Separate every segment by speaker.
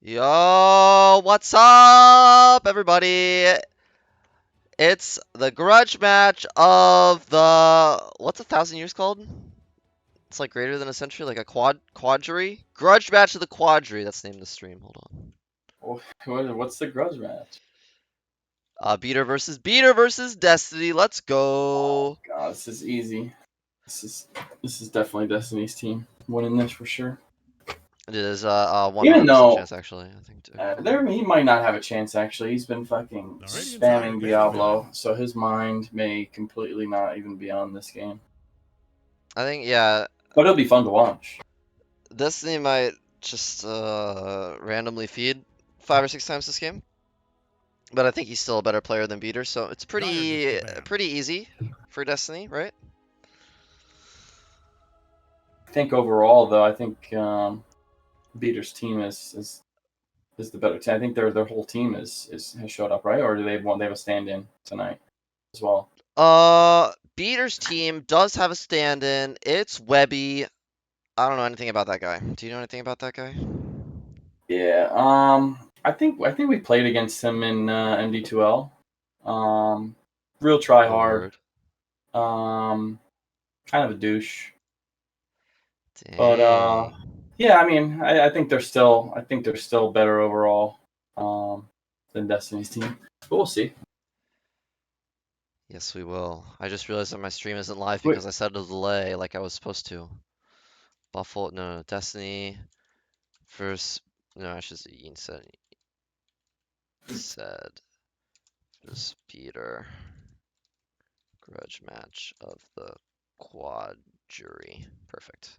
Speaker 1: Yo, what's up, everybody? It's the grudge match of the what's 1,000 years called? It's like greater than a century, like a quadri. Grudge match of the quadri. That's the name of the stream. Hold on.
Speaker 2: What's the grudge match?
Speaker 1: Beater versus Destiny. Let's go.
Speaker 2: God, this is easy. This is definitely Destiny's team winning this for sure.
Speaker 1: It is 100%
Speaker 2: Even though
Speaker 1: chance actually. I think too.
Speaker 2: he might not have a chance. Actually, he's been fucking spamming Diablo, so his mind may completely not even be on this game.
Speaker 1: I think yeah.
Speaker 2: But it'll be fun to watch.
Speaker 1: Destiny might just randomly feed 5 or 6 times this game. But I think he's still a better player than Beater, so it's pretty easy for Destiny, right?
Speaker 2: I think overall, though, I think Beater's team is the better team. I think their whole team has showed up, right? Or do they have a stand-in tonight as well?
Speaker 1: Beater's team does have a stand-in. It's Webby. I don't know anything about that guy. Do you know anything about that guy?
Speaker 2: Yeah. I think we played against him in MD2L. Real try hard. Kind of a douche.
Speaker 1: Dang.
Speaker 2: But yeah, I mean, I think they're still better overall than Destiny's team. But we'll see.
Speaker 1: Yes, we will. I just realized that my stream isn't live because I set a delay like I was supposed to. Buffalo, no, Destiny versus, no, I should say Ian said versus Peter. Grudge match of the quad jury. Perfect.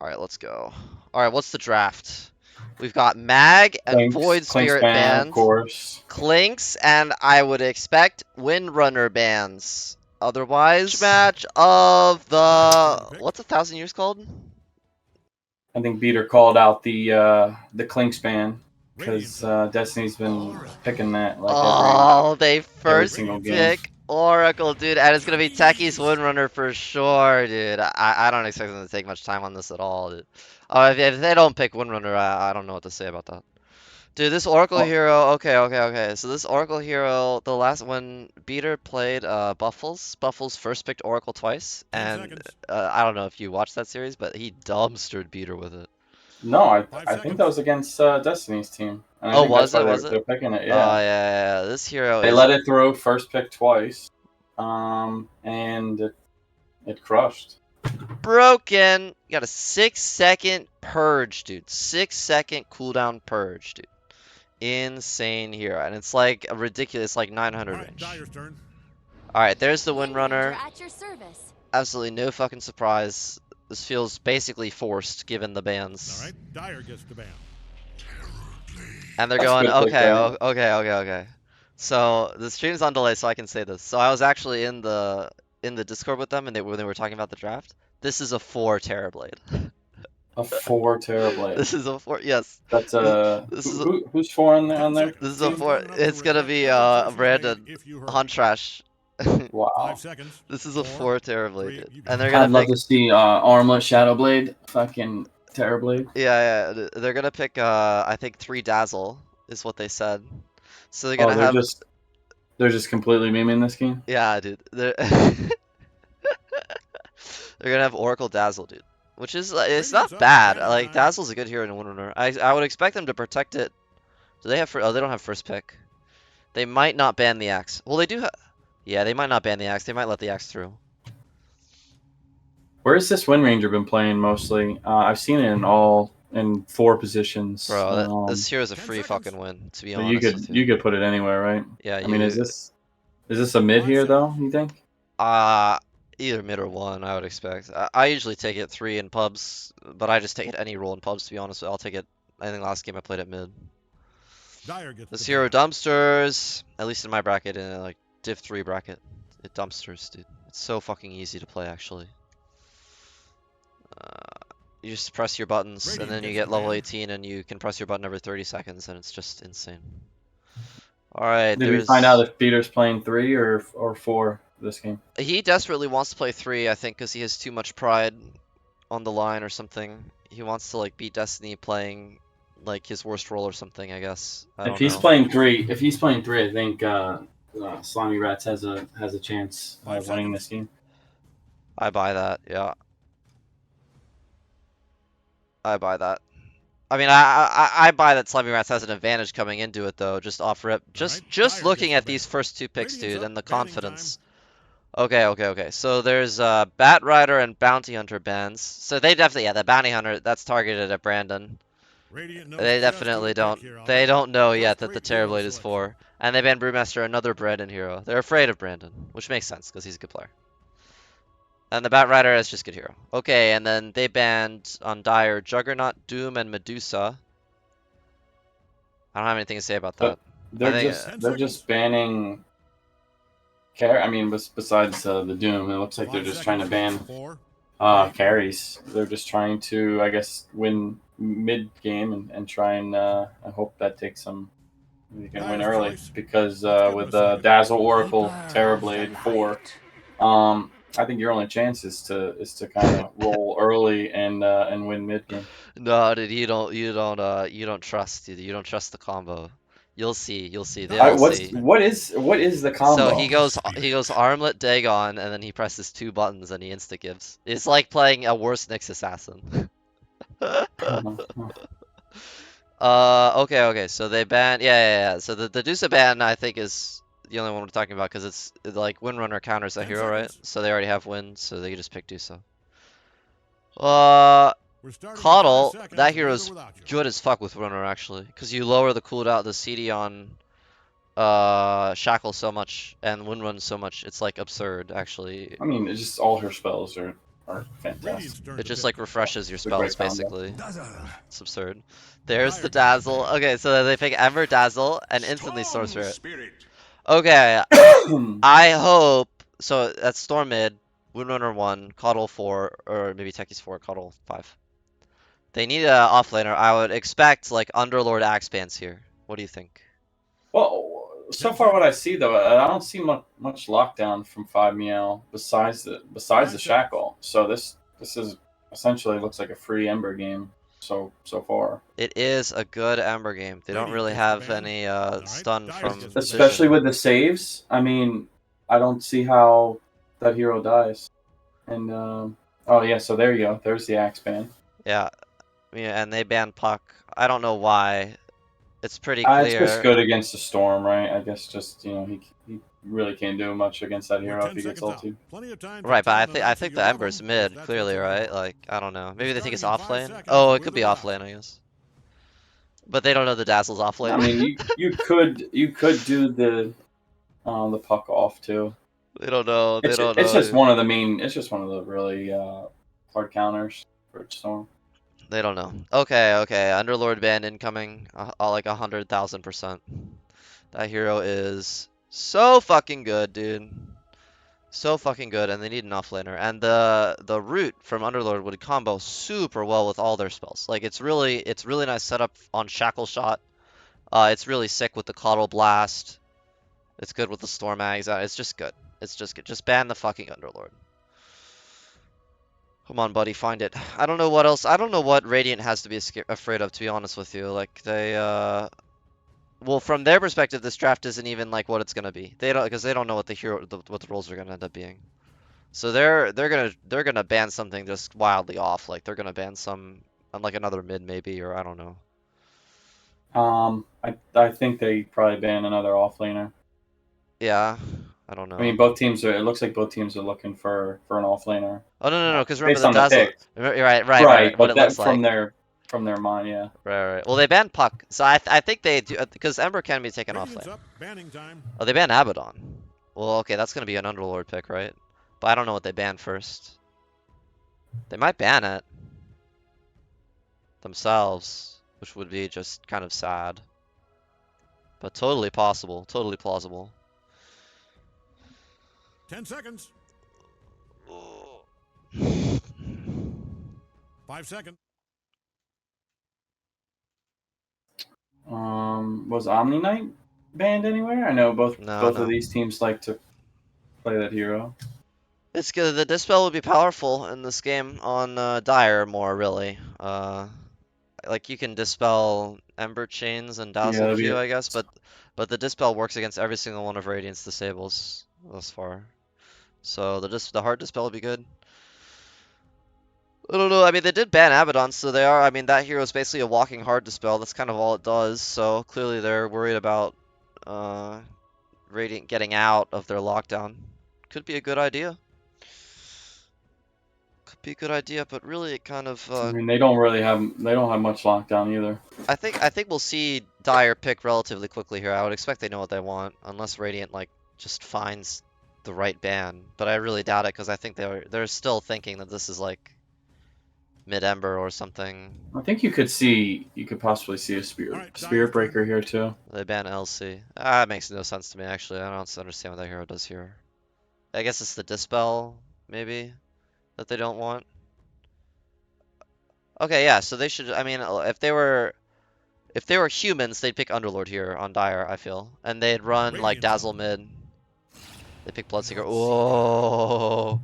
Speaker 1: All right, let's go. All right, what's the draft? We've got Mag and Void Spirit bands,
Speaker 2: of course.
Speaker 1: Clinks, and I would expect Windrunner bands. Otherwise, match of the what's 1,000 years called?
Speaker 2: I think Beater called out the Clinks band because Destiny's been picking that like
Speaker 1: they first
Speaker 2: single
Speaker 1: pick
Speaker 2: game.
Speaker 1: Oracle, dude, and it's gonna be Techie's Windrunner for sure, dude. I don't expect them to take much time on this at all, dude. If they don't pick Windrunner, I don't know what to say about that. Dude, this Oracle hero, okay. So this Oracle hero, the last when Beater played Buffles first picked Oracle twice, and I don't know if you watched that series, but he dumpstered Beater with it.
Speaker 2: No, I think that was against Destiny's team. And I
Speaker 1: Oh,
Speaker 2: think
Speaker 1: was it?
Speaker 2: they're picking it.
Speaker 1: Oh,
Speaker 2: Yeah.
Speaker 1: yeah. This hero
Speaker 2: They
Speaker 1: is
Speaker 2: let it through first pick twice, and it crushed.
Speaker 1: broken. You got a 6-second purge, dude. 6-second cooldown purge, dude. Insane hero, and it's like a ridiculous, like 900 range. All right, there's the Windrunner. Absolutely no fucking surprise. This feels basically forced given the bans.
Speaker 3: All right, Dire gets the ban.
Speaker 1: And they're going, okay. So the stream's on delay, so I can say this. So I was actually in the Discord with them, and when they were talking about the draft. This is a 4 Terrorblade.
Speaker 2: A 4 Terrorblade.
Speaker 1: This is a 4. Yes.
Speaker 2: That's who's 4 on there?
Speaker 1: This is a 4. It's gonna be Brandon Huntrash.
Speaker 2: Wow.
Speaker 3: 5 seconds.
Speaker 1: This is a 4 Terrorblade, dude. And they're
Speaker 2: I'd
Speaker 1: gonna
Speaker 2: love to see Armlet Shadowblade, fucking Terrorblade.
Speaker 1: Yeah. They're gonna pick I think 3 Dazzle is what they said. So they're gonna have.
Speaker 2: They're just completely memeing this game.
Speaker 1: Yeah, dude. They're gonna have Oracle Dazzle, dude. Which is it's not bad. Like Dazzle's a good hero in Windrunner. I would expect them to protect it. Do they have? Oh, they don't have first pick. They might not ban the axe. Well, they do have. Yeah, they might not ban the axe. They might let the axe through.
Speaker 2: Where's this Wind Ranger been playing mostly? I've seen it in 4 positions.
Speaker 1: Bro, this hero's a free fucking win. To be honest,
Speaker 2: you could put it anywhere, right?
Speaker 1: Yeah.
Speaker 2: I mean, is this a mid here though? You think?
Speaker 1: Either mid or 1, I would expect. I usually take it 3 in pubs, but I just take it any role in pubs. To be honest, I'll take it. I think last game I played at mid. This hero dumpsters, at least in my bracket, in like Div 3 bracket. It dumpsters, dude. It's so fucking easy to play, actually. You just press your buttons, and then you get level 18, and you can press your button every 30 seconds, and it's just insane. Alright,
Speaker 2: Did we find out if Peter's playing 3 or 4 this game?
Speaker 1: He desperately wants to play 3, I think, because he has too much pride on the line or something. he wants to like beat Destiny playing like his worst role or something. I guess I
Speaker 2: If
Speaker 1: don't
Speaker 2: he's
Speaker 1: know.
Speaker 2: playing three, I think Slimy Rats has a chance of winning this game.
Speaker 1: I buy that. Yeah, I buy that. I mean, I buy that Slimy Rats has an advantage coming into it though. Just off rip, just looking at these first two picks, dude, and the confidence. Okay. So there's Bat Rider and Bounty Hunter bans. So they definitely, yeah, the Bounty Hunter that's targeted at Brandon. They definitely don't. They don't know yet that the Terrorblade is for. And they banned Brewmaster, another Brandon hero. They're afraid of Brandon, which makes sense because he's a good player. And the Bat Rider is just good hero. Okay, and then they banned on Dire Juggernaut, Doom, and Medusa. I don't have anything to say about that.
Speaker 2: But they're just banning. I mean, besides the Doom, it looks like they're just trying to ban carries. They're just trying to, I guess, win mid game and try and I hope that takes some. You can win early because with the Dazzle Oracle Terrorblade 4, I think your only chance is to kind of roll early and win mid game.
Speaker 1: No, dude, you don't trust, dude. You don't trust the combo. You'll see. They'll see.
Speaker 2: What is the combo?
Speaker 1: So he goes armlet Dagon and then he presses two buttons and he insta gives. It's like playing a worse Nyx assassin. Okay. So they ban yeah. So the Dusa ban I think is the only one we're talking about because it's like Windrunner counters that hero, right? So they already have Wind, so they can just pick Dusa. Coddle, that hero's good as fuck with Runner actually, because you lower the cooldown, the CD on Shackle so much and Windrun so much, it's like absurd actually.
Speaker 2: I mean, it's just all her spells are fantastic.
Speaker 1: It just like refreshes your spells basically. It's absurd. There's the Dazzle. Okay, so they pick Ember Dazzle and instantly Sorcerer. Okay, I hope so. That's Storm mid, Windrunner 1, Coddle 4, or maybe Techies 4, Coddle 5. They need a offlaner. I would expect like Underlord Axepans here. What do you think?
Speaker 2: Well, so far what I see though, I don't see much lockdown from 5MEO besides the Shackle. So this is essentially looks like a free Ember game so far.
Speaker 1: It is a good Ember game. They don't really have any stun from
Speaker 2: especially
Speaker 1: vision.
Speaker 2: with the saves. I mean, I don't see how that hero dies. And oh yeah, so there you go. There's the Axepan.
Speaker 1: Yeah, and they banned Puck. I don't know why. It's pretty clear.
Speaker 2: It's just good against the Storm, right? I guess just he really can't do much against that hero if he gets ulti.
Speaker 1: Right, but I think the Ember's mid clearly, right? Like I don't know. Maybe they think it's off lane. Oh, it could be off lane, I guess. But they don't know the Dazzle's off lane.
Speaker 2: I mean, you could do the Puck off too.
Speaker 1: They don't know.
Speaker 2: It's just one of the main. It's just one of the really hard counters for Storm.
Speaker 1: They don't know. Okay. Underlord ban incoming. Like 100,000%. That hero is so fucking good, dude. So fucking good, and they need an offlaner. And the root from Underlord would combo super well with all their spells. Like it's really nice setup on Shackle Shot. It's really sick with the Coddle Blast. It's good with the Storm Mags. It's just good. It's just good. Just ban the fucking Underlord. Come on, buddy, find it. I don't know what else. I don't know what Radiant has to be afraid of, to be honest with you. Like they, well, from their perspective, this draft isn't even like what it's gonna be. They don't, because they don't know what what the roles are gonna end up being. So they're gonna ban something just wildly off. Like they're gonna ban some, like another mid maybe, or I don't know.
Speaker 2: I think they probably ban another offlaner.
Speaker 1: Yeah. I don't know.
Speaker 2: I mean, both teams are. It looks like both teams are looking for an offlaner.
Speaker 1: Oh no! Because remember the Dazzle. Right.
Speaker 2: But that from their mind, yeah.
Speaker 1: Right. Well, they banned Puck, so I think they do because Ember can be taken off lane. Oh, they banned Abaddon. Well, okay, that's gonna be an Underlord pick, right? But I don't know what they banned first. They might ban it themselves, which would be just kind of sad. But totally possible. Totally plausible.
Speaker 3: 10 seconds. 5 seconds.
Speaker 2: Was Omni Knight banned anywhere? I know both of these teams like to play that hero.
Speaker 1: It's good. The Dispel would be powerful in this game on Dire more, really. Like you can dispel Ember Chains and
Speaker 2: Yeah,
Speaker 1: Dazzle
Speaker 2: that'd
Speaker 1: Q,
Speaker 2: be
Speaker 1: I guess, but the Dispel works against every single one of Radiant's disables thus far. So the hard Dispel would be good. I don't know. I mean, they did ban Abaddon, so they are. I mean, that hero is basically a walking hard Dispel. That's kind of all it does. So clearly they're worried about uh, Radiant getting out of their lockdown. Could be a good idea. Could be a good idea, but really it kind of
Speaker 2: I mean, they don't have much lockdown either.
Speaker 1: I think we'll see Dire pick relatively quickly here. I would expect they know what they want, unless Radiant like just finds the right ban. But I really doubt it because I think they're still thinking that this is like mid Ember or something.
Speaker 2: I think you could possibly see a spirit breaker here too.
Speaker 1: They ban LC. Ah, it makes no sense to me actually. I don't understand what that hero does here. I guess it's the Dispel maybe that they don't want. Okay, yeah. So they should. I mean, if they were humans, they'd pick Underlord here on Dire, I feel. And they'd run like Dazzle mid. They pick Bloodseeker. Oh.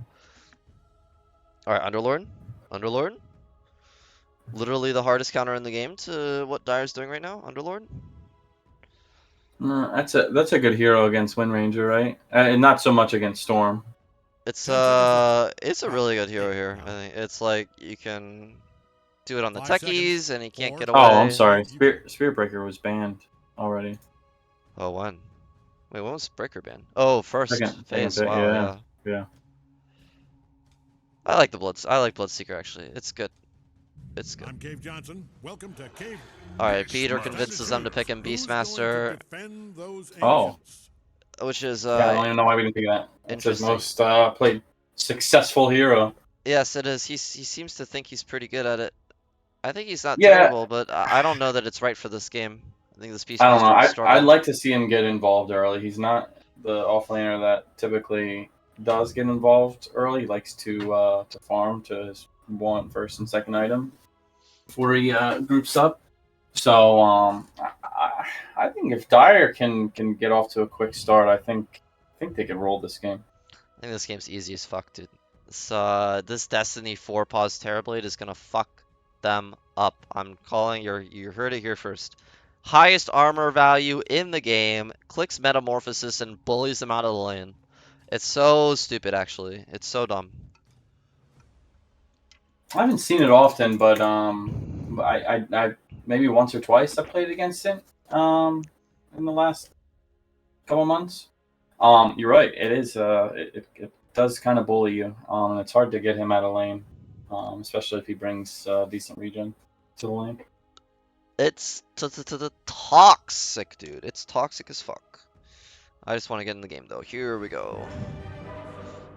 Speaker 1: Alright, Underlord. Underlord. Literally the hardest counter in the game to what Dire's doing right now. Underlord.
Speaker 2: That's a good hero against Wind Ranger, right? And not so much against Storm.
Speaker 1: It's a really good hero here. I think it's like you can do it on the techies and he can't get
Speaker 2: Oh, I'm
Speaker 1: away.
Speaker 2: sorry. Spirit Breaker was banned already.
Speaker 1: Oh, when? Wait, when was Breaker ban? Oh, first
Speaker 2: Second
Speaker 1: phase.
Speaker 2: phase,
Speaker 1: Wow,
Speaker 2: yeah,
Speaker 1: yeah.
Speaker 2: yeah.
Speaker 1: I like Bloodseeker actually. It's good. It's good.
Speaker 3: I'm Cave Johnson. Welcome to Cave.
Speaker 1: Alright, Peter convinces them to pick him Beastmaster,
Speaker 2: Oh,
Speaker 1: which is
Speaker 2: yeah. I don't even know why we didn't think of that. It's his
Speaker 1: interesting.
Speaker 2: most played successful hero.
Speaker 1: Yes, it is. He seems to think he's pretty good at it. I think he's not
Speaker 2: Yeah,
Speaker 1: terrible, but I don't know that it's right for this game. I think this
Speaker 2: I don't know.
Speaker 1: Beastmaster will
Speaker 2: I'd
Speaker 1: struggle.
Speaker 2: like to see him get involved early. He's not the offlaner that typically does get involved early. He likes to farm to his first and second item before he groups up. So I think if Dire can get off to a quick start, I think they can roll this game.
Speaker 1: I think this game's easy as fuck, dude. This Destiny 4 pause Terrorblade is gonna fuck them up. I'm calling you heard it here first. Highest armor value in the game, clicks Metamorphosis and bullies them out of the lane. It's so stupid, actually. It's so dumb.
Speaker 2: I haven't seen it often, but I maybe once or twice I played against it in the last couple months. You're right. It is it does kind of bully you. And it's hard to get him out of lane, especially if he brings decent regen to the lane.
Speaker 1: It's toxic, dude. It's toxic as fuck. I just want to get in the game, though. Here we go.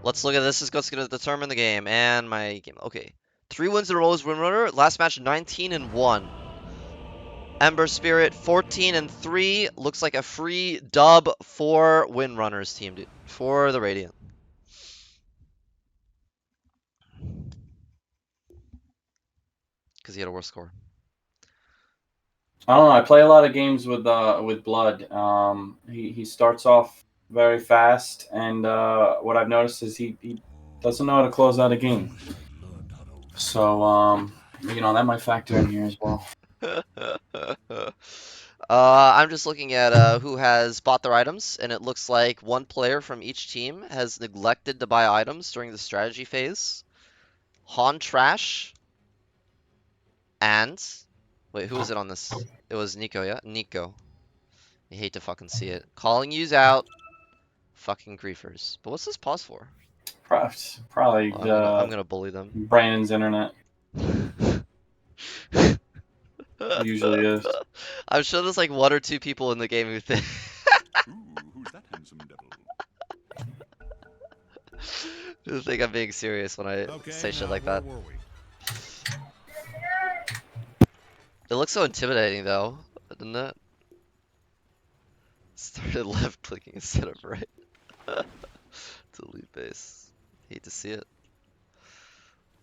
Speaker 1: Let's look at this. This is what's going to determine the game and my game. Okay. 3 wins in a row as Windrunner. Last match, 19-1. Ember Spirit, 14-3. Looks like a free dub for Windrunner's team, dude. For the Radiant. Because he had a worse score.
Speaker 2: I don't know. I play a lot of games with Blood. He starts off very fast, and what I've noticed is he doesn't know how to close out a game. So that might factor in here as well.
Speaker 1: I'm just looking at who has bought their items, and it looks like one player from each team has neglected to buy items during the strategy phase. Han Trash and wait, who was it on this? It was Nico, yeah? Nico. I hate to fucking see it. Calling yous out. Fucking griefers. But what's this pause for?
Speaker 2: Probably
Speaker 1: I'm gonna bully them.
Speaker 2: Brandon's internet. Usually is.
Speaker 1: I'm sure there's like 1 or 2 people in the game who think
Speaker 3: Who's that handsome devil?
Speaker 1: who think I'm being serious when I say shit like that. It looks so intimidating though, doesn't it? Started left clicking instead of right. Delete base. Hate to see it.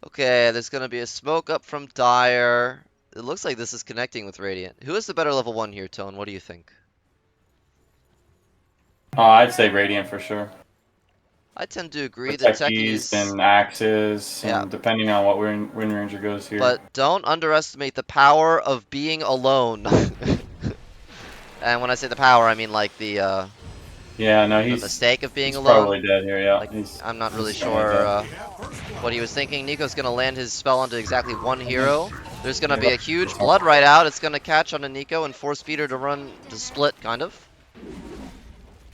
Speaker 1: Okay, there's gonna be a smoke up from Dire. It looks like this is connecting with Radiant. Who is the better level 1 here, Tone? What do you think?
Speaker 2: I'd say Radiant for sure.
Speaker 1: I tend to agree that
Speaker 2: Techies
Speaker 1: Techies,
Speaker 2: and axes,
Speaker 1: yeah,
Speaker 2: and depending on what Wind Ranger goes here.
Speaker 1: but don't underestimate the power of being alone. And when I say the power, I mean like
Speaker 2: Yeah, no,
Speaker 1: the
Speaker 2: he's
Speaker 1: mistake of being
Speaker 2: probably
Speaker 1: alone.
Speaker 2: dead here. Yeah,
Speaker 1: Like, I'm not really
Speaker 2: he's definitely
Speaker 1: sure
Speaker 2: dead.
Speaker 1: what he was thinking. Nico's gonna land his spell onto exactly one hero. There's gonna
Speaker 2: Yeah,
Speaker 1: be a huge blood right out. It's gonna catch onto Nico and force Peter to run to split, kind of.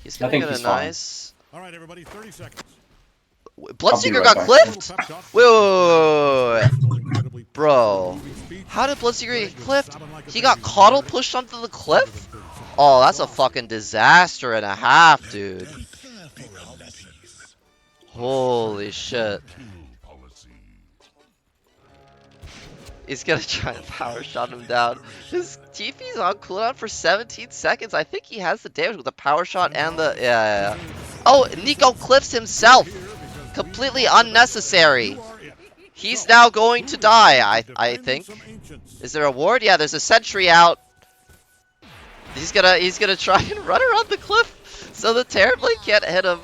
Speaker 1: He's
Speaker 2: I
Speaker 1: gonna
Speaker 2: think
Speaker 1: get a
Speaker 2: he's fine.
Speaker 1: nice.
Speaker 3: All right, everybody, 30 seconds.
Speaker 2: I'll be
Speaker 1: Bloodseeker
Speaker 2: right
Speaker 1: got
Speaker 2: back.
Speaker 1: clipped.
Speaker 3: Pep talk.
Speaker 1: Wait, wait,
Speaker 3: Incredibly
Speaker 1: bro.
Speaker 3: powerful speech.
Speaker 1: How did Bloodseeker get clipped?
Speaker 3: Sobbing like a
Speaker 1: He got
Speaker 3: baby.
Speaker 1: coddle pushed onto the cliff. Oh, that's a fucking disaster and a half, dude. Holy shit. He's gonna try and power shot him down. His TP's on cooldown for 17 seconds. I think he has the damage with the power shot and the yeah. Oh, Nico clips himself. Completely unnecessary. He's now going to die, I think. Is there a ward? Yeah, there's a sentry out. He's gonna try and run around the cliff so the Terrorblade can't hit him.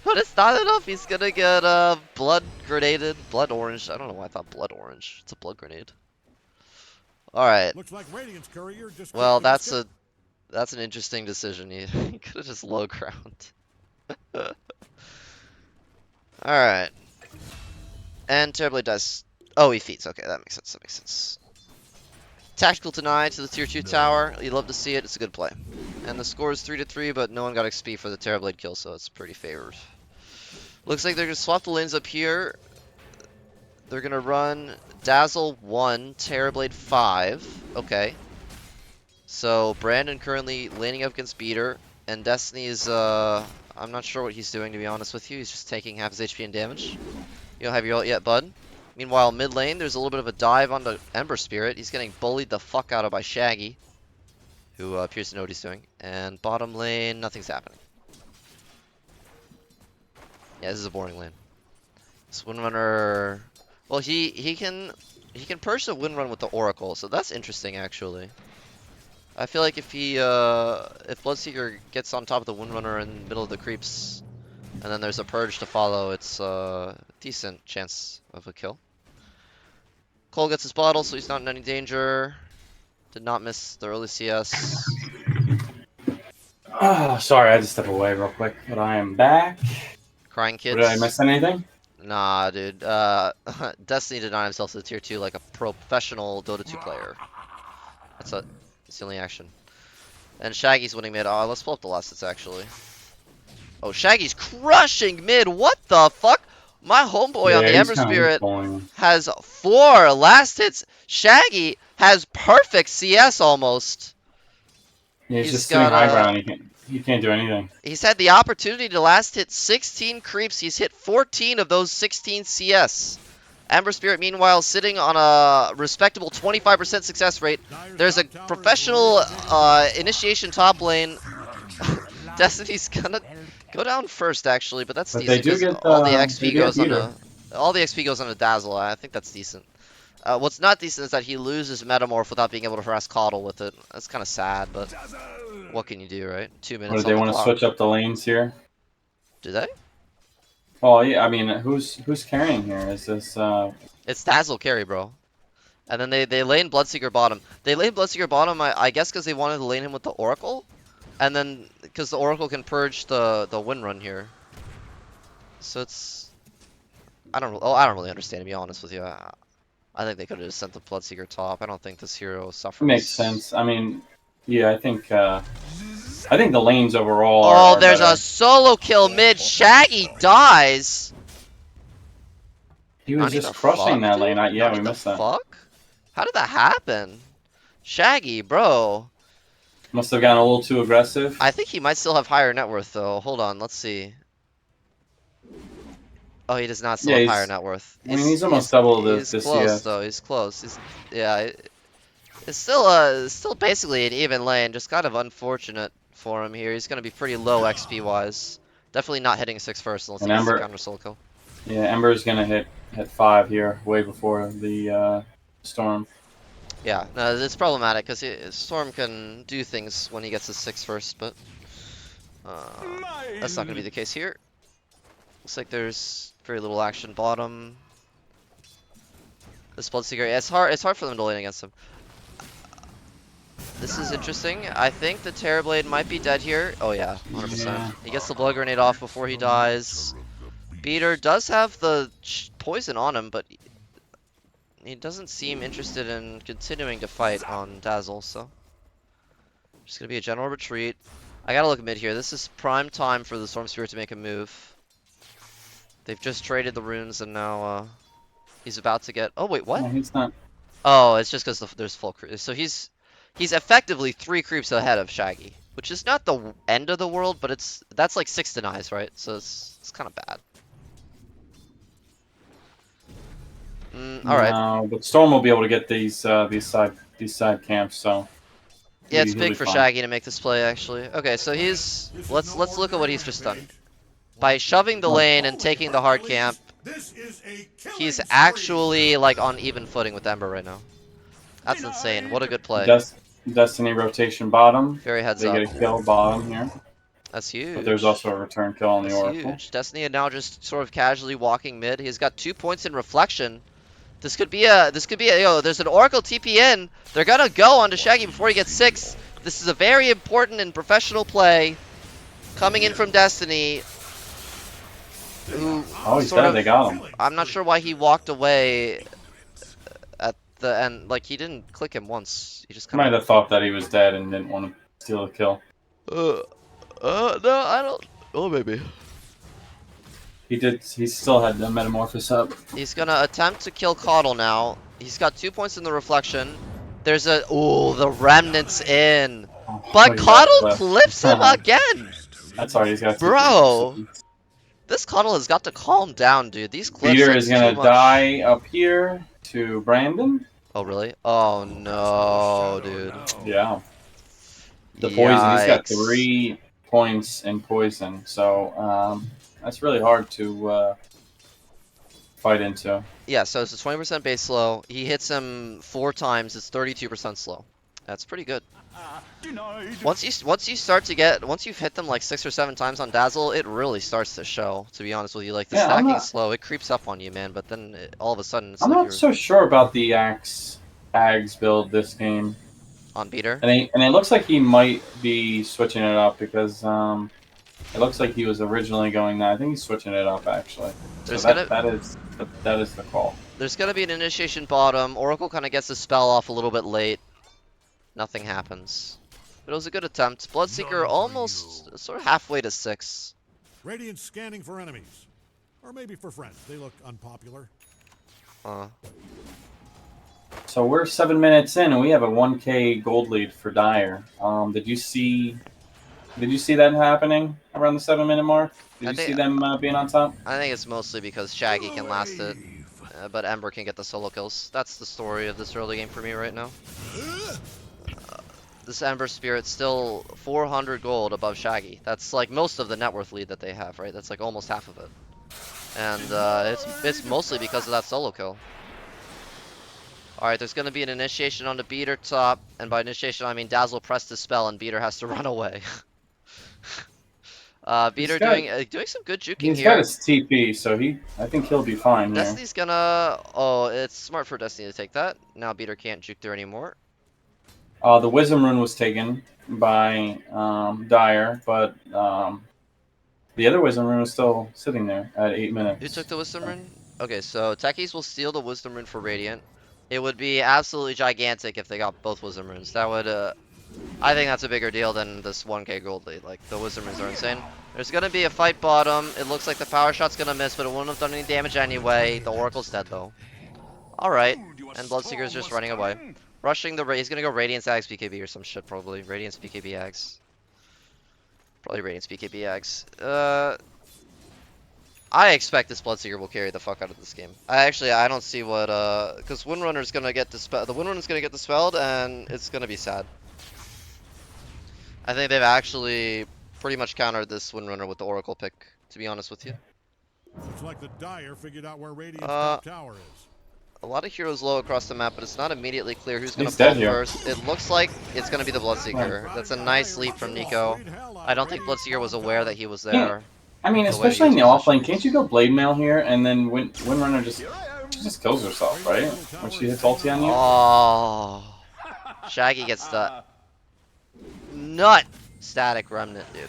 Speaker 1: But it's not enough. He's gonna get blood grenaded. Blood orange. I don't know why I thought blood orange. It's a blood grenade. Alright.
Speaker 3: Looks like Radiant's courier just
Speaker 1: Well,
Speaker 3: clipped
Speaker 1: that's an interesting decision. He could have just low ground. Alright. And Terrorblade does. Oh, he feeds. Okay, that makes sense. That makes sense. Tactical deny to the tier 2 tower. You'd love to see it. It's a good play. And the score is 3-3, but no one got XP for the Terrorblade kill, so it's pretty favored. Looks like they're going to swap the lanes up here. They're going to run Dazzle 1, Terrorblade 5. Okay. So Brandon currently laning up against Beater, and Destiny is, I'm not sure what he's doing, to be honest with you. He's just taking half his HP and damage. You don't have your ult yet, bud. Meanwhile, mid lane, there's a little bit of a dive onto Ember Spirit. He's getting bullied the fuck out of by Shaggy, who appears to know what he's doing. And bottom lane, nothing's happening. Yeah, this is a boring lane. This Windrunner, well, he can purge the Windrun with the Oracle, so that's interesting actually. I feel like if Bloodseeker gets on top of the Windrunner in the middle of the creeps, and then there's a purge to follow, it's a decent chance of a kill. Cole gets his bottle, so he's not in any danger. Did not miss the early CS.
Speaker 2: Oh, sorry, I had to step away real quick, but I am back.
Speaker 1: Crying kids.
Speaker 2: Did I miss anything?
Speaker 1: Nah, dude. Destiny denied himself to the tier 2 like a professional Dota 2 player. That's the only action. And Shaggy's winning mid. Oh, let's pull up the last hits actually. Oh, Shaggy's crushing mid. What the fuck? My homeboy on the Ember Spirit has 4 last hits. Shaggy has perfect CS almost.
Speaker 2: Yeah, he's just sitting high ground. He can't do anything. He's
Speaker 1: had the opportunity to last hit 16 creeps. He's hit 14 of those 16 CS. Ember Spirit, meanwhile, sitting on a respectable 25% success rate. There's a professional initiation top lane. Destiny's gonna go down first, actually, but that's decent.
Speaker 2: They do get
Speaker 1: all the XP goes on a Dazzle. I think that's decent. What's not decent is that he loses Metamorph without being able to harass Coddle with it. That's kind of sad, but what can you do, right? 2 minutes.
Speaker 2: Do they want to switch up the lanes here?
Speaker 1: Do they?
Speaker 2: Oh yeah, I mean, who's carrying here? Is this?
Speaker 1: It's Dazzle carry, bro. And then they lane Bloodseeker bottom. They lane Bloodseeker bottom, I guess, because they wanted to lane him with the Oracle, and then because the Oracle can purge the Windrun here. So it's I don't really understand, to be honest with you. I think they could have just sent the Bloodseeker top. I don't think this hero suffers.
Speaker 2: Makes sense. I mean, yeah, I think the lanes overall.
Speaker 1: Oh, there's a solo kill mid. Shaggy dies.
Speaker 2: He was just crushing that lane. Yeah, we missed that.
Speaker 1: Fuck? How did that happen? Shaggy, bro.
Speaker 2: Must have gotten a little too aggressive.
Speaker 1: I think he might still have higher net worth, though. Hold on, let's see. Oh, he does not still have higher net worth.
Speaker 2: I mean, he's almost double the CS.
Speaker 1: He's close, though. He's close. Yeah, it's still basically an even lane. Just kind of unfortunate for him here. He's going to be pretty low XP wise. Definitely not hitting 6 first unless he gets a counter solo kill.
Speaker 2: Yeah, Ember's going to hit 5 here, way before the Storm.
Speaker 1: Yeah, no, it's problematic because Storm can do things when he gets his 6 first, but that's not going to be the case here. Looks like there's very little action bottom. This Bloodseeker, it's hard for them to lane against him. This is interesting. I think the Terrorblade might be dead here. Oh yeah, 100%.
Speaker 2: Yeah.
Speaker 1: He gets the Blood Grenade off before he dies. Beater does have the poison on him, but he doesn't seem interested in continuing to fight on Dazzle, so. Just gonna be a general retreat. I gotta look mid here. This is prime time for the Storm Spirit to make a move. They've just traded the runes and now he's about to get. Oh wait, what?
Speaker 2: No, he's not.
Speaker 1: Oh, it's just because there's full creep. So he's effectively 3 creeps ahead of Shaggy, which is not the end of the world, but that's like 6 denies, right? So it's kind of bad. All right.
Speaker 2: No, but Storm will be able to get these side camps. So
Speaker 1: Yeah, it's
Speaker 2: he'll
Speaker 1: big
Speaker 2: be
Speaker 1: for
Speaker 2: fine.
Speaker 1: Shaggy to make this play actually. Okay, so he's let's look at what he's just done. By shoving the lane and taking the hard camp, he's actually like on even footing with Ember right now. That's insane. What a good play.
Speaker 2: Destiny rotation bottom.
Speaker 1: Very heads
Speaker 2: They
Speaker 1: up.
Speaker 2: get a kill bottom here.
Speaker 1: That's huge.
Speaker 2: But there's also a return kill on the
Speaker 1: That's
Speaker 2: Oracle.
Speaker 1: huge. Destiny is now just sort of casually walking mid. He's got 2 points in reflection. This could be a yo, there's an Oracle TP in. They're gonna go onto Shaggy before he gets 6. This is a very important and professional play coming in from Destiny. Who
Speaker 2: Oh, he's
Speaker 1: sort
Speaker 2: dead.
Speaker 1: of,
Speaker 2: They got him.
Speaker 1: I'm not sure why he walked away at the end. Like he didn't click him once. He just
Speaker 2: He might
Speaker 1: kind
Speaker 2: have thought that he was dead and didn't want to steal a kill.
Speaker 1: of. No, I don't. Oh, maybe.
Speaker 2: He did. He still had the metamorphosis up.
Speaker 1: He's gonna attempt to kill Caudle now. He's got 2 points in the reflection. There's a the remnant's in, but
Speaker 2: he got
Speaker 1: Caudle
Speaker 2: clipped.
Speaker 1: clips him again.
Speaker 2: That's alright. He's got.
Speaker 1: Bro. This Caudle has got to calm down, dude. These clips
Speaker 2: Peter
Speaker 1: are
Speaker 2: is gonna
Speaker 1: too much.
Speaker 2: die up here to Brandon.
Speaker 1: Oh really? Oh no, dude.
Speaker 2: Yeah. The poison. He's got
Speaker 1: Yikes.
Speaker 2: 3 points in poison, so that's really hard to fight into.
Speaker 1: Yeah, so it's a 20% base slow. He hits him 4 times. It's 32% slow. That's pretty good. Once you've hit them like 6 or 7 times on Dazzle, it really starts to show. To be honest with you, like the
Speaker 2: Yeah,
Speaker 1: stacking slow, it creeps up on you, man. But then all of a sudden, it's
Speaker 2: I'm
Speaker 1: like
Speaker 2: not
Speaker 1: you're
Speaker 2: so sure about the Ags build this game,
Speaker 1: on beater.
Speaker 2: and it looks like he might be switching it up because it looks like he was originally going that. I think he's switching it up actually. So that is the call.
Speaker 1: There's gonna be an initiation bottom. Oracle kind of gets the spell off a little bit late. Nothing happens. But it was a good attempt. Bloodseeker almost sort of halfway to 6.
Speaker 3: Radiant scanning for enemies. Or maybe for friends. They look unpopular.
Speaker 2: So we're 7 minutes in, and we have a 1K gold lead for Dire. Did you see that happening around the 7-minute mark? Did you see them being on top?
Speaker 1: I think it's mostly because Shaggy can last it, but Ember can get the solo kills. That's the story of this early game for me right now. This Ember Spirit's still 400 gold above Shaggy. That's like most of the net worth lead that they have, right? That's like almost half of it. And it's mostly because of that solo kill. Alright, there's going to be an initiation on the Beater top. And by initiation, I mean Dazzle pressed his spell and Beater has to run away. Beater doing some good juking
Speaker 2: He's
Speaker 1: here.
Speaker 2: got his TP, so I think he'll be fine here.
Speaker 1: Destiny's gonna... Oh, it's smart for Destiny to take that. Now Beater can't juke there anymore.
Speaker 2: The Wisdom Rune was taken by Dire, but the other Wisdom Rune is still sitting there at 8 minutes.
Speaker 1: Who took the Wisdom Rune? Okay, so Techies will steal the Wisdom Rune for Radiant. It would be absolutely gigantic if they got both Wisdom Runes. That would, I think that's a bigger deal than this 1K gold lead. Like, the Wisdom Runes are insane. There's gonna be a fight bottom. It looks like the power shot's gonna miss, but it wouldn't have done any damage anyway. The Oracle's dead, though. Alright, and Bloodseeker's just running away. Rushing he's gonna go Radiance Ags BKB or some shit, probably. Radiance BKB Ags. Probably Radiance BKB Ags. I expect this Bloodseeker will carry the fuck out of this game. I don't see what, because Windrunner's gonna get dispelled. The Windrunner's gonna get dispelled, and it's gonna be sad. I think they've actually pretty much countered this Windrunner with the Oracle pick, to be honest with you.
Speaker 3: Looks like the Dire figured out where Radiant's top tower is.
Speaker 1: A lot of heroes low across the map, but it's not immediately clear who's gonna
Speaker 2: He's
Speaker 1: fall
Speaker 2: dead here.
Speaker 1: first. It looks like it's gonna be the Bloodseeker. That's a nice leap from Nico. I don't think Bloodseeker was aware that he was there.
Speaker 2: I mean,
Speaker 1: The way
Speaker 2: especially in
Speaker 1: he
Speaker 2: the
Speaker 1: was
Speaker 2: offlane,
Speaker 1: positioned.
Speaker 2: can't you go Blade Mail here and then Windrunner just kills herself, right? When she hits ulti on you.
Speaker 1: Oh, Shaggy gets the nut static remnant, dude.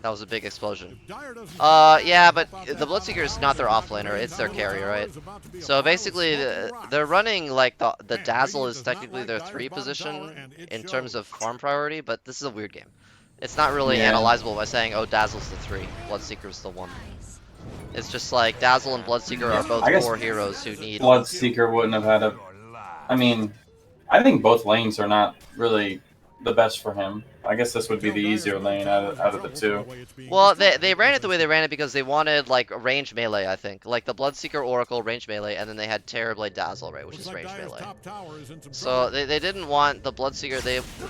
Speaker 1: That was a big explosion. Yeah, but the Bloodseeker is not their offlaner, it's their carry, right? So basically, they're running like the Dazzle is technically their 3 position in terms of farm priority, but this is a weird game. It's not really
Speaker 2: Yeah.
Speaker 1: analyzable by saying, oh, Dazzle's the 3, Bloodseeker's the 1. It's just like Dazzle and Bloodseeker are both
Speaker 2: I guess
Speaker 1: 4 heroes who need.
Speaker 2: Bloodseeker wouldn't have had a. I mean, I think both lanes are not really the best for him. I guess this would be the easier lane out of the 2.
Speaker 1: Well, they ran it the way they ran it because they wanted like range melee, I think. Like the Bloodseeker Oracle range melee, and then they had Terrorblade Dazzle, right, which is range melee. So they didn't want the Bloodseeker.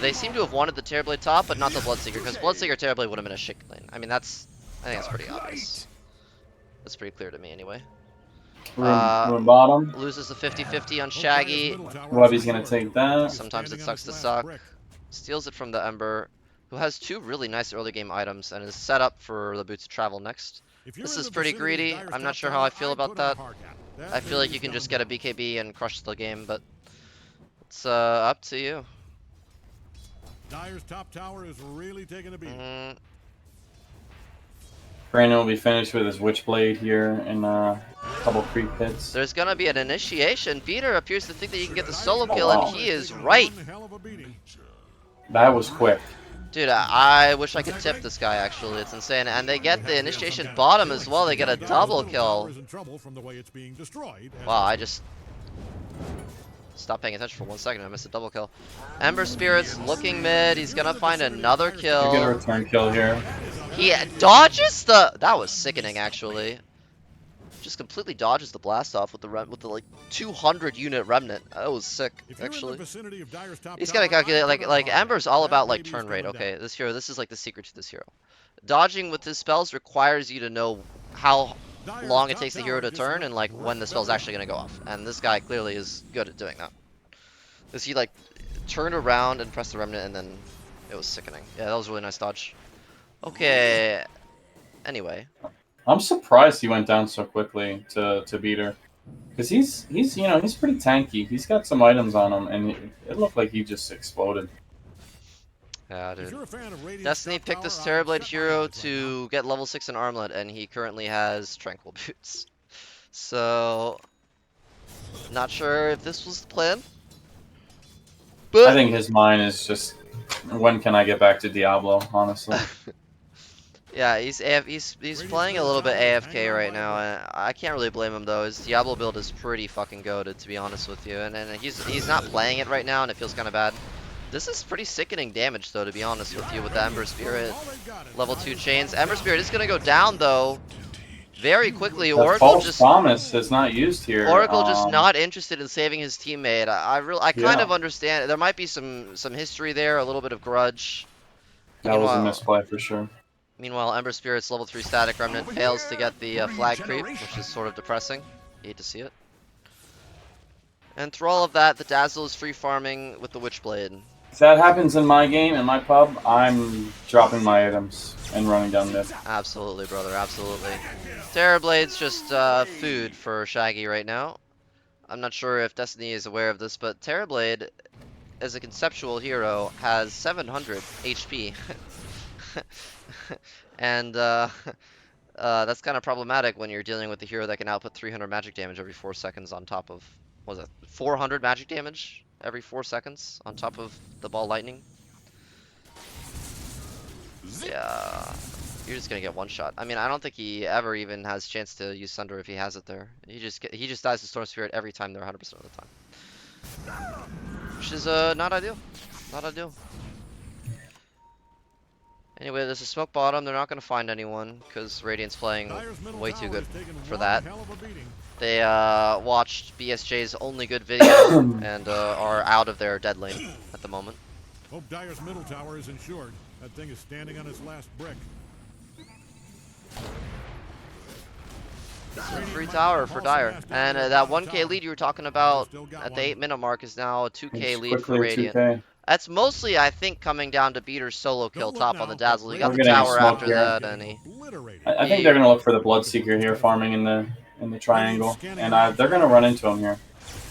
Speaker 1: They seem to have wanted the Terrorblade top, but not the Bloodseeker, because Bloodseeker Terrorblade would have been a shit lane. I mean, I think that's pretty obvious. That's pretty clear to me anyway.
Speaker 2: Room bottom.
Speaker 1: Loses the 50-50 on Shaggy.
Speaker 2: Webby's gonna take that.
Speaker 1: Sometimes it sucks to suck. Steals it from the Ember, who has 2 really nice early game items and is set up for the Boots of Travel next. This is pretty greedy. I'm not sure how I feel about that. I feel like you can just get a BKB and crush the game, but it's up to you.
Speaker 3: Dyer's top tower is really taking a beat.
Speaker 2: Brandon will be finished with his Witchblade here in a couple creep hits.
Speaker 1: There's gonna be an initiation. Beater appears to think that you can get the solo kill, and he is right.
Speaker 2: That was quick.
Speaker 1: Dude, I wish I could tip this guy, actually. It's insane. And they get the initiation bottom as well. They get a double kill. Wow, I just stopped paying attention for 1 second. I missed a double kill. Ember Spirit's looking mid. He's gonna find another kill.
Speaker 2: You get a return kill here.
Speaker 1: He dodges the... That was sickening, actually. Just completely dodges the blast off with the like 200 unit remnant. That was sick, actually. He's gotta calculate like Ember's all about like turn rate. Okay, this is like the secret to this hero. Dodging with his spells requires you to know how long it takes the hero to turn and like when the spell's actually gonna go off. And this guy clearly is good at doing that. Cause he like turned around and pressed the remnant, and then it was sickening. Yeah, that was a really nice dodge. Okay. Anyway.
Speaker 2: I'm surprised he went down so quickly to Beater, because he's pretty tanky. He's got some items on him, and it looked like he just exploded.
Speaker 1: Yeah, dude. Destiny picked this Terrorblade hero to get level 6 in Armlet, and he currently has Tranquil Boots. So, not sure if this was the plan. But
Speaker 2: I think his mind is just, when can I get back to Diablo, honestly.
Speaker 1: yeah, he's playing a little bit AFK right now, and I can't really blame him though. His Diablo build is pretty fucking goated, to be honest with you, and he's not playing it right now, and it feels kind of bad. This is pretty sickening damage though, to be honest with you, with the Ember Spirit level 2 chains. Ember Spirit is gonna go down though, very quickly.
Speaker 2: The
Speaker 1: Oracle
Speaker 2: false
Speaker 1: just
Speaker 2: promise is not used here.
Speaker 1: Oracle just not interested in saving his teammate. I kind of understand. There might be some history there, a little bit of grudge.
Speaker 2: That was a misplay for sure.
Speaker 1: Meanwhile, Ember Spirit's level 3 static remnant fails to get the flag creep, which is sort of depressing. Hate to see it. And through all of that, the Dazzle is free farming with the Witchblade.
Speaker 2: If that happens in my game, in my pub, I'm dropping my items and running down mid.
Speaker 1: Absolutely, brother, absolutely. Terrorblade's just food for Shaggy right now. I'm not sure if Destiny is aware of this, but Terrorblade, as a conceptual hero, has 700 HP. And that's kind of problematic when you're dealing with a hero that can output 300 magic damage every 4 seconds on top of, what was it, 400 magic damage every 4 seconds on top of the ball lightning. Yeah, you're just gonna get one shot. I mean, I don't think he ever even has a chance to use Sunder if he has it there. He just dies to Storm Spirit every time they're 100% of the time, which is not ideal. Not ideal. Anyway, there's a smoke bottom. They're not going to find anyone because Radiant's playing way too good for that. They watched BSJ's only good video and are out of their dead lane at the moment.
Speaker 3: Hope Dyer's middle tower is insured. That thing is standing on its last brick.
Speaker 1: It's a free tower for Dyer. And that 1k lead you were talking about at the 8-minute mark is now a 2k lead for Radiant.
Speaker 2: 2K.
Speaker 1: That's mostly, I think, coming down to Beater's solo kill
Speaker 3: Don't look
Speaker 1: top
Speaker 3: now,
Speaker 1: on the Dazzle. He got
Speaker 2: We're
Speaker 1: the
Speaker 2: getting a
Speaker 1: tower
Speaker 2: smoke
Speaker 1: after
Speaker 2: here.
Speaker 1: that, and he...
Speaker 3: Obliterated.
Speaker 2: I think they're going to look for the Bloodseeker here, farming in the triangle, and they're going to run into him here.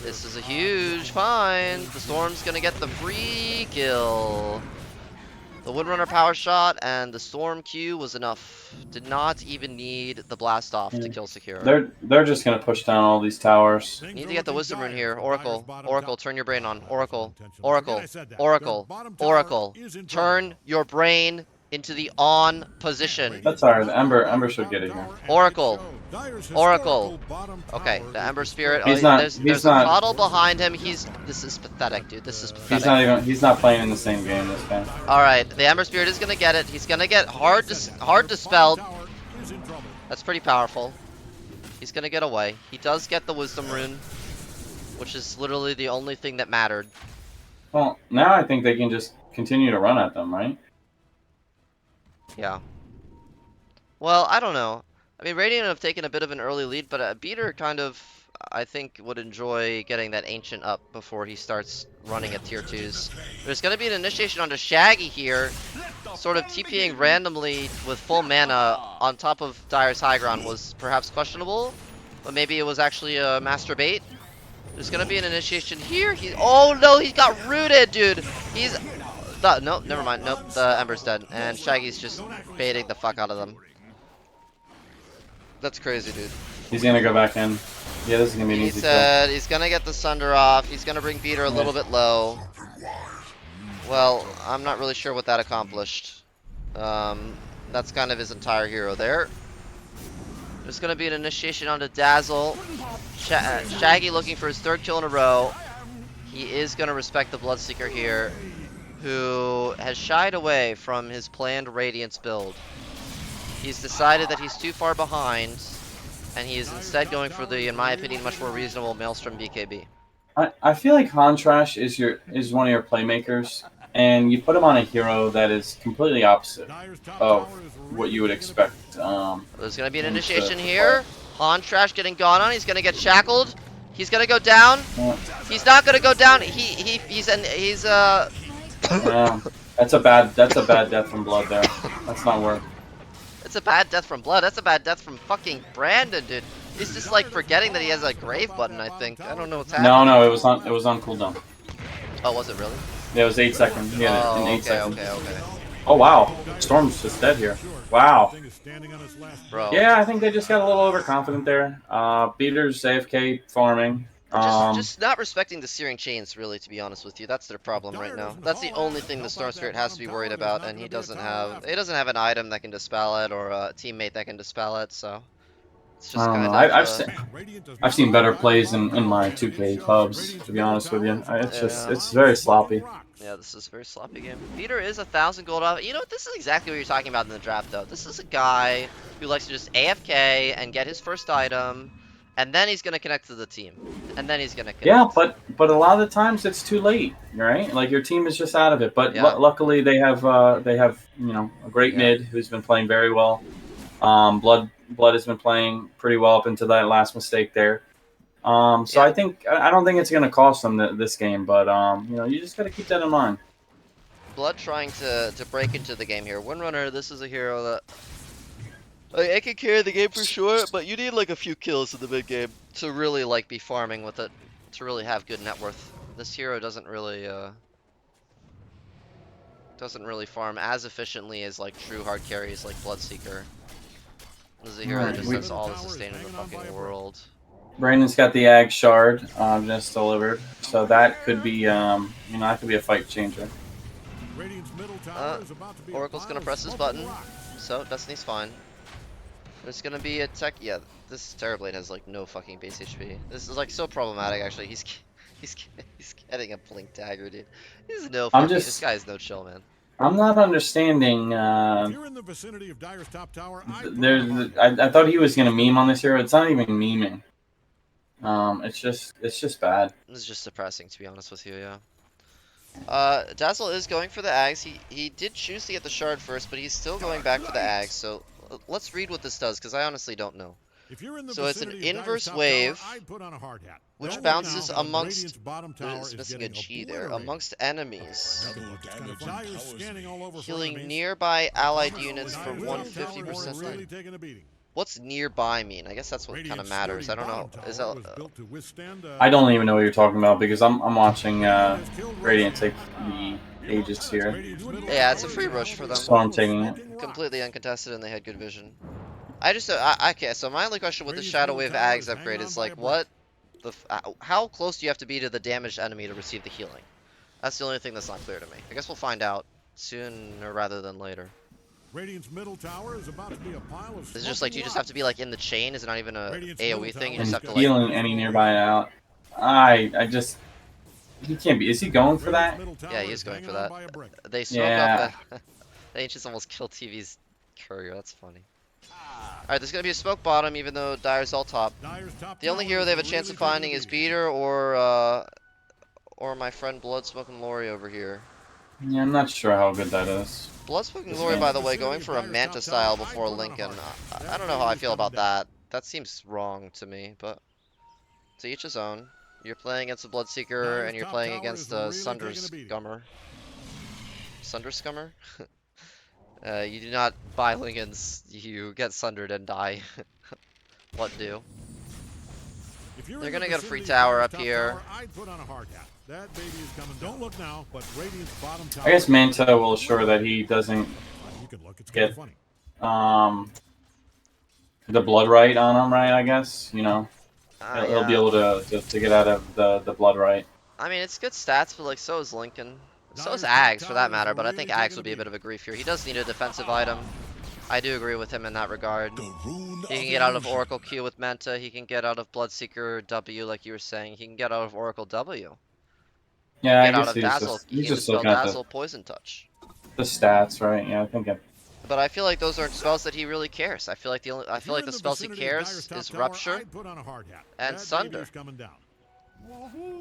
Speaker 1: This is a huge find. The Storm's gonna get the free kill. The Windrunner power shot and the Storm Q was enough. Did not even need the blast off to kill Sekiro.
Speaker 2: They're just going to push down all these towers.
Speaker 3: Things
Speaker 1: Need
Speaker 3: are
Speaker 1: to get the
Speaker 3: looking
Speaker 1: Wisdom Rune
Speaker 3: dire
Speaker 1: here.
Speaker 3: for
Speaker 1: Oracle.
Speaker 3: Dyer's bottom
Speaker 1: Oracle,
Speaker 3: tower.
Speaker 1: turn your brain on.
Speaker 3: That was
Speaker 1: Oracle.
Speaker 3: unintentional.
Speaker 1: Oracle.
Speaker 3: Again, I said that.
Speaker 1: Oracle.
Speaker 3: Their bottom tower
Speaker 1: Oracle.
Speaker 3: is in
Speaker 1: Turn
Speaker 3: trouble.
Speaker 1: your brain into the on position.
Speaker 2: That's alright. Ember should get it here.
Speaker 1: Oracle.
Speaker 3: Dyer's
Speaker 1: Oracle.
Speaker 3: historical bottom
Speaker 1: Okay,
Speaker 3: tower
Speaker 1: the
Speaker 3: is
Speaker 1: Ember Spirit.
Speaker 2: He's
Speaker 1: Oh,
Speaker 2: not-
Speaker 1: there's
Speaker 2: he's
Speaker 1: a
Speaker 2: not-
Speaker 1: puddle behind him. This is pathetic, dude. This is pathetic.
Speaker 2: He's not playing in the same game this game.
Speaker 1: Alright, the Ember Spirit is gonna get it. He's gonna get hard dispelled.
Speaker 3: Bottom tower is in trouble.
Speaker 1: That's pretty powerful. He's gonna get away. He does get the Wisdom Rune, which is literally the only thing that mattered.
Speaker 2: Well, now I think they can just continue to run at them, right?
Speaker 1: Yeah. Well, I don't know. I mean, Radiant have taken a bit of an early lead, but Beater kind of, I think, would enjoy getting that Ancient up before he starts running at tier 2s. There's going to be an initiation onto Shaggy here, sort of TPing randomly with full mana on top of Dyer's high ground was perhaps questionable, but maybe it was actually a master bait. There's going to be an initiation here. Oh no, he's got rooted, dude. He's... Nope, never mind. Nope, the Ember's dead. And Shaggy's just baiting the fuck out of them. That's crazy, dude.
Speaker 2: He's gonna go back in. Yeah, this is gonna be an
Speaker 1: He
Speaker 2: easy kill.
Speaker 1: said he's gonna get the Sunder off. He's gonna bring Beater a little bit low. Well, I'm not really sure what that accomplished. That's kind of his entire hero there. There's gonna be an initiation onto Dazzle. Shaggy looking for his 3rd kill in a row. He is gonna respect the Bloodseeker here, who has shied away from his planned Radiance build. He's decided that he's too far behind, and he is instead going for the, in my opinion, much more reasonable Maelstrom BKB.
Speaker 2: I feel like Hontrash is one of your playmakers, and you put him on a hero that is completely opposite
Speaker 3: Dyer's top
Speaker 2: of
Speaker 3: tower is
Speaker 2: what you would expect.
Speaker 1: There's going to be an
Speaker 2: And,
Speaker 1: initiation here. Hontrash getting gone on. He's going to get shackled. He's going to go down.
Speaker 2: Yeah.
Speaker 1: He's not going to go down. He's
Speaker 2: That's a bad death from Blood there. That's not worth.
Speaker 1: It's a bad death from Blood. That's a bad death from fucking Brandon, dude. He's just like forgetting that he has a grave button, I think. I don't know what's happening.
Speaker 2: No, it was on cooldown.
Speaker 1: Oh, was it really?
Speaker 2: Yeah, it was 8 seconds. He had it in 8
Speaker 1: okay,
Speaker 2: seconds.
Speaker 1: okay.
Speaker 2: Oh wow, Storm's just dead here. Wow.
Speaker 3: Thing is standing on its last
Speaker 1: Bro.
Speaker 2: Yeah, I think they just got a little overconfident there. Beater's AFK farming.
Speaker 1: Just not respecting the Searing Chains, really, to be honest with you. That's their problem right now. That's the only thing the Storm Spirit has to be worried about, and he doesn't have an item that can dispel it or a teammate that can dispel it, so it's just
Speaker 2: I don't
Speaker 1: kind
Speaker 2: know.
Speaker 1: of
Speaker 2: I've seen better plays in my 2K pubs, to be honest with you. It's very sloppy.
Speaker 1: yeah, this is a very sloppy game. Peter is 1,000 gold off. You know what? This is exactly what you're talking about in the draft, though. This is a guy who likes to just AFK and get his first item, and then he's gonna connect to the team, and then he's gonna connect.
Speaker 2: Yeah, but a lot of the times it's too late, right? Like your team is just out of it. But
Speaker 1: Yeah.
Speaker 2: luckily they have a great mid who's been playing very well. Blood has been playing pretty well up into that last mistake there. So
Speaker 1: Yeah.
Speaker 2: I don't think it's going to cost them this game, but you just got to keep that in mind.
Speaker 1: Blood trying to break into the game here. Windrunner, this is a hero that it can carry the game for sure, but you need like a few kills in the mid game to really like be farming with it, to really have good net worth. This hero doesn't really farm as efficiently as like true hard carries like Bloodseeker. This is a hero that just has all the sustain in the fucking world.
Speaker 2: Brandon's got the Ag Shard just delivered, so that could be that could be a fight changer.
Speaker 1: Oracle's gonna press his button, so Destiny's fine. There's gonna be a tech. Yeah, this Terrorblade has like no fucking base HP. This is like so problematic. Actually, he's getting a blink dagger, dude. He's no. This guy is no chill, man.
Speaker 2: I'm not understanding.
Speaker 3: If you're in the vicinity of Dyer's top tower,
Speaker 2: I thought he was gonna meme on this hero. It's not even memeing. It's just bad.
Speaker 1: This is just depressing, to be honest with you. Yeah. Dazzle is going for the Ags. He did choose to get the shard first, but he's still going back for the Ags. So let's read what this does, because I honestly don't know.
Speaker 3: If you're in the
Speaker 1: So it's an
Speaker 3: vicinity of Dyer's
Speaker 1: inverse
Speaker 3: top
Speaker 1: wave,
Speaker 3: tower, I'd put on a hard hat.
Speaker 1: which
Speaker 3: Don't look
Speaker 1: bounces
Speaker 3: now, but
Speaker 1: amongst.
Speaker 3: Radiant's bottom tower
Speaker 1: It's
Speaker 3: is
Speaker 1: missing a
Speaker 3: getting
Speaker 1: G there.
Speaker 3: obliterated.
Speaker 1: Amongst enemies.
Speaker 3: You can look, it's kinda fun. Dyer's scanning all over for
Speaker 1: Healing
Speaker 3: enemies.
Speaker 1: nearby allied units
Speaker 3: Dyer's
Speaker 1: for
Speaker 3: middle tower is
Speaker 1: 150%.
Speaker 3: really taking a beating.
Speaker 1: What's nearby mean? I guess that's what kind of
Speaker 3: Radiant's
Speaker 1: matters. I
Speaker 3: sturdy
Speaker 1: don't know.
Speaker 3: bottom
Speaker 1: Is
Speaker 3: tower
Speaker 1: that
Speaker 3: was built to withstand,
Speaker 2: I don't even know what you're talking about because I'm watching
Speaker 3: Radiant has killed
Speaker 2: Radiant
Speaker 3: Roshan.
Speaker 2: take the Aegis here.
Speaker 3: Radiant's middle
Speaker 1: Yeah, it's a
Speaker 3: tower
Speaker 1: free
Speaker 3: is
Speaker 1: rush for them.
Speaker 2: Storm taking it.
Speaker 1: completely uncontested and they had good vision? Okay, so my only question with the
Speaker 3: Radiant's
Speaker 1: Shadow
Speaker 3: middle
Speaker 1: Wave
Speaker 3: tower
Speaker 1: Ags
Speaker 3: is hanging
Speaker 1: upgrade
Speaker 3: on
Speaker 1: is
Speaker 3: by
Speaker 1: like,
Speaker 3: a
Speaker 1: what the how close do you have to be to the damaged enemy to receive the healing? That's the only thing that's not clear to me. I guess we'll find out sooner rather than later.
Speaker 3: Radiant's middle tower is about to be a pile of
Speaker 1: It's just like, do you just have to be like in the chain? Is it not even a
Speaker 3: Radiant's
Speaker 1: AoE
Speaker 3: middle
Speaker 1: thing? You
Speaker 3: tower
Speaker 1: just
Speaker 2: And
Speaker 1: have to like.
Speaker 2: healing any nearby out. I just he can't be. Is he going for that?
Speaker 1: Yeah, he is going for that. They smoke
Speaker 2: Yeah.
Speaker 1: up the Ancients almost kill TV's courier. That's funny. Alright, there's gonna be a smoke bottom even though Dyer's all top. The only hero they have a chance of finding is Beater or my friend Bloodsmoking Lori over here.
Speaker 2: Yeah, I'm not sure how good that is.
Speaker 1: Bloodsmoking Lori, by the way, going for a Manta style before Lincoln. I don't know how I feel about that. That seems wrong to me, but to each his own. You're playing against a Bloodseeker and you're playing against a Sunder Scummer. Sunder Scummer? You do not buy Lincolns, you get sundered and die. What do? They're gonna get a free tower up here.
Speaker 3: I'd put on a hard hat. That baby is coming. Don't look now, but Radiant's bottom tower.
Speaker 2: I guess Manta will assure that he doesn't
Speaker 3: You can look. It's
Speaker 2: get
Speaker 3: kind of funny.
Speaker 2: the blood right on him, right? I guess you know he'll be
Speaker 1: Yeah.
Speaker 2: able to get out of the blood right.
Speaker 1: I mean, it's good stats, but like so is Lincoln. So is
Speaker 3: Dyer's
Speaker 1: Ags
Speaker 3: top
Speaker 1: for that
Speaker 3: tower is
Speaker 1: matter, but I
Speaker 3: really
Speaker 1: think
Speaker 3: taking
Speaker 1: Ags
Speaker 3: a
Speaker 1: would be a bit
Speaker 3: beating.
Speaker 1: of a grief here. He does need a defensive item. I do agree with him in that regard.
Speaker 4: The rune
Speaker 1: He
Speaker 4: of
Speaker 1: can get out of
Speaker 4: illusion.
Speaker 1: Oracle Q with Menta, he can get out of Bloodseeker W like you were saying, he can get out of Oracle W.
Speaker 2: Yeah, I
Speaker 1: Get out
Speaker 2: guess
Speaker 1: of
Speaker 2: he's
Speaker 1: Dazzle,
Speaker 2: just
Speaker 1: he
Speaker 2: he's
Speaker 1: can
Speaker 2: just
Speaker 1: dispel
Speaker 2: looking at
Speaker 1: Dazzle, Poison Touch.
Speaker 2: the stats, right? Yeah, I think
Speaker 1: But I feel like those aren't spells that he really cares. I feel like the spells he cares is Rupture and Sunder.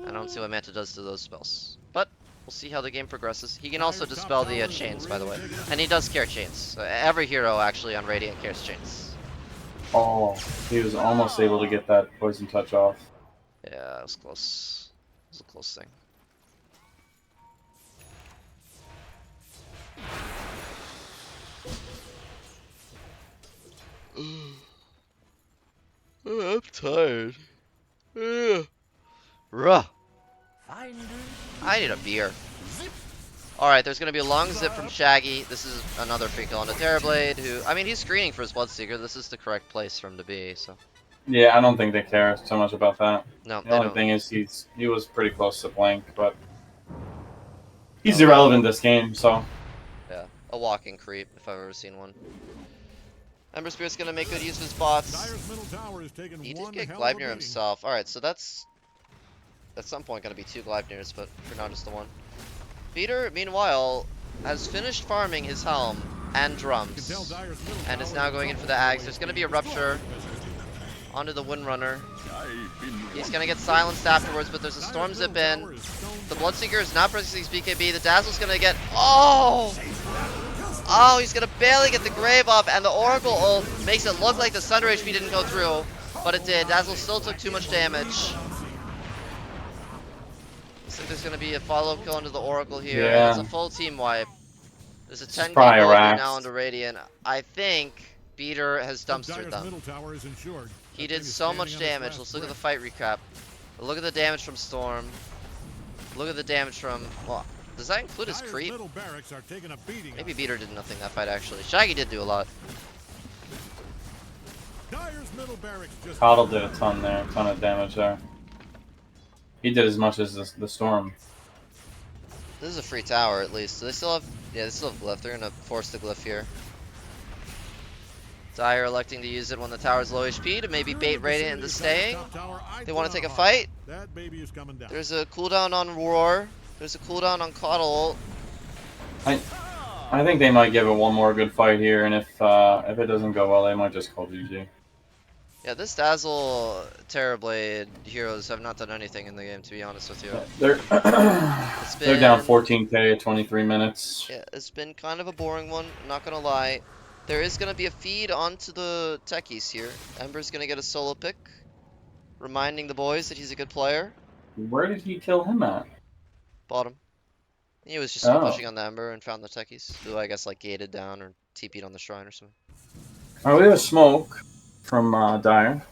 Speaker 1: I don't see what Manta does to those spells. But we'll see how the game progresses. He can also dispel the chains, by the way. And he does care chains. Every hero actually on Radiant cares chains.
Speaker 2: oh, he was almost able to get that poison touch off.
Speaker 1: Yeah, it was close. It was a close thing. I'm tired. Ruh. I need a beer. Alright, there's gonna be a long zip from Shaggy. This is another free kill on the Terrorblade, who, I mean, he's screening for his Bloodseeker. This is the correct place for him to be, so.
Speaker 2: Yeah, I don't think they care so much about that.
Speaker 1: No,
Speaker 2: The
Speaker 1: they
Speaker 2: only
Speaker 1: don't.
Speaker 2: thing is he was pretty close to blank, but he's irrelevant this game. So
Speaker 1: Yeah, a walking creep, if I've ever seen one. Ember Spirit's gonna make good use of his bots. He did get Gleipnir himself. Alright, so that's at some point gonna be 2 Gleipnirs, but for now just the one. Peter, meanwhile, has finished farming his helm and drums, and is now going in for the Ags. There's gonna be a Rupture onto the Windrunner. He's gonna get silenced afterwards, but there's a Storm Zip in. The Bloodseeker is not pressing his BKB. The Dazzle's gonna get... Oh! Oh, he's gonna barely get the Grave up, and the Oracle ult makes it look like the Sunder HP didn't go through, but it did. Dazzle still took too much damage. Looks like there's gonna be a follow-up kill into the Oracle here.
Speaker 2: Yeah.
Speaker 1: And it's a full team wipe. There's a 10k
Speaker 2: probably a
Speaker 1: ability
Speaker 2: Rax.
Speaker 1: now into Radiant. I think Beater has dumpstered them. He did so much damage. Let's look at the fight recap. Look at the damage from Storm. Look at the damage from... Well, does that include his creep? Maybe Beater did nothing that fight, actually. Shaggy did do a lot.
Speaker 2: Coddle did a ton there, a ton of damage there. He did as much as the Storm.
Speaker 1: This is a free tower, at least. So they still have... Yeah, they still have Glyph. They're gonna force the Glyph here. Dyer electing to use it when the tower's low HP to maybe bait Radiant into staying. They want to take a fight. There's a cooldown on Roar. There's a cooldown on Coddle.
Speaker 2: I think they might give it one more good fight here, and if it doesn't go well, they might just call GG.
Speaker 1: Yeah, this Dazzle Terrorblade heroes have not done anything in the game, to be honest with you.
Speaker 2: They're
Speaker 1: It's been,
Speaker 2: they're down 14k at 23 minutes.
Speaker 1: Yeah, it's been kind of a boring one, I'm not gonna lie. There is gonna be a feed onto the techies here. Ember's gonna get a solo pick, reminding the boys that he's a good player.
Speaker 2: Where did he kill him at?
Speaker 1: Bottom. He was just
Speaker 2: Oh.
Speaker 1: pushing on the Ember and found the techies, who I guess like gated down or TP'd on the shrine or something.
Speaker 2: Alright, we have a smoke from Dire.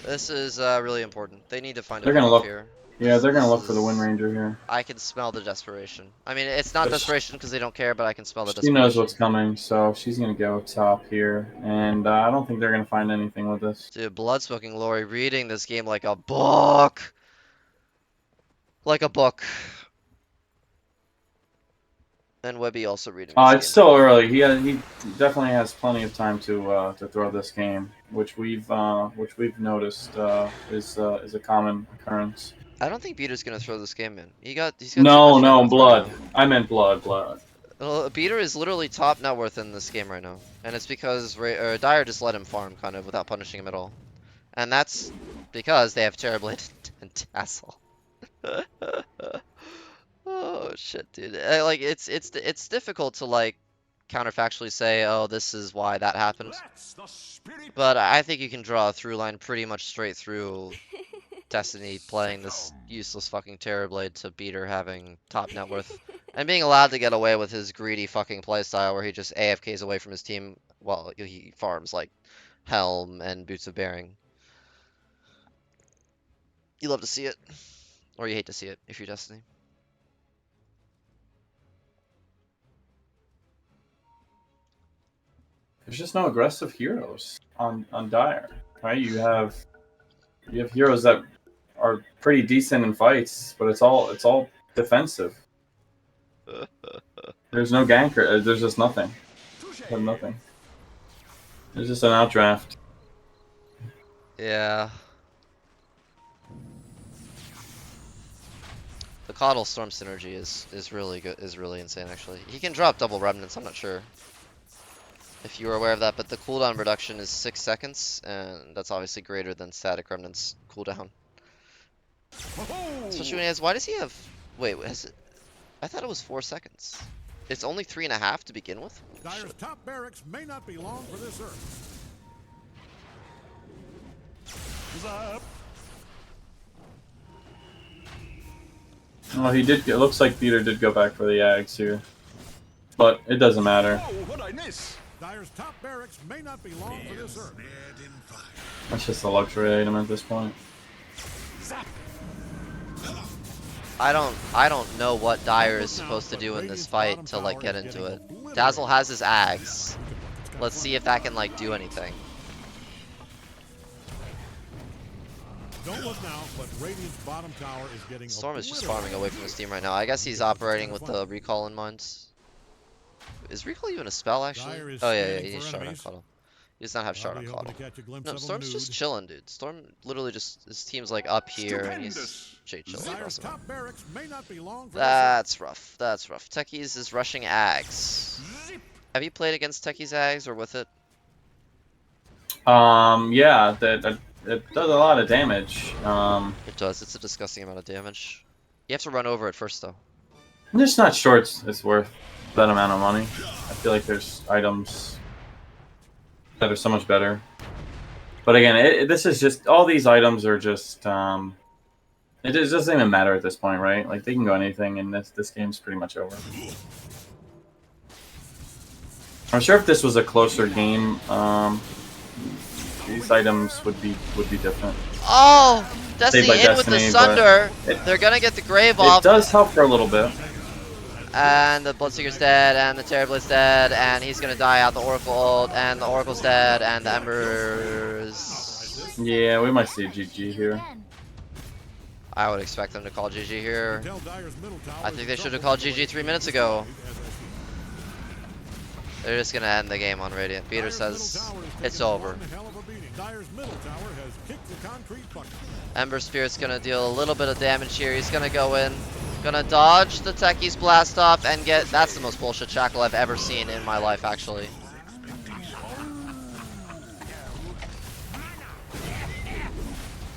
Speaker 1: This is really important. They need to find a
Speaker 2: They're gonna
Speaker 1: drop
Speaker 2: look.
Speaker 1: here.
Speaker 2: Yeah, they're gonna
Speaker 1: This
Speaker 2: look for the
Speaker 1: is-
Speaker 2: Wind Ranger here.
Speaker 1: I can smell the desperation. I mean, it's not
Speaker 2: But
Speaker 1: desperation because they don't care, but I can smell the
Speaker 2: She
Speaker 1: desperation.
Speaker 2: knows what's coming, so she's gonna go top here, and I don't think they're gonna find anything with this.
Speaker 1: Dude, Bloodsmoking Lori reading this game like a book. Like a book. And Webby also reading this
Speaker 2: It's
Speaker 1: game.
Speaker 2: still early. He definitely has plenty of time to throw this game, which we've noticed is a common occurrence.
Speaker 1: I don't think Beater's gonna throw this game in. He's got too
Speaker 2: No,
Speaker 1: much net
Speaker 2: no,
Speaker 1: worth
Speaker 2: blood.
Speaker 1: right now.
Speaker 2: I meant blood.
Speaker 1: Well, Beater is literally top net worth in this game right now, and it's because Dire just let him farm kind of without punishing him at all, and that's because they have Terrorblade and Tassel. Oh shit, dude! Like it's difficult to like counterfactually say, oh, this is why that happened, but I think you can draw a through line pretty much straight through Destiny playing this useless fucking Terrorblade to Beater having top net worth. And being allowed to get away with his greedy fucking playstyle where he just AFKs away from his team while he farms like Helm and Boots of Bearing. You love to see it. Or you hate to see it if you're Destiny.
Speaker 2: There's just no aggressive heroes on Dire, right? You have heroes that are pretty decent in fights, but it's all defensive. There's no ganker. There's just nothing. There's nothing. There's just an outdraft.
Speaker 1: Yeah. The Coddle Storm synergy is really good, is really insane actually. He can drop double remnants, I'm not sure if you were aware of that, but the cooldown reduction is 6 seconds, and that's obviously greater than static remnants cooldown. Especially when he has, why does he have, wait, has it, I thought it was 4 seconds. It's only 3.5 to begin with?
Speaker 3: Dire's top barracks may not be long for this earth.
Speaker 2: Well, he did. It looks like Peter did go back for the Ags here, but it doesn't matter.
Speaker 3: Dire's top barracks may not be long for this earth.
Speaker 2: That's just a luxury item at this point.
Speaker 1: I don't know what Dire is supposed to do in this fight to like get into it. Dazzle has his Ags. Let's see if that can like do anything.
Speaker 3: Don't look now, but Radiant's bottom tower is getting
Speaker 1: Storm is just
Speaker 3: obliterated.
Speaker 1: farming away from his team right now. I guess he's operating with the recall in mind. Is recall even a spell actually?
Speaker 3: Dire is
Speaker 1: Oh yeah,
Speaker 3: scanning
Speaker 1: he needs
Speaker 3: for
Speaker 1: shard on
Speaker 3: enemies.
Speaker 1: Coddle. He does not have shard on
Speaker 3: Probably hoping
Speaker 1: Coddle.
Speaker 3: to catch a glimpse
Speaker 1: No,
Speaker 3: of a
Speaker 1: Storm's just
Speaker 3: nude.
Speaker 1: chilling, dude. Storm literally just, his team's like up here and he's straight chilling.
Speaker 3: Dire's
Speaker 1: across the map.
Speaker 3: top barracks may not be long for
Speaker 1: That's rough. That's rough. Techies is rushing Ags. Have you played against Techies Ags or with it?
Speaker 2: Yeah, that it does a lot of damage.
Speaker 1: It does. It's a disgusting amount of damage. You have to run over it first, though.
Speaker 2: I'm just not sure it's worth that amount of money. I feel like there's items that are so much better. But again, this is just all these items are just it just doesn't even matter at this point, right? Like they can go anything, and this game's pretty much over. I'm sure if this was a closer game, these items would be different.
Speaker 1: Oh! Destiny
Speaker 2: by
Speaker 1: in with the
Speaker 2: Destiny,
Speaker 1: Sunder.
Speaker 2: but
Speaker 1: They're gonna get the Grave
Speaker 2: It
Speaker 1: off.
Speaker 2: does help for a little bit.
Speaker 1: And the Bloodseeker's dead, and the Terrorblade's dead, and he's gonna die out the Oracle ult, and the Oracle's dead, and the Embers.
Speaker 2: Yeah, we might see GG here.
Speaker 1: I would expect them to call GG here.
Speaker 3: Tell Dire's middle tower
Speaker 1: I
Speaker 3: is
Speaker 1: think they should have
Speaker 3: double
Speaker 1: called GG 3 minutes ago. They're just gonna end the game on Radiant. Peter
Speaker 3: Dire's middle
Speaker 1: says
Speaker 3: tower is
Speaker 1: it's
Speaker 3: taking
Speaker 1: over.
Speaker 3: one hell of a beating. Dire's middle tower has kicked the concrete bucket.
Speaker 1: Ember Spirit's gonna deal a little bit of damage here. He's gonna go in, gonna dodge the Techie's blast off and get. That's the most bullshit shackle I've ever seen in my life, actually.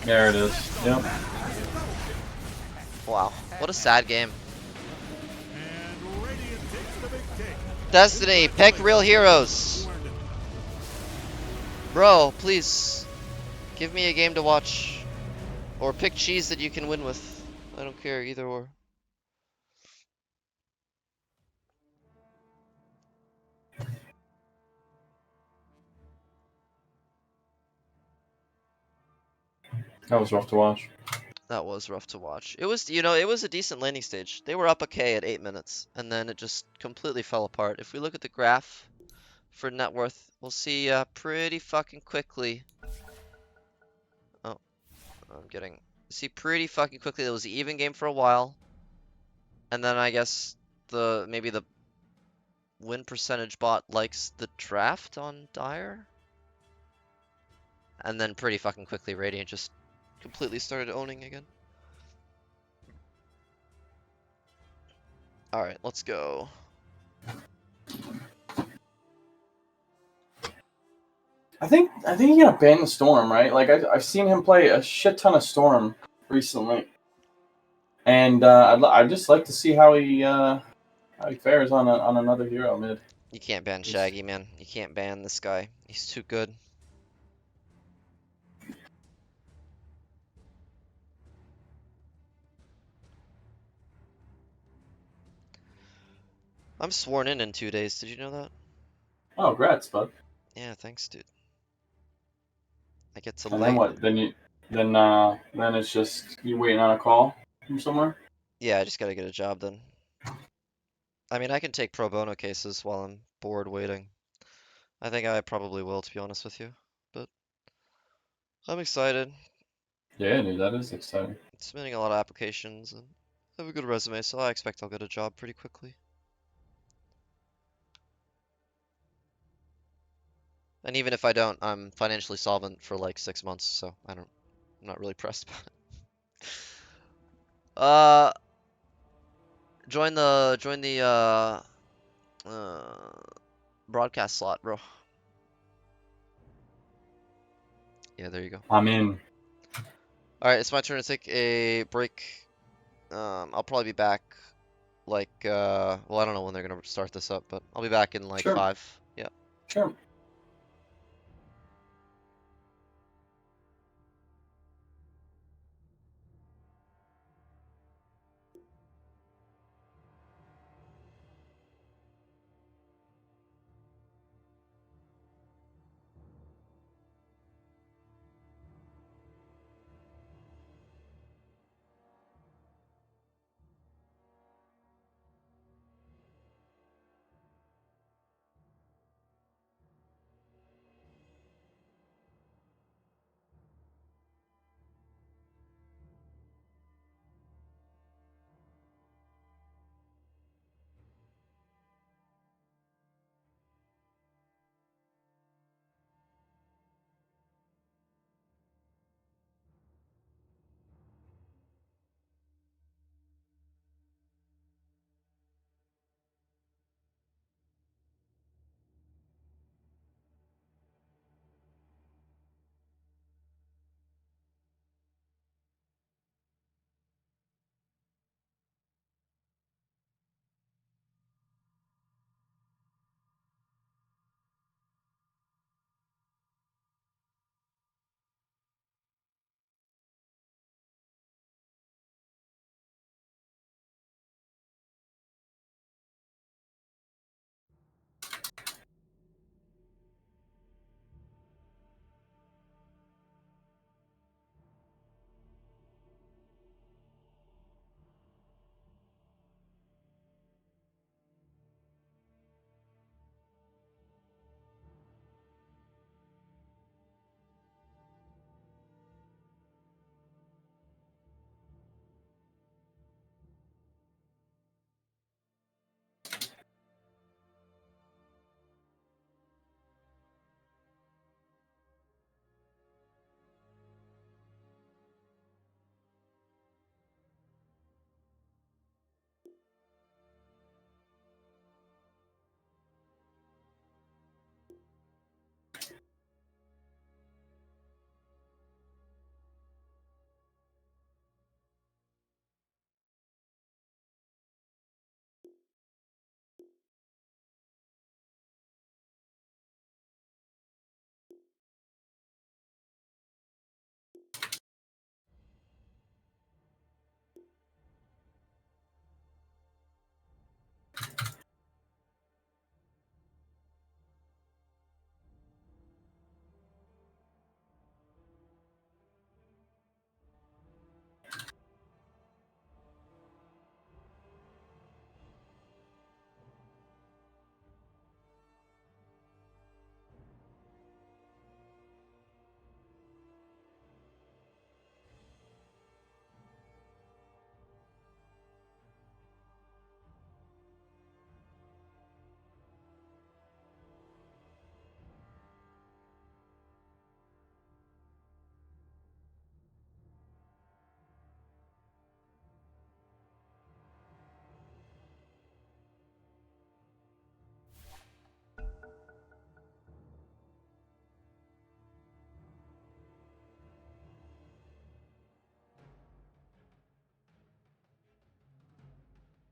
Speaker 2: There it is. Yep.
Speaker 1: Wow, what a sad game.
Speaker 3: And Radiant takes the big
Speaker 1: Destiny, pick real heroes.
Speaker 3: You earned it.
Speaker 1: Bro, please. Give me a game to watch. Or pick cheese that you can win with. I don't care, either or.
Speaker 2: That was rough to watch.
Speaker 1: That was rough to watch. It was, it was a decent landing stage. They were up a K at 8 minutes, and then it just completely fell apart. If we look at the graph for net worth, we'll see pretty fucking quickly. Oh, I'm getting. See pretty fucking quickly. It was an even game for a while, and then I guess maybe the win percentage bot likes the draft on Dire, and then pretty fucking quickly Radiant just completely started owning again. All right, let's go.
Speaker 2: I think he's gonna ban the Storm, right? Like I've seen him play a shit ton of Storm recently, and I'd just like to see how he fares on another hero mid.
Speaker 1: You can't ban Shaggy, man. You can't ban this guy. He's too good. I'm sworn in 2 days. Did you know that?
Speaker 2: Oh, congrats, bud.
Speaker 1: Yeah, thanks, dude. I get to
Speaker 2: And then
Speaker 1: light.
Speaker 2: what? Then it's just you waiting on a call from somewhere.
Speaker 1: Yeah, I just gotta get a job then. I mean, I can take pro bono cases while I'm bored waiting. I think I probably will, to be honest with you. But I'm excited.
Speaker 2: Yeah, dude, that is exciting.
Speaker 1: Submitting a lot of applications and have a good resume, so I expect I'll get a job pretty quickly. And even if I don't, I'm financially solvent for like 6 months, so I'm not really pressed about it. Join the broadcast slot, bro. Yeah, there you go.
Speaker 2: I'm in.
Speaker 1: All right, it's my turn to take a break. I'll probably be back like well, I don't know when they're gonna start this up, but I'll be back in like
Speaker 2: Sure.
Speaker 1: 5. Yeah.
Speaker 2: Sure.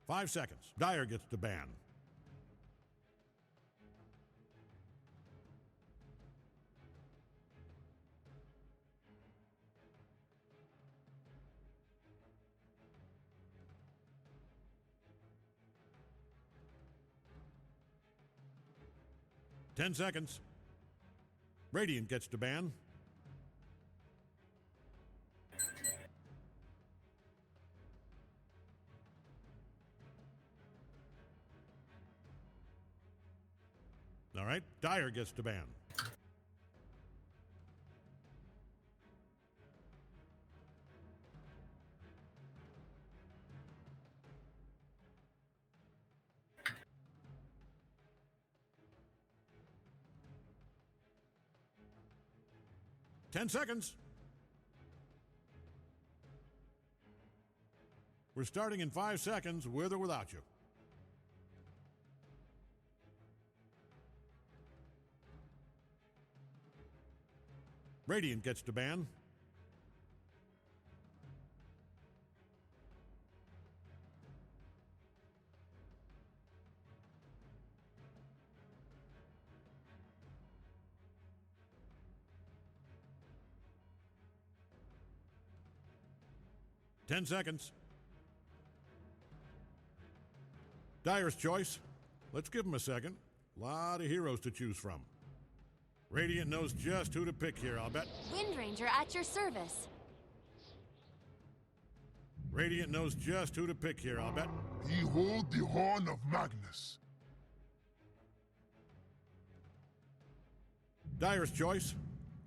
Speaker 3: 5 seconds. Dyer gets to ban. Ten seconds. Radiant gets to ban. All right, Dyer gets to ban. Ten seconds. We're starting in 5 seconds, with or without you. Radiant gets to ban. Ten seconds. Dyer's choice. Let's give him a second. Lot of heroes to choose from. Radiant knows just who to pick here, I'll bet.
Speaker 4: Windranger at your service.
Speaker 3: Radiant knows just who to pick here, I'll bet.
Speaker 5: Behold the Horn of Magnus.
Speaker 3: Dyer's choice.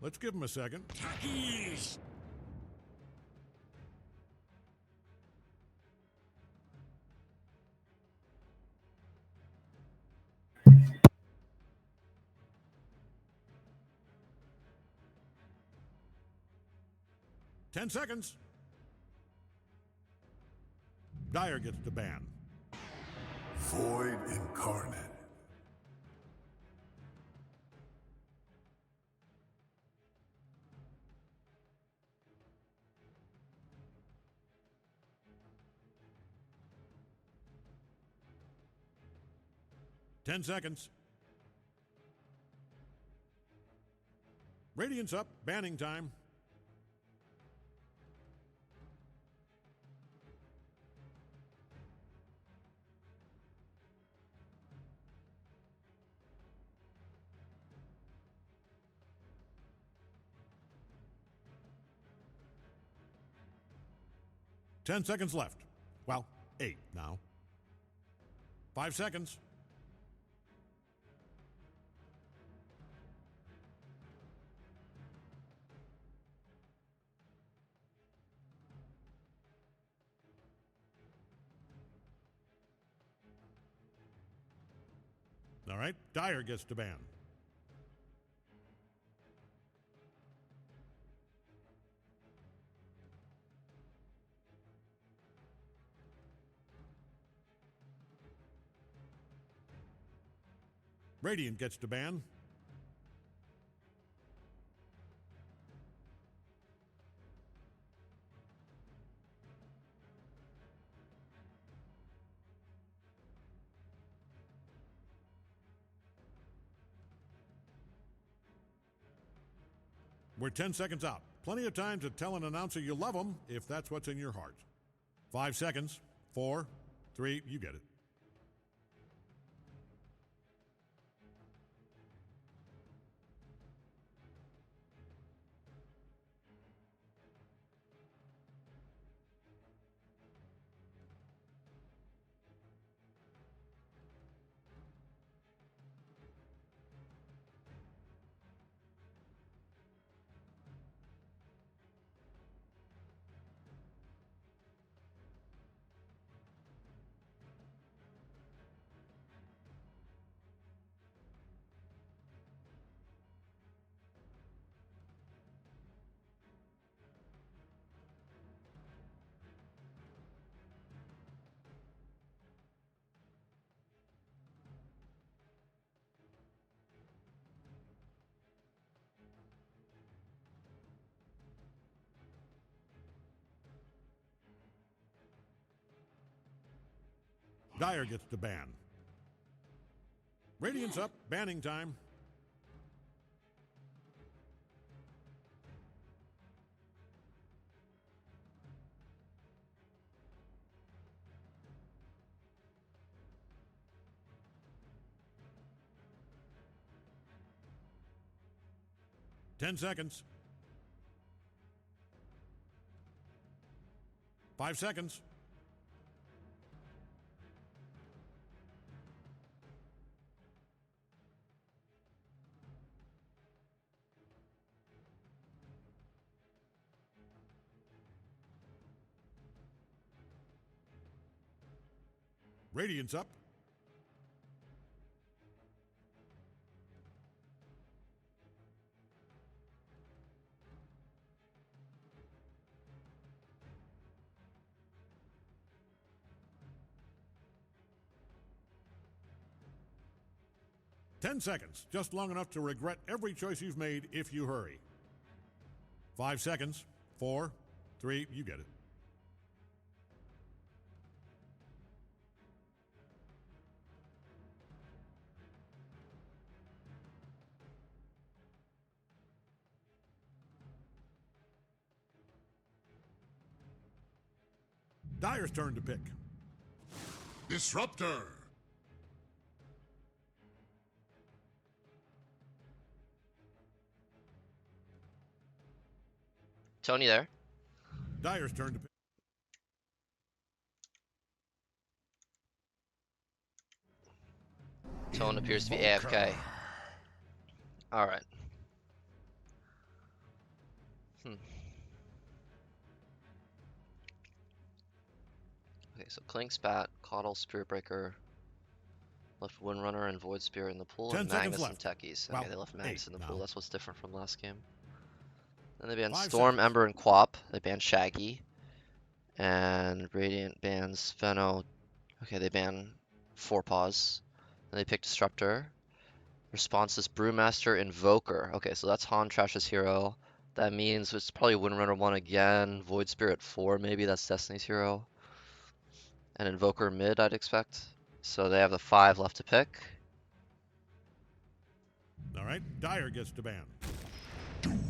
Speaker 3: Let's give him a second.
Speaker 5: Takis!
Speaker 3: 10 seconds. Dyer gets to ban.
Speaker 5: Void incarnate.
Speaker 3: Ten seconds. Radiant's up. Banning time. Ten seconds left. Well, 8 now. 5 seconds. All right, Dyer gets to ban. Radiant gets to ban. We're 10 seconds out. Plenty of time to tell an announcer you love them if that's what's in your heart. 5 seconds. 4, 3, you get it. Dire gets to ban. Radiant's up. Banning time. Ten seconds. 5 seconds. Radiant's up. Ten seconds, just long enough to regret every choice you've made if you hurry. 5 seconds. 4, 3, you get it. Dire's turn to pick.
Speaker 5: Disruptor.
Speaker 1: Tony there.
Speaker 3: Dire's turn to pick.
Speaker 1: Tone appears to be AFK. Alright. Okay, so Clink, Spat, Coddle, Spirit Breaker. Left Windrunner and Void Spirit in the pool,
Speaker 3: 10
Speaker 1: and
Speaker 3: seconds
Speaker 1: Magnus and
Speaker 3: left.
Speaker 1: Techies.
Speaker 3: Wow,
Speaker 1: Okay, they left Magnus
Speaker 3: 8
Speaker 1: in the
Speaker 3: now.
Speaker 1: pool. That's what's different from last game. Then they banned
Speaker 3: 5
Speaker 1: Storm,
Speaker 3: seconds.
Speaker 1: Ember, and Quap. They banned Shaggy. And Radiant bans Feno. Okay, they ban Forepaws. Then they picked Disruptor. Response is Brewmaster, Invoker. Okay, so that's Han Trash's hero. That means it's probably Windrunner 1 again. Void Spirit 4, maybe. That's Destiny's hero. And Invoker mid, I'd expect. So they have the 5 left to pick.
Speaker 3: All right, Dire gets to ban.
Speaker 5: Doom.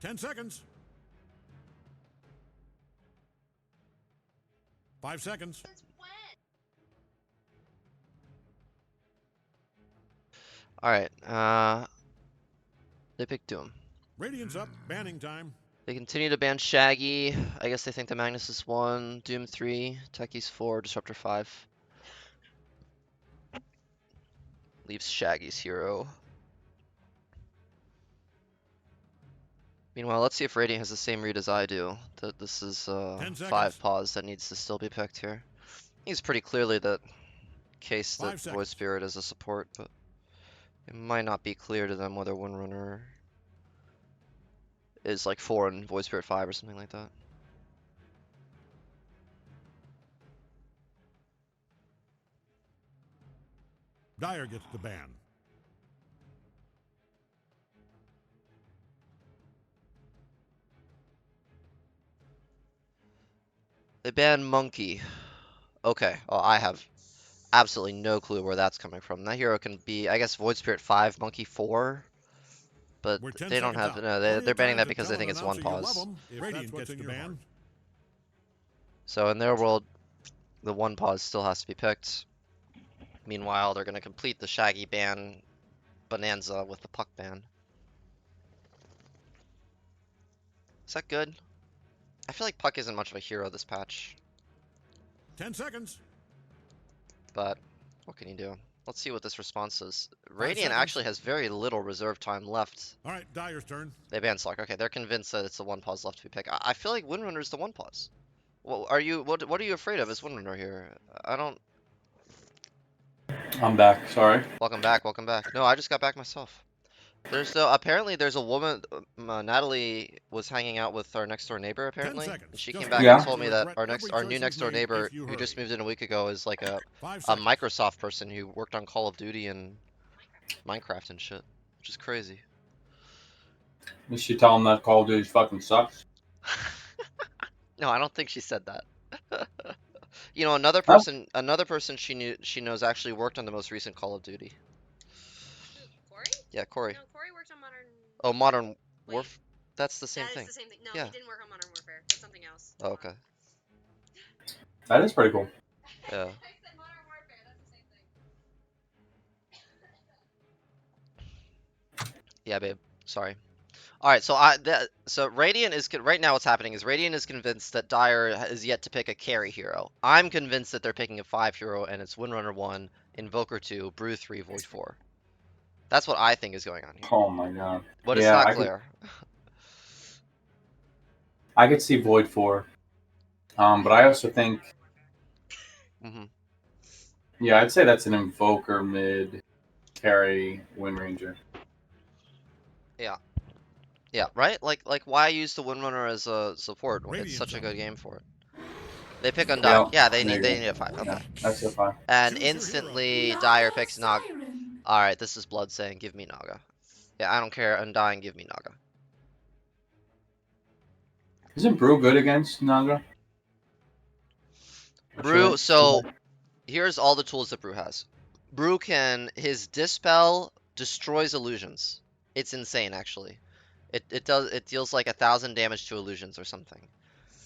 Speaker 3: 10 seconds. 5 seconds.
Speaker 1: Alright, they picked Doom.
Speaker 3: Radiant's up. Banning time.
Speaker 1: They continue to ban Shaggy. I guess they think the Magnus is 1, Doom 3, Techies 4, Disruptor 5. Leaves Shaggy's hero. Meanwhile, let's see if Radiant has the same read as I do. That this is
Speaker 3: 10 seconds.
Speaker 1: 5 paws that needs to still be picked here. He's pretty clearly the case
Speaker 3: 5
Speaker 1: that Void
Speaker 3: seconds.
Speaker 1: Spirit is a support, but it might not be clear to them whether Windrunner is like 4 and Void Spirit 5 or something like that.
Speaker 3: Dire gets the ban.
Speaker 1: They banned Monkey. Okay, well, I have absolutely no clue where that's coming from. That hero can be, I guess, Void Spirit 5, Monkey 4, but
Speaker 3: We're 10
Speaker 1: they don't
Speaker 3: seconds
Speaker 1: have,
Speaker 3: out.
Speaker 1: no,
Speaker 3: Plenty
Speaker 1: they're
Speaker 3: of
Speaker 1: banning
Speaker 3: time
Speaker 1: that
Speaker 3: to
Speaker 1: because
Speaker 3: tell
Speaker 1: they think
Speaker 3: an
Speaker 1: it's 1
Speaker 3: announcer you love
Speaker 1: pause.
Speaker 3: 'em if Radiant gets the ban.
Speaker 1: So in their world, the 1 pause still has to be picked. Meanwhile, they're going to complete the Shaggy ban bonanza with the Puck ban. Is that good? I feel like Puck isn't much of a hero this patch,
Speaker 3: 10 seconds.
Speaker 1: but what can you do? Let's see what this response is. Radiant
Speaker 3: seconds.
Speaker 1: actually has very little reserve time left.
Speaker 3: All right, Dire's turn.
Speaker 1: They banned Slark. Okay, they're convinced that it's the 1 pause left to be picked. I feel like Windrunner is the 1 pause. What are you afraid of as Windrunner here? I don't.
Speaker 2: I'm back. Sorry.
Speaker 1: Welcome back. Welcome back. No, I just got back myself. Apparently there's a woman, Natalie was hanging out with our next door neighbor apparently, and
Speaker 3: seconds.
Speaker 1: she
Speaker 3: Just
Speaker 1: came back
Speaker 2: Yeah.
Speaker 1: and told me that
Speaker 3: regret every
Speaker 1: our
Speaker 3: choice
Speaker 1: new
Speaker 3: you've
Speaker 1: next door
Speaker 3: made
Speaker 1: neighbor
Speaker 3: if you
Speaker 1: who just
Speaker 3: hurry.
Speaker 1: moved in a week ago is like
Speaker 3: 5
Speaker 1: a
Speaker 3: seconds.
Speaker 1: Microsoft person who worked on Call of Duty and Minecraft and shit, which is crazy.
Speaker 2: Did she tell him that Call of Duty fucking sucks?
Speaker 1: No, I don't think she said that. You know, another
Speaker 2: Huh?
Speaker 1: person she knows actually worked on the most recent Call of Duty.
Speaker 6: Who, Corey?
Speaker 1: Yeah, Corey.
Speaker 6: No, Corey worked on Modern.
Speaker 1: Oh, Modern
Speaker 6: Wait,
Speaker 1: Warfare. That's the same
Speaker 6: that
Speaker 1: thing.
Speaker 6: is the same thing. No,
Speaker 1: Yeah.
Speaker 6: he didn't work on Modern Warfare. That's something else.
Speaker 1: Oh, okay.
Speaker 2: That is pretty cool.
Speaker 1: Yeah.
Speaker 6: I said Modern Warfare. That's the same thing.
Speaker 1: Yeah, babe. Sorry. All right, so Radiant is right now what's happening is Radiant is convinced that Dire is yet to pick a carry hero. I'm convinced that they're picking a 5 hero and it's Windrunner 1, Invoker 2, Brew 3, Void 4. That's what I think is going on here.
Speaker 2: Oh my god.
Speaker 1: But it's
Speaker 2: Yeah,
Speaker 1: not
Speaker 2: I
Speaker 1: clear.
Speaker 2: I could see Void 4. But I also think,
Speaker 1: Hmm.
Speaker 2: yeah, I'd say that's an Invoker mid carry Wind Ranger.
Speaker 1: Yeah, right? Like why use the Windrunner as a support when it's
Speaker 3: Radiant's
Speaker 1: such a
Speaker 3: up.
Speaker 1: good game for it? They pick Undyne. Yeah, they
Speaker 2: there
Speaker 1: need
Speaker 2: you go.
Speaker 1: a 5. Okay.
Speaker 2: Yeah, that's a 5.
Speaker 1: And
Speaker 3: Choose your
Speaker 1: instantly Dire picks Naga. Alright, this is Blood saying give me Naga. Yeah, I don't care. Undyne, give me Naga.
Speaker 2: Isn't Brew good against Naga?
Speaker 1: Brew, so here's all the tools that Brew has. Brew his Dispel destroys illusions. It's insane, actually. It deals like 1,000 damage to illusions or something.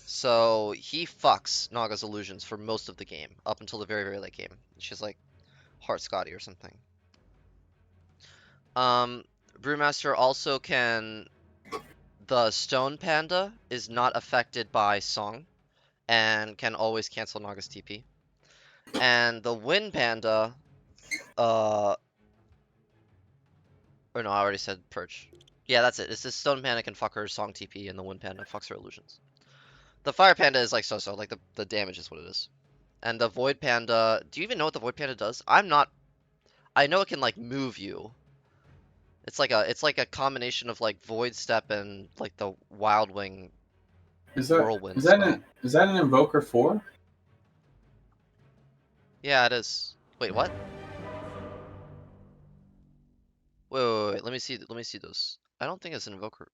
Speaker 1: So he fucks Naga's illusions for most of the game, up until the very, very late game. She's like Heart Scotty or something. Brewmaster also the Stone Panda is not affected by Song, and can always cancel Naga's TP. And the Wind Panda, or no, I already said Perch. Yeah, that's it. It's the Stone Panda can fuck her Song TP, and the Wind Panda fucks her illusions. The Fire Panda is like so-so, like the damage is what it is. And the Void Panda, do you even know what the Void Panda does? I know it can like move you. It's like a combination of like Void Step and like the Wild Wing Whirlwind
Speaker 2: is that
Speaker 1: spell.
Speaker 2: an Invoker 4?
Speaker 1: Yeah, it is. Wait, what? Wait. Let me see those. I don't think it's an Invoker.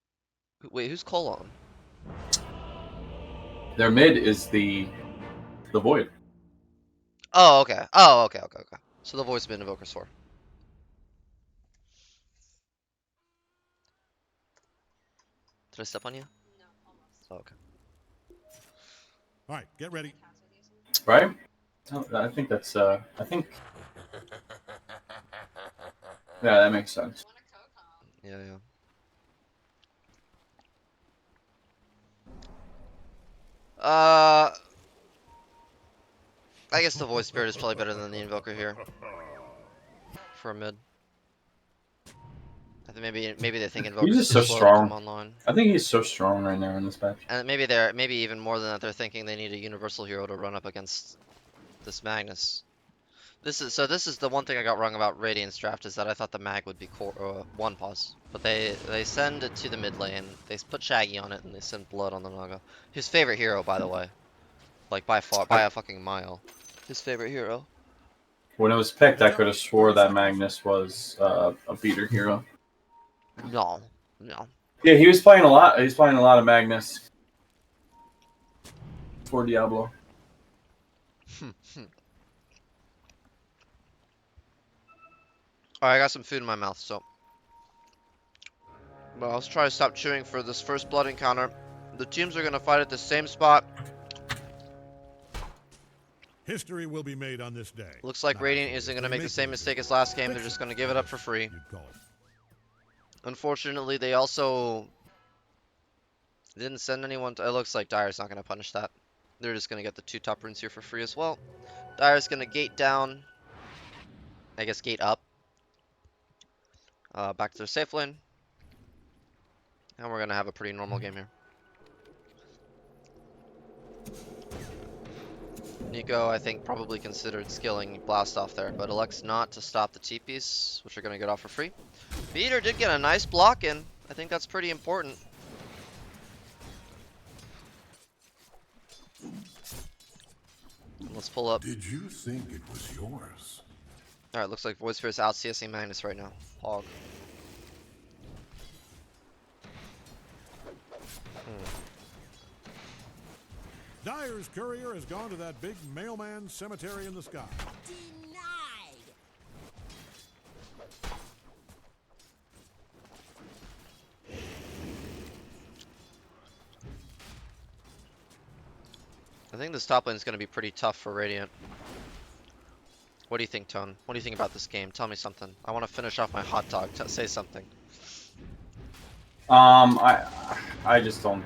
Speaker 1: Wait, who's Colon?
Speaker 2: Their mid is the Void.
Speaker 1: Oh, okay. Oh, okay. So the Void's been Invoker's 4. Did I step on you?
Speaker 6: No, almost.
Speaker 1: Oh, okay.
Speaker 3: All right, get ready.
Speaker 2: Right? Oh, I think that's yeah, that makes sense.
Speaker 1: Yeah. I guess the Void Spirit is probably better than the Invoker here. For a mid. I think maybe they think Invoker's
Speaker 2: just
Speaker 1: too
Speaker 2: so
Speaker 1: slow to
Speaker 2: strong.
Speaker 1: come online.
Speaker 2: I think he's so strong right now in this patch.
Speaker 1: And maybe even more than that, they're thinking they need a universal hero to run up against this Magnus. This is the one thing I got wrong about Radiant's draft, is that I thought the Mag would be one pause, but they send it to the mid lane. They put Shaggy on it and they send Blood on the Naga. His favorite hero, by the way, like by a fucking mile. His favorite hero.
Speaker 2: When it was picked, I could have swore that Magnus was a beater hero.
Speaker 1: No.
Speaker 2: Yeah, he was playing a lot. He's playing a lot of Magnus for Diablo.
Speaker 1: Alright, I got some food in my mouth, so. But I'll try to stop chewing for this first blood encounter. The teams are gonna fight at the same spot.
Speaker 3: History will be made on this day.
Speaker 1: Looks like
Speaker 3: Not
Speaker 1: Radiant
Speaker 3: if
Speaker 1: isn't
Speaker 3: they
Speaker 1: gonna make the
Speaker 3: make
Speaker 1: same
Speaker 3: it.
Speaker 1: mistake as last game. They're just gonna give it up for free.
Speaker 3: You'd call it.
Speaker 1: Unfortunately, they also didn't send anyone to. It looks like Dire's not gonna punish that. They're just gonna get the 2 top runes here for free as well. Dire's gonna gate down. I guess gate up. Back to their safe lane. And we're gonna have a pretty normal game here. Nico, I think, probably considered skilling Blast off there, but elects not to stop the TPs, which are gonna get off for free. Beater did get a nice block in. I think that's pretty important. Let's pull up.
Speaker 5: Did you think it was yours?
Speaker 1: Alright, looks like Void Spirit's out CSing Magnus right now. Hog.
Speaker 3: Dyer's courier has gone to that big mailman cemetery in the sky.
Speaker 4: Denied.
Speaker 1: I think this top lane is going to be pretty tough for Radiant. What do you think, Tone? What do you think about this game? Tell me something. I want to finish off my hot dog. Say something.
Speaker 2: I just don't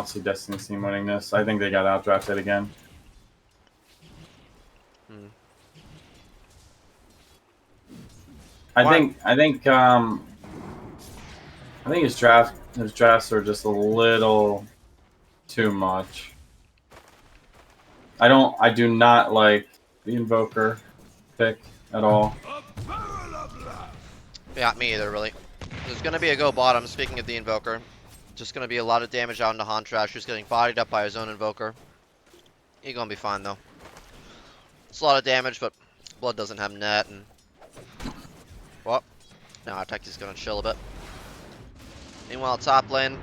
Speaker 2: see Destiny's team winning this. I think they got outdrafted again. I think his drafts are just a little too much. I do not like the Invoker pick at all.
Speaker 1: Yeah, me either, really. There's going to be a go bottom, speaking of the Invoker. Just going to be a lot of damage out into Hontrash, who's getting bodied up by his own Invoker. He's going to be fine, though. It's a lot of damage, but Blood doesn't have net, and... Well, now Techi's going to chill a bit. Meanwhile, top lane,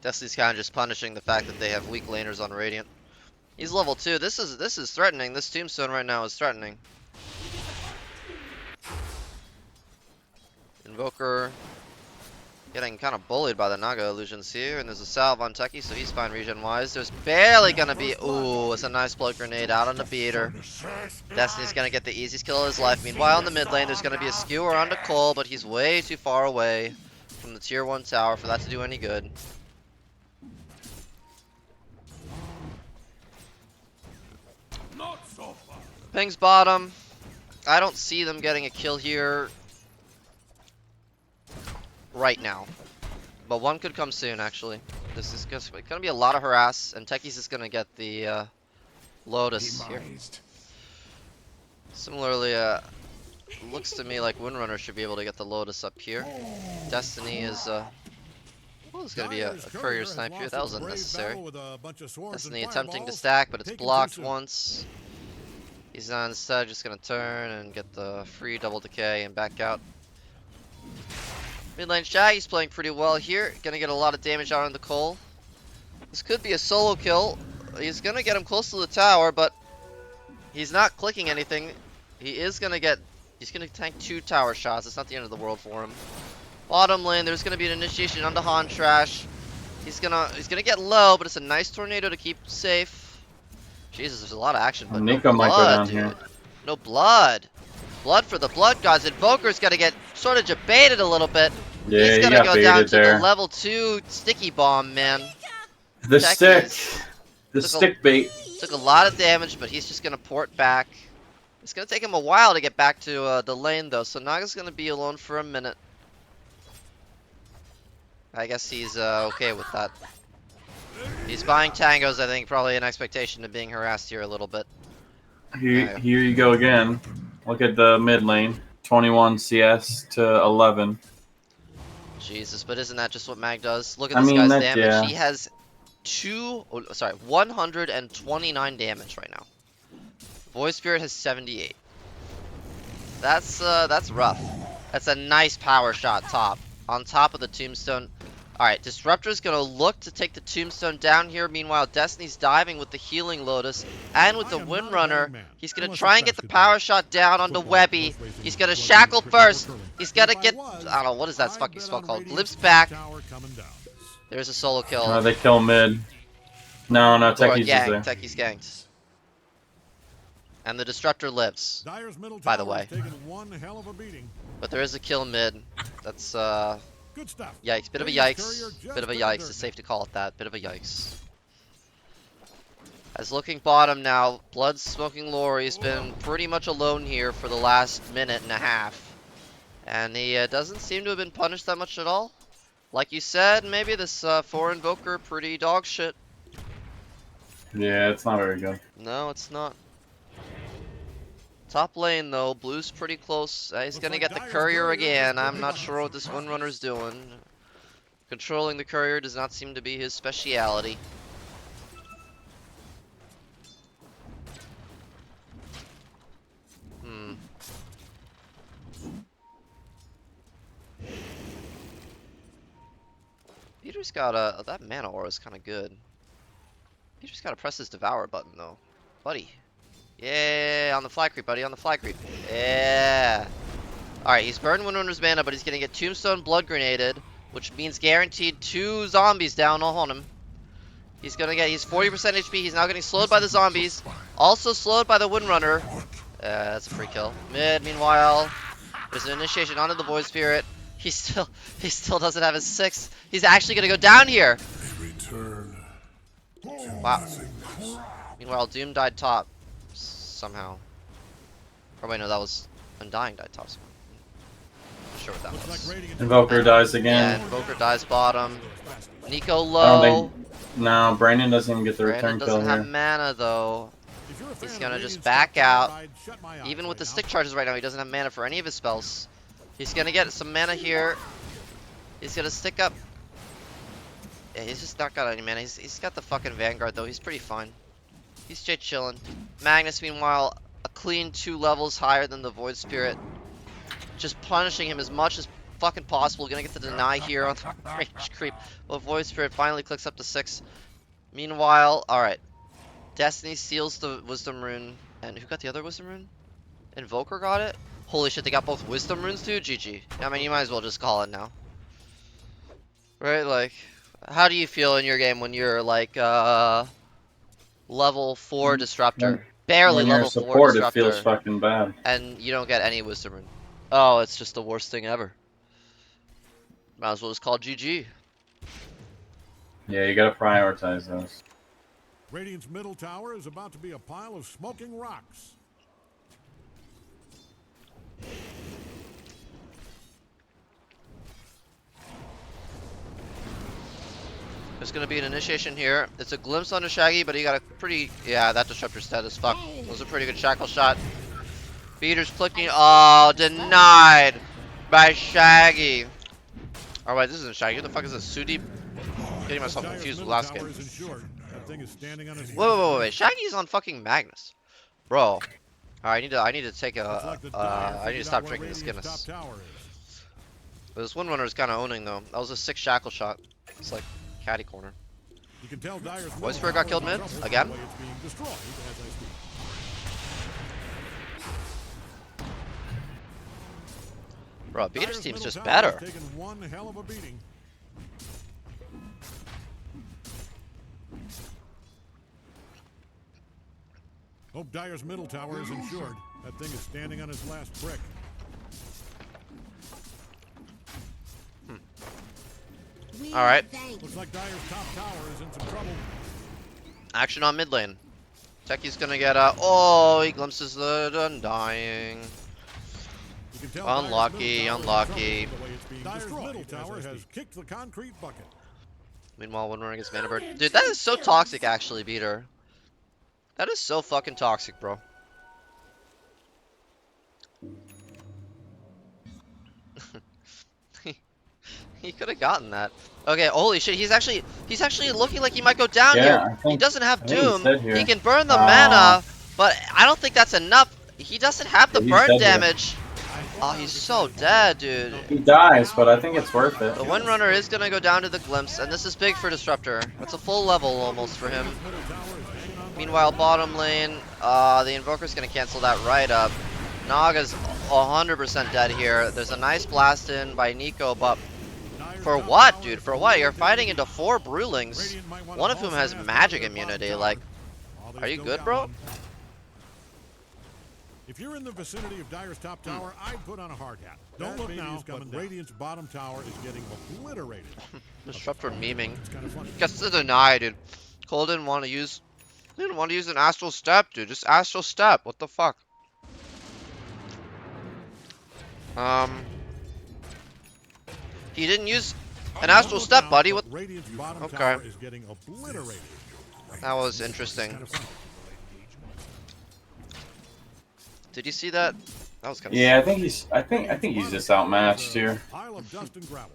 Speaker 1: Destiny's kind of just punishing the fact that they have weak laners on Radiant. He's level 2. This is threatening. This Tombstone right now is threatening. Invoker getting kind of bullied by the Naga illusions here, and there's a salve on Techie, so he's fine regen-wise. There's barely gonna be... Ooh, it's a nice blood grenade out on the Beater. Destiny's gonna get the easiest kill of his life. Meanwhile, in the mid lane, there's gonna be a skewer onto Cole, but he's way too far away from the tier 1 tower for that to do any good. Ping's bottom. I don't see them getting a kill here right now, but one could come soon. Actually, this is gonna be a lot of harass, and Techie's is gonna get the Lotus here. Similarly, looks to me like Windrunner should be able to get the Lotus up here. Destiny is well, there's gonna be a courier snipe here. That was unnecessary. Destiny attempting to stack, but it's blocked once. He's not instead just gonna turn and get the free double decay and back out. Mid lane Shaggy's playing pretty well here. Gonna get a lot of damage out on the Cole. This could be a solo kill. He's gonna get him close to the tower, but he's not clicking anything. He's gonna tank 2 tower shots. It's not the end of the world for him. Bottom lane, there's gonna be an initiation onto Hontrash. He's gonna get low, but it's a nice tornado to keep safe. Jesus, there's a lot of action, but
Speaker 2: Nico
Speaker 1: no
Speaker 2: might go
Speaker 1: blood,
Speaker 2: down
Speaker 1: dude.
Speaker 2: here.
Speaker 1: No blood. Blood for the blood gods. Invoker's gonna get sort of debated a little bit.
Speaker 2: Yeah,
Speaker 1: He's
Speaker 2: he
Speaker 1: gonna
Speaker 2: got
Speaker 1: go down
Speaker 2: baited
Speaker 1: to
Speaker 2: there.
Speaker 1: the level 2 sticky bomb, man.
Speaker 2: The
Speaker 1: Techie's
Speaker 2: stick. The stick bait.
Speaker 1: Took a lot of damage, but he's just gonna port back. It's gonna take him a while to get back to the lane, though, so Naga's gonna be alone for a minute. I guess he's okay with that. He's buying tangos, I think, probably in expectation of being harassed here a little bit.
Speaker 2: Here you go again. Look at the mid lane. 21 CS to 11.
Speaker 1: Jesus, but isn't that just what Mag does? Look at this guy's damage.
Speaker 2: Yeah.
Speaker 1: He has 129 damage right now. Void Spirit has 78. That's rough. That's a nice power shot top. On top of the Tombstone. Alright, Disruptor's gonna look to take the Tombstone down here. Meanwhile, Destiny's diving with the healing Lotus and with the Windrunner. He's gonna try and get the power shot down onto Webby. He's gonna shackle first. He's gonna get, I don't know, what is that fucking spell called? Glimpse back. There's a solo kill.
Speaker 2: They kill mid. No, Techie's is there.
Speaker 1: Techie's ganked. And the Disruptor lives, by the way. But there is a kill mid. That's,
Speaker 3: Good stuff.
Speaker 1: yikes. Bit of a yikes. Bit of a yikes. It's safe to call it that. Bit of a yikes. As looking bottom now, Blood Smoking Lori's been pretty much alone here for the last minute and a half. And he doesn't seem to have been punished that much at all. Like you said, maybe this 4 Invoker pretty dog shit.
Speaker 2: Yeah, it's not very good.
Speaker 1: No, it's not. Top lane though, blue's pretty close. He's gonna get the courier again. I'm not sure what this Windrunner's doing. Controlling the courier does not seem to be his speciality. Peter's got a that mana aura is kind of good. Peter's got to press his devour button though, buddy. Yeah, on the fly creep, buddy, on the fly creep. Yeah. All right, he's burned Windrunner's mana, but he's gonna get Tombstone Blood Grenaded, which means guaranteed 2 zombies down on him. He's 40% HP. He's now getting slowed by the zombies, also slowed by the Windrunner. That's a free kill. Meanwhile, there's an initiation onto the Void Spirit. He still doesn't have his 6. He's actually gonna go down here.
Speaker 5: Return.
Speaker 1: Wow. Meanwhile, Doom died top somehow. Or wait, no, that was Undying died top. Not sure what that was.
Speaker 2: Invoker dies
Speaker 1: Yeah,
Speaker 2: again.
Speaker 1: Invoker dies bottom. Nico
Speaker 2: I don't
Speaker 1: low.
Speaker 2: think. No, Brandon doesn't even get the
Speaker 1: Brandon
Speaker 2: return kill
Speaker 1: doesn't have
Speaker 2: here.
Speaker 1: mana though.
Speaker 3: If you're a fan
Speaker 1: He's
Speaker 3: of
Speaker 1: gonna
Speaker 3: Radiant's
Speaker 1: just back
Speaker 3: top
Speaker 1: out.
Speaker 3: tower, I'd shut my eyes
Speaker 1: Even with the
Speaker 3: right
Speaker 1: stick
Speaker 3: now.
Speaker 1: charges right now, he doesn't have mana for any of his spells. He's gonna get some mana here. He's gonna stick up. Yeah, he's just not got any mana. He's got the fucking Vanguard though. He's pretty fine. He's straight chilling. Magnus, meanwhile, a clean 2 levels higher than the Void Spirit. Just punishing him as much as fucking possible. Gonna get the deny here on the range creep. Well, Void Spirit finally clicks up to 6. Meanwhile, alright. Destiny seals the Wisdom Rune. And who got the other Wisdom Rune? Invoker got it? Holy shit, they got both Wisdom Runes too? GG. I mean, you might as well just call it now. Right, like, how do you feel in your game when you're like, level 4 Disruptor? Barely
Speaker 2: When you're
Speaker 1: level 4
Speaker 2: support, it
Speaker 1: Disruptor.
Speaker 2: feels fucking bad.
Speaker 1: And you don't get any Wisdom Rune. Oh, it's just the worst thing ever. Might as well just call GG.
Speaker 2: Yeah, you gotta prioritize those.
Speaker 3: Radiant's middle tower is about to be a pile of smoking rocks.
Speaker 1: There's gonna be an initiation here. It's a glimpse onto Shaggy, but he got a pretty... Yeah, that Disruptor's dead as fuck. That was a pretty good shackle shot. Beater's clicking... Oh, denied by Shaggy. Oh wait, this isn't Shaggy. Who the fuck is this? Sudi? Getting myself
Speaker 3: Dire's
Speaker 1: confused with
Speaker 3: middle
Speaker 1: last
Speaker 3: tower
Speaker 1: game.
Speaker 3: is insured. That thing is standing on its
Speaker 1: Wait. Shaggy's on fucking Magnus. Bro. Alright, I need to take
Speaker 3: Looks
Speaker 1: a...
Speaker 3: like the
Speaker 1: I
Speaker 3: Dire
Speaker 1: need to
Speaker 3: figured
Speaker 1: stop
Speaker 3: out
Speaker 1: drinking
Speaker 3: where
Speaker 1: this
Speaker 3: Radiant's
Speaker 1: Guinness.
Speaker 3: top tower is.
Speaker 1: But this Windrunner is kind of owning though. That was a 6 shackle shot. It's like caddy corner.
Speaker 3: You can tell Dire's middle
Speaker 1: Void Spirit got
Speaker 3: tower
Speaker 1: killed
Speaker 3: is in
Speaker 1: mid?
Speaker 3: trouble
Speaker 1: Again?
Speaker 3: the way it's being destroyed as I speak.
Speaker 1: Bro, Beater's
Speaker 3: Dire's
Speaker 1: team's
Speaker 3: middle
Speaker 1: just
Speaker 3: tower
Speaker 1: better.
Speaker 3: has taken one hell of a beating. Hope Dire's middle tower is insured. That thing is standing on its last brick.
Speaker 1: Alright.
Speaker 3: Looks like Dire's top tower is in some trouble.
Speaker 1: Action on mid lane. Techie's gonna get a... Oh, he glimpses the Undying.
Speaker 3: You can tell Dire's
Speaker 1: Unlucky,
Speaker 3: middle tower is in
Speaker 1: unlucky.
Speaker 3: trouble the way it's being Dire's middle tower has kicked the concrete bucket.
Speaker 1: Meanwhile, Windrunner gets mana bird. Dude, that is so toxic actually, Beater. That is so fucking toxic, bro. He could have gotten that. Okay, holy shit, he's actually looking like he might go down
Speaker 2: Yeah,
Speaker 1: here.
Speaker 2: I
Speaker 1: He
Speaker 2: think-
Speaker 1: doesn't have
Speaker 2: I think he's
Speaker 1: Doom.
Speaker 2: dead here.
Speaker 1: He can burn the
Speaker 2: Ah.
Speaker 1: mana, but I don't think that's enough. He doesn't have the
Speaker 2: Yeah, he's
Speaker 1: burn
Speaker 2: dead here.
Speaker 1: damage. Oh, he's so dead, dude.
Speaker 2: He dies, but I think it's worth it.
Speaker 1: The Windrunner is gonna go down to the Glimpse, and this is big for Disruptor. That's a full level almost for him.
Speaker 3: Middle tower is hanging on.
Speaker 1: Meanwhile, bottom lane, the Invoker's gonna cancel that right up. Naga's 100% dead here. There's a nice blast in by Nico, but
Speaker 3: Dire's
Speaker 1: for
Speaker 3: top
Speaker 1: what,
Speaker 3: tower
Speaker 1: dude?
Speaker 3: is
Speaker 1: For what? You're
Speaker 3: completely
Speaker 1: fighting
Speaker 3: damaged.
Speaker 1: into 4 Brewlings,
Speaker 3: Radiant might wanna
Speaker 1: one of whom
Speaker 3: haul
Speaker 1: has
Speaker 3: some ass
Speaker 1: magic
Speaker 3: to their bottom
Speaker 1: immunity.
Speaker 3: tower.
Speaker 1: Like,
Speaker 3: Oh, they
Speaker 1: are you
Speaker 3: still
Speaker 1: good,
Speaker 3: got
Speaker 1: bro?
Speaker 3: one. If you're in the vicinity of Dire's top tower, I'd put on a hard hat. Don't look now, but Radiant's bottom tower is getting obliterated.
Speaker 1: Disruptor memeing.
Speaker 3: It's kind of funny.
Speaker 1: Gets the deny, dude. Cole didn't want to use an Astral Step, dude. Just Astral Step. What the fuck? He didn't use an Astral
Speaker 3: Don't look
Speaker 1: Step,
Speaker 3: now,
Speaker 1: buddy.
Speaker 3: but
Speaker 1: What?
Speaker 3: Radiant's bottom
Speaker 1: Okay.
Speaker 3: tower is getting obliterated.
Speaker 1: That was
Speaker 3: It's
Speaker 1: interesting.
Speaker 3: kind of funny.
Speaker 1: Did you see that? That was kind of
Speaker 2: Yeah, I think he's just outmatched here.
Speaker 3: Pile of dust and gravel.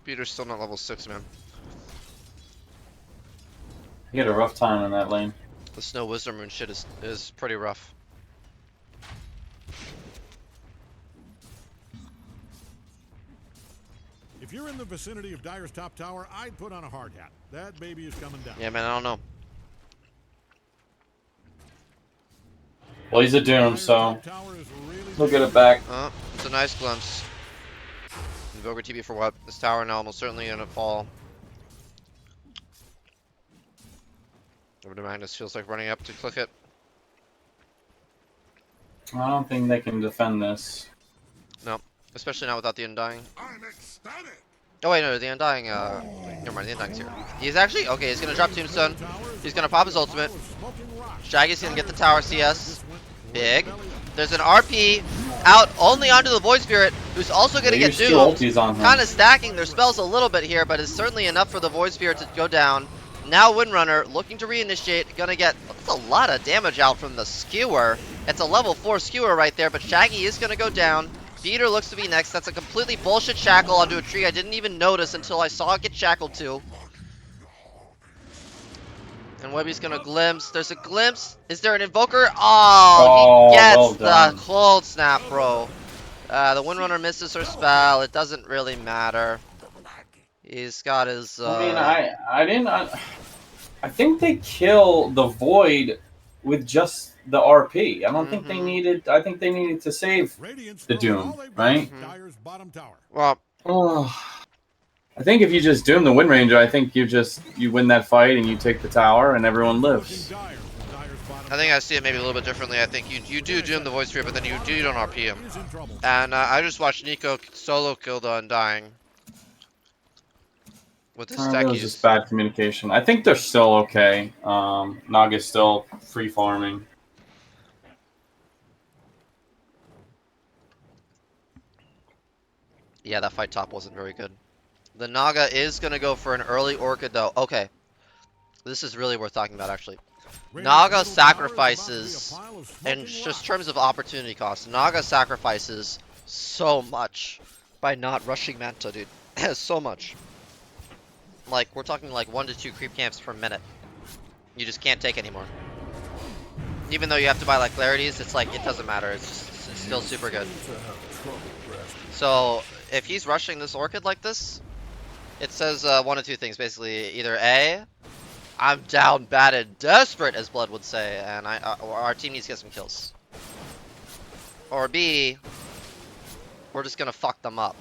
Speaker 1: Peter's still not level 6, man.
Speaker 2: He had a rough time in that lane.
Speaker 1: The Snow Wisdom Rune shit is pretty rough.
Speaker 3: If you're in the vicinity of Dyer's top tower, I'd put on a hard hat. That baby is coming down.
Speaker 1: Yeah, man, I don't know.
Speaker 2: Well, he's a Doom,
Speaker 3: Dyer's
Speaker 2: so
Speaker 3: top tower is really
Speaker 2: he'll get it back.
Speaker 1: It's a nice glimpse. Invoker TP for what? This tower now almost certainly gonna fall. Over to Magnus feels like running up to click it.
Speaker 2: I don't think they can defend this.
Speaker 1: No, especially not without the Undying.
Speaker 5: I'm ecstatic.
Speaker 1: Oh wait, no, the Undying, never mind, the Undying's here. He's actually, okay, he's gonna drop Tombstone. He's gonna pop his ultimate. Shaggy's gonna get the tower CS. Big. There's an RP out only onto the Void Spirit, who's also gonna get
Speaker 2: Use two
Speaker 1: doomed.
Speaker 2: ultis on him.
Speaker 1: Kind of stacking their spells a little bit here, but it's certainly enough for the Void Spirit to go down. Now Windrunner looking to reinitiate, gonna get that's a lot of damage out from the Skewer. It's a level 4 Skewer right there, but Shaggy is gonna go down. Peter looks to be next. That's a completely bullshit shackle onto a tree I didn't even notice until I saw it get shackled to. And Webby's gonna glimpse. There's a glimpse. Is there an invoker? Oh, he gets
Speaker 2: well
Speaker 1: the
Speaker 2: done.
Speaker 1: cold snap, bro. The Windrunner misses her spell. It doesn't really matter. He's got his.
Speaker 2: I mean, I think they kill the Void with just the RP. I don't think they needed. I think they needed to save
Speaker 3: Radiant's
Speaker 2: the
Speaker 3: throwing
Speaker 2: Doom,
Speaker 3: all they've got
Speaker 2: right?
Speaker 3: at Dyer's bottom tower.
Speaker 1: Well,
Speaker 2: Oh, I think if you just Doom the Wind Ranger, I think you win that fight and you take the tower and everyone lives.
Speaker 3: Dire from Dyer's bottom
Speaker 1: I think I see it maybe a little bit differently. I think you do doom the Void Spirit, but then you don't RP him.
Speaker 3: is in trouble.
Speaker 1: And I just watched Nico solo kill the Undying with his
Speaker 2: That was
Speaker 1: stackies.
Speaker 2: just bad communication. I think they're still okay. Naga's still free farming.
Speaker 1: Yeah, that fight top wasn't very good. The Naga is gonna go for an early Orchid though. Okay, this is really worth talking about actually.
Speaker 3: Radiant's
Speaker 1: Naga
Speaker 3: middle tower is
Speaker 1: sacrifices,
Speaker 3: about to be a pile of
Speaker 1: in
Speaker 3: smoking
Speaker 1: just
Speaker 3: rock.
Speaker 1: terms of opportunity cost, Naga sacrifices so much by not rushing Manta, dude. So much. Like, we're talking like 1 to 2 creep camps per minute. You just can't take anymore. Even though you have to buy like Clarities, it's like, it doesn't matter. It's still super good. So, if he's rushing this Orchid like this, it says 1 of 2 things. Basically, either A, I'm down bad and desperate, as Blood would say, and our team needs to get some kills. Or B, we're just gonna fuck them up.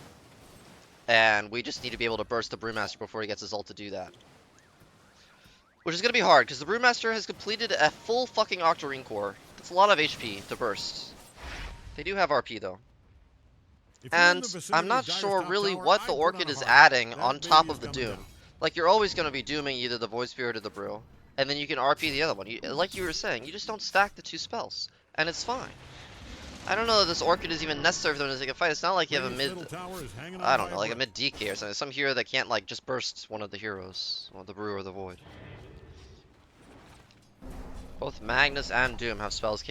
Speaker 1: And we just need to be able to burst the Brewmaster before he gets his ult to do that. Which is gonna be hard, because the Brewmaster has completed a full fucking Octarine core. That's a lot of HP to burst. They do have RP though.
Speaker 3: If you're in
Speaker 1: And
Speaker 3: the vicinity
Speaker 1: I'm not
Speaker 3: of Dyer's
Speaker 1: sure
Speaker 3: top
Speaker 1: really
Speaker 3: tower,
Speaker 1: what
Speaker 3: I'd
Speaker 1: the
Speaker 3: put
Speaker 1: Orchid
Speaker 3: on a
Speaker 1: is
Speaker 3: hard hat.
Speaker 1: adding
Speaker 3: That
Speaker 1: on
Speaker 3: baby
Speaker 1: top
Speaker 3: is
Speaker 1: of the
Speaker 3: coming
Speaker 1: Doom.
Speaker 3: down.
Speaker 1: Like, you're always going to be dooming either the Void Spirit or the Brew, and then you can RP the other one. Like you were saying, you just don't stack the 2 spells, and it's fine. I don't know that this Orchid is even necessary for them to take a fight. It's not like you have a
Speaker 3: Radiant's
Speaker 1: mid,
Speaker 3: middle tower is hanging on
Speaker 1: I don't
Speaker 3: by
Speaker 1: know,
Speaker 3: a
Speaker 1: like a
Speaker 3: breath.
Speaker 1: mid DK or something. Some hero that can't like just burst one of the heroes, or the Brew or the Void. Both Magnus and Doom have spells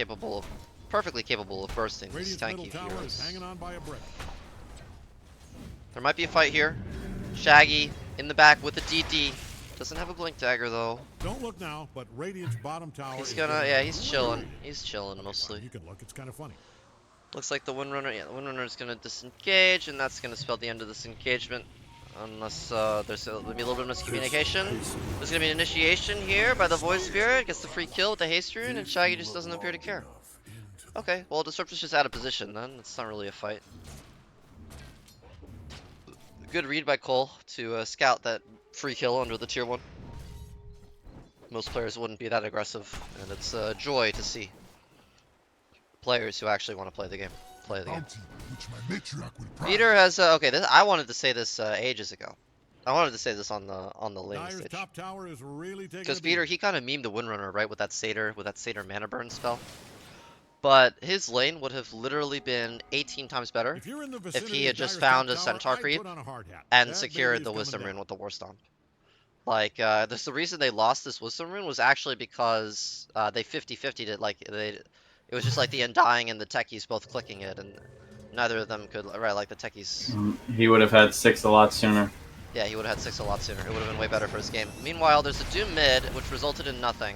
Speaker 1: perfectly capable of bursting these
Speaker 3: Radiant's middle
Speaker 1: tanky
Speaker 3: tower is
Speaker 1: heroes.
Speaker 3: hanging on by a brick.
Speaker 1: There might be a fight here. Shaggy in the back with the DD. Doesn't have a blink dagger though.
Speaker 3: Don't look now, but Radiant's bottom tower
Speaker 1: He's
Speaker 3: is
Speaker 1: gonna,
Speaker 3: getting
Speaker 1: yeah, he's
Speaker 3: obliterated.
Speaker 1: chilling. He's chilling mostly.
Speaker 3: You can look, it's kind of funny.
Speaker 1: Looks like the Windrunner, yeah, the Windrunner is gonna disengage, and that's gonna spell the end of this engagement. Unless there's gonna be a little bit of miscommunication. There's gonna be an initiation here by the Void Spirit. Gets the free kill with the haste rune, and Shaggy just doesn't appear to care. Okay, well, Disruptor's just out of position then. It's not really a fight. Good read by Cole to scout that free kill under the tier 1. Most players wouldn't be that aggressive, and it's a joy to see players who actually want to play the game.
Speaker 5: Bounty, which my matriarch will prize.
Speaker 1: Peter has okay. I wanted to say this ages ago. I wanted to say this on the lane
Speaker 3: Dyer's
Speaker 1: stage.
Speaker 3: top tower is really taking
Speaker 1: Because
Speaker 3: a
Speaker 1: Peter,
Speaker 3: beating.
Speaker 1: he kind of memed the Windrunner, right, with that Satyr mana burn spell. but his lane would have literally been 18 times better
Speaker 3: If you're in the
Speaker 1: if
Speaker 3: vicinity
Speaker 1: he
Speaker 3: of
Speaker 1: had just
Speaker 3: Dyer's
Speaker 1: found
Speaker 3: top
Speaker 1: a
Speaker 3: tower,
Speaker 1: Centaur
Speaker 3: I'd
Speaker 1: creep
Speaker 3: put on a hard hat.
Speaker 1: and
Speaker 3: That
Speaker 1: secured
Speaker 3: baby
Speaker 1: the
Speaker 3: is
Speaker 1: Wisdom
Speaker 3: coming
Speaker 1: Rune
Speaker 3: down.
Speaker 1: with the War Stomp. Like, the reason they lost this Wisdom Rune was actually because they 50-50'd it. Like, it was just like the Undying and the Techies both clicking it, and neither of them could. Right, like the Techies.
Speaker 2: He would have had 6 a lot sooner.
Speaker 1: Yeah, he would have had 6 a lot sooner. It would have been way better for his game. Meanwhile, there's a Doom mid, which resulted in nothing.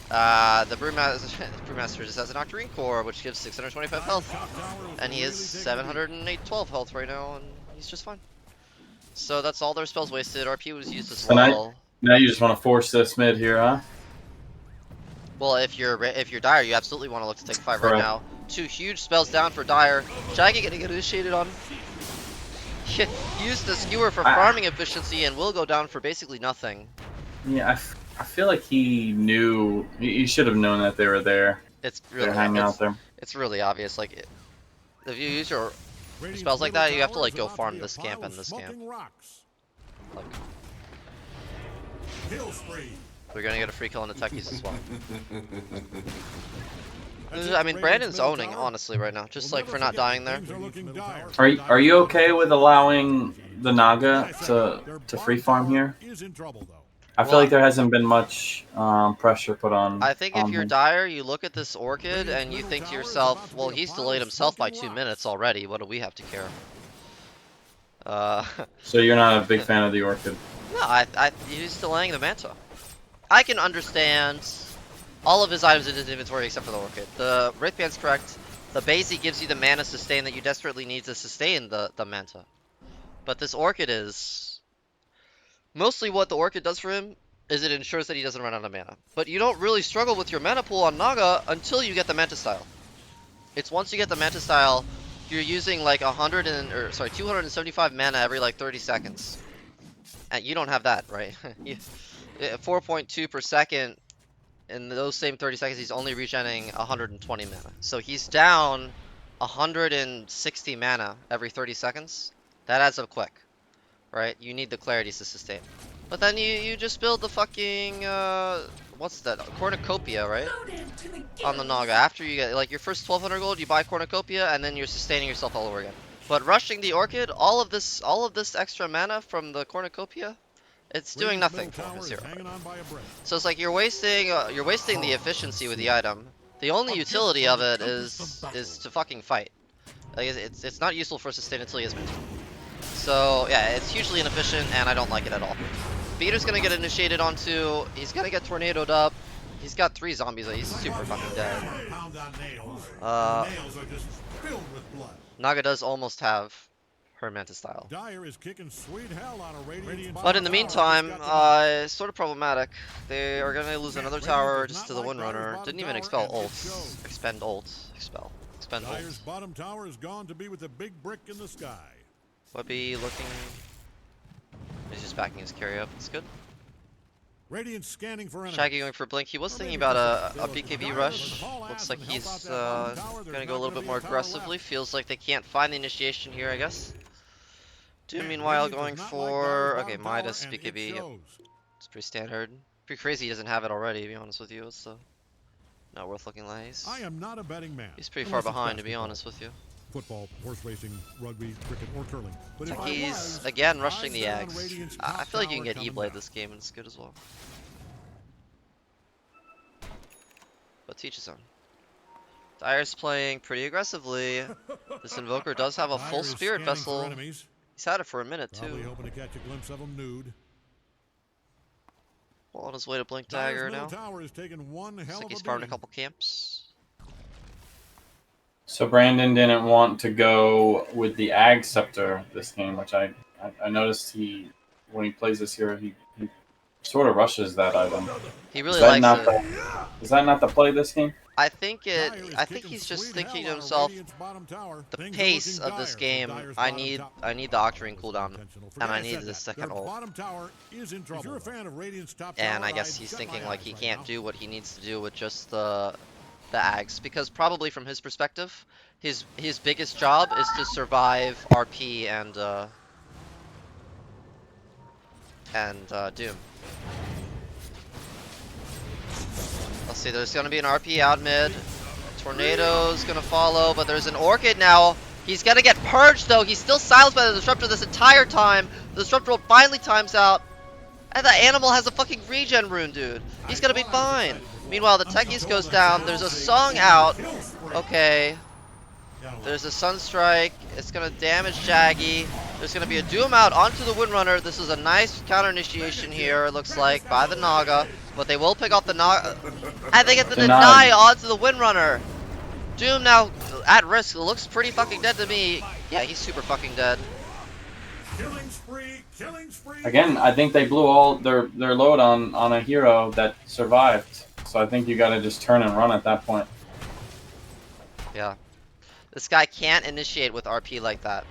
Speaker 1: The Brewmaster just has an Octarine Core, which gives 625 health,
Speaker 3: Top tower is
Speaker 1: and he
Speaker 3: really
Speaker 1: is
Speaker 3: taking a beat.
Speaker 1: 712 health right now, and he's just fine. So that's all their spells wasted. RP was used as
Speaker 2: So now-
Speaker 1: well.
Speaker 2: Now you just want to force this mid here, huh?
Speaker 1: Well, if you're Dire, you absolutely want to look to take 5 right
Speaker 2: Correct.
Speaker 1: now. 2 huge spells down for Dire. Shaggy gonna get initiated on. He used the skewer for farming efficiency and will go down for basically nothing.
Speaker 2: Yeah, I feel like he knew. He should have known that they were there.
Speaker 1: It's
Speaker 2: They're
Speaker 1: really
Speaker 2: hanging out there.
Speaker 1: it's really obvious. Like, if you use your
Speaker 3: Radiant's
Speaker 1: spells like
Speaker 3: middle
Speaker 1: that, you have to
Speaker 3: tower
Speaker 1: like
Speaker 3: is
Speaker 1: go
Speaker 3: about to
Speaker 1: farm
Speaker 3: be a
Speaker 1: this camp
Speaker 3: pile
Speaker 1: and
Speaker 3: of
Speaker 1: this camp.
Speaker 3: smoking rocks.
Speaker 1: Like,
Speaker 3: Kill spree.
Speaker 1: we're gonna get a free kill on the Techies as well.
Speaker 3: That's
Speaker 1: I
Speaker 3: it,
Speaker 1: mean,
Speaker 3: Radiant's
Speaker 1: Brandon's
Speaker 3: middle
Speaker 1: owning
Speaker 3: tower.
Speaker 1: honestly right now, just
Speaker 3: We'll
Speaker 1: like
Speaker 3: never
Speaker 1: for not
Speaker 3: forget,
Speaker 1: dying there.
Speaker 3: things are looking dire.
Speaker 2: Are you okay with allowing the Naga to free farm here?
Speaker 3: Is in trouble though.
Speaker 2: I feel
Speaker 1: Well,
Speaker 2: like there hasn't been much pressure put on.
Speaker 1: I think if
Speaker 2: on
Speaker 1: you're
Speaker 2: him.
Speaker 1: Dire, you look at this Orchid
Speaker 3: Radiant's
Speaker 1: and you
Speaker 3: middle
Speaker 1: think to
Speaker 3: tower is
Speaker 1: yourself,
Speaker 3: about to
Speaker 1: well,
Speaker 3: be a
Speaker 1: he's
Speaker 3: pile
Speaker 1: delayed
Speaker 3: of
Speaker 1: himself by
Speaker 3: smoking
Speaker 1: 2 minutes
Speaker 3: rocks.
Speaker 1: already. What do we have to care?
Speaker 2: So you're not a big fan of the Orchid.
Speaker 1: No, he's delaying the Manta. I can understand all of his items in his inventory except for the Orchid. The Wraithband's correct. The Basie gives you the mana sustain that you desperately need to sustain the Manta. But this Orchid is... Mostly what the Orchid does for him is it ensures that he doesn't run out of mana. But you don't really struggle with your mana pool on Naga until you get the Manta Style. It's once you get the Manta Style, you're using like 275 mana every like 30 seconds. And you don't have that, right? 4.2 per second, in those same 30 seconds, he's only regenerating 120 mana. So he's down 160 mana every 30 seconds. That adds up quick, right? You need the clarities to sustain. But then you just build the fucking, what's that? Cornucopia, right? On the Naga. After you get, like, your first 1200 gold, you buy Cornucopia, and then you're sustaining yourself all over again. But rushing the Orchid, all of this extra mana from the Cornucopia, it's doing
Speaker 3: Radiant's
Speaker 1: nothing
Speaker 3: middle
Speaker 1: for him.
Speaker 3: tower
Speaker 1: It's
Speaker 3: is
Speaker 1: zero.
Speaker 3: hanging on by a breath.
Speaker 1: So it's like you're wasting the efficiency with the item. The only utility of it is to fucking fight. Like it's not useful for sustain until he has Manta. So yeah, it's hugely inefficient, and I don't like it at all. Beater's gonna get initiated onto. He's gonna get tornadoed up. He's got 3 zombies. He's super fucking dead.
Speaker 3: Pound on nails.
Speaker 1: Uh,
Speaker 3: The nails are just filled with blood.
Speaker 1: Naga does almost have her Manta Style.
Speaker 3: Dire is kicking sweet hell out of Radiant's
Speaker 1: But in the
Speaker 3: bottom tower.
Speaker 1: meantime,
Speaker 3: He's got the-
Speaker 1: it's sort of problematic. They are gonna lose another tower just to the Windrunner. Didn't even expel ults. Expend ults. Expend
Speaker 3: Dire's
Speaker 1: ults.
Speaker 3: bottom tower is gone to be with a big brick in the sky.
Speaker 1: Webby looking. He's just backing his carry up. It's good.
Speaker 3: Radiant scanning for enemies.
Speaker 1: Shaggy going for Blink. He was thinking about a BKB rush. Looks like he's gonna go a little bit more aggressively. Feels like they can't find the initiation here, I guess. Doom meanwhile going for Midas BKB. Yep. It's pretty standard. Pretty crazy he doesn't have it already, to be honest with you. It's not worth looking like.
Speaker 3: I am not a betting man.
Speaker 1: He's pretty far
Speaker 3: unless it's
Speaker 1: behind, to be
Speaker 3: basketball,
Speaker 1: honest with you.
Speaker 3: Football, horse racing, rugby, cricket, or curling. But if I
Speaker 1: He's
Speaker 3: was,
Speaker 1: again rushing
Speaker 3: I'd
Speaker 1: the
Speaker 3: bet on
Speaker 1: Ags.
Speaker 3: Radiant's
Speaker 1: I
Speaker 3: top
Speaker 1: feel like you
Speaker 3: tower
Speaker 1: can get
Speaker 3: coming
Speaker 1: E-Blade
Speaker 3: down.
Speaker 1: this game, and it's good as well. But teach his own. Dire's playing pretty aggressively. This Invoker does have a
Speaker 3: Dire
Speaker 1: full
Speaker 3: is
Speaker 1: Spirit
Speaker 3: scanning for
Speaker 1: Vessel.
Speaker 3: enemies,
Speaker 1: He's had it for a minute
Speaker 3: probably
Speaker 1: too.
Speaker 3: hoping to catch a glimpse of them nude.
Speaker 1: Well, on his way to Blink
Speaker 3: Dire's
Speaker 1: Dagger
Speaker 3: middle
Speaker 1: now.
Speaker 3: tower is taking one
Speaker 1: Looks
Speaker 3: hell
Speaker 1: like
Speaker 3: of
Speaker 1: he's
Speaker 3: a
Speaker 1: farming a
Speaker 3: beating.
Speaker 1: couple camps.
Speaker 2: So Brandon didn't want to go with the Ag Scepter this game, which I noticed when he plays this hero, he sort of rushes that item.
Speaker 1: He really
Speaker 2: Is that
Speaker 1: likes
Speaker 2: not
Speaker 1: it.
Speaker 2: Is that not the play this game?
Speaker 1: I think
Speaker 3: Dire is kicking
Speaker 1: he's just
Speaker 3: sweet
Speaker 1: thinking to
Speaker 3: hell out of
Speaker 1: himself,
Speaker 3: Radiant's bottom tower.
Speaker 1: the
Speaker 3: Things are
Speaker 1: pace
Speaker 3: looking
Speaker 1: of this
Speaker 3: dire for
Speaker 1: game,
Speaker 3: Dire's
Speaker 1: I
Speaker 3: bottom
Speaker 1: need
Speaker 3: tower.
Speaker 1: the Octarine cooldown,
Speaker 3: Intentional.
Speaker 1: and
Speaker 3: Forget
Speaker 1: I
Speaker 3: I
Speaker 1: need
Speaker 3: said
Speaker 1: the
Speaker 3: that.
Speaker 1: second
Speaker 3: Their
Speaker 1: ult.
Speaker 3: bottom tower is in trouble. If you're a fan of Radiant's top
Speaker 1: And
Speaker 3: tower,
Speaker 1: I guess
Speaker 3: I'd
Speaker 1: he's
Speaker 3: shut
Speaker 1: thinking
Speaker 3: my
Speaker 1: like
Speaker 3: eyes
Speaker 1: he
Speaker 3: right
Speaker 1: can't
Speaker 3: now.
Speaker 1: do what he needs to do with just the Ags, because probably from his perspective, his biggest job is to survive RP and Doom. Let's see, there's gonna be an RP out mid. Tornado's gonna follow, but there's an Orchid now. He's gonna get purged though. He's still silenced by the Disruptor this entire time. The Disruptor finally times out. And the animal has a fucking regen rune, dude. He's gonna be fine. Meanwhile, the Techies goes down. There's a Song out. Okay. There's a Sunstrike. It's gonna damage Jaggy. There's gonna be a Doom out onto the Windrunner. This is a nice counter initiation here, it looks like, by the Naga. But they will pick off the Naga. And they get the deny onto the Windrunner. Doom now at risk. It looks pretty fucking dead to me. Yeah, he's super fucking dead.
Speaker 3: Killing spree, killing spree.
Speaker 2: Again, I think they blew all their load on a hero that survived. So I think you got to just turn and run at that point.
Speaker 1: Yeah. This guy can't initiate with RP like that.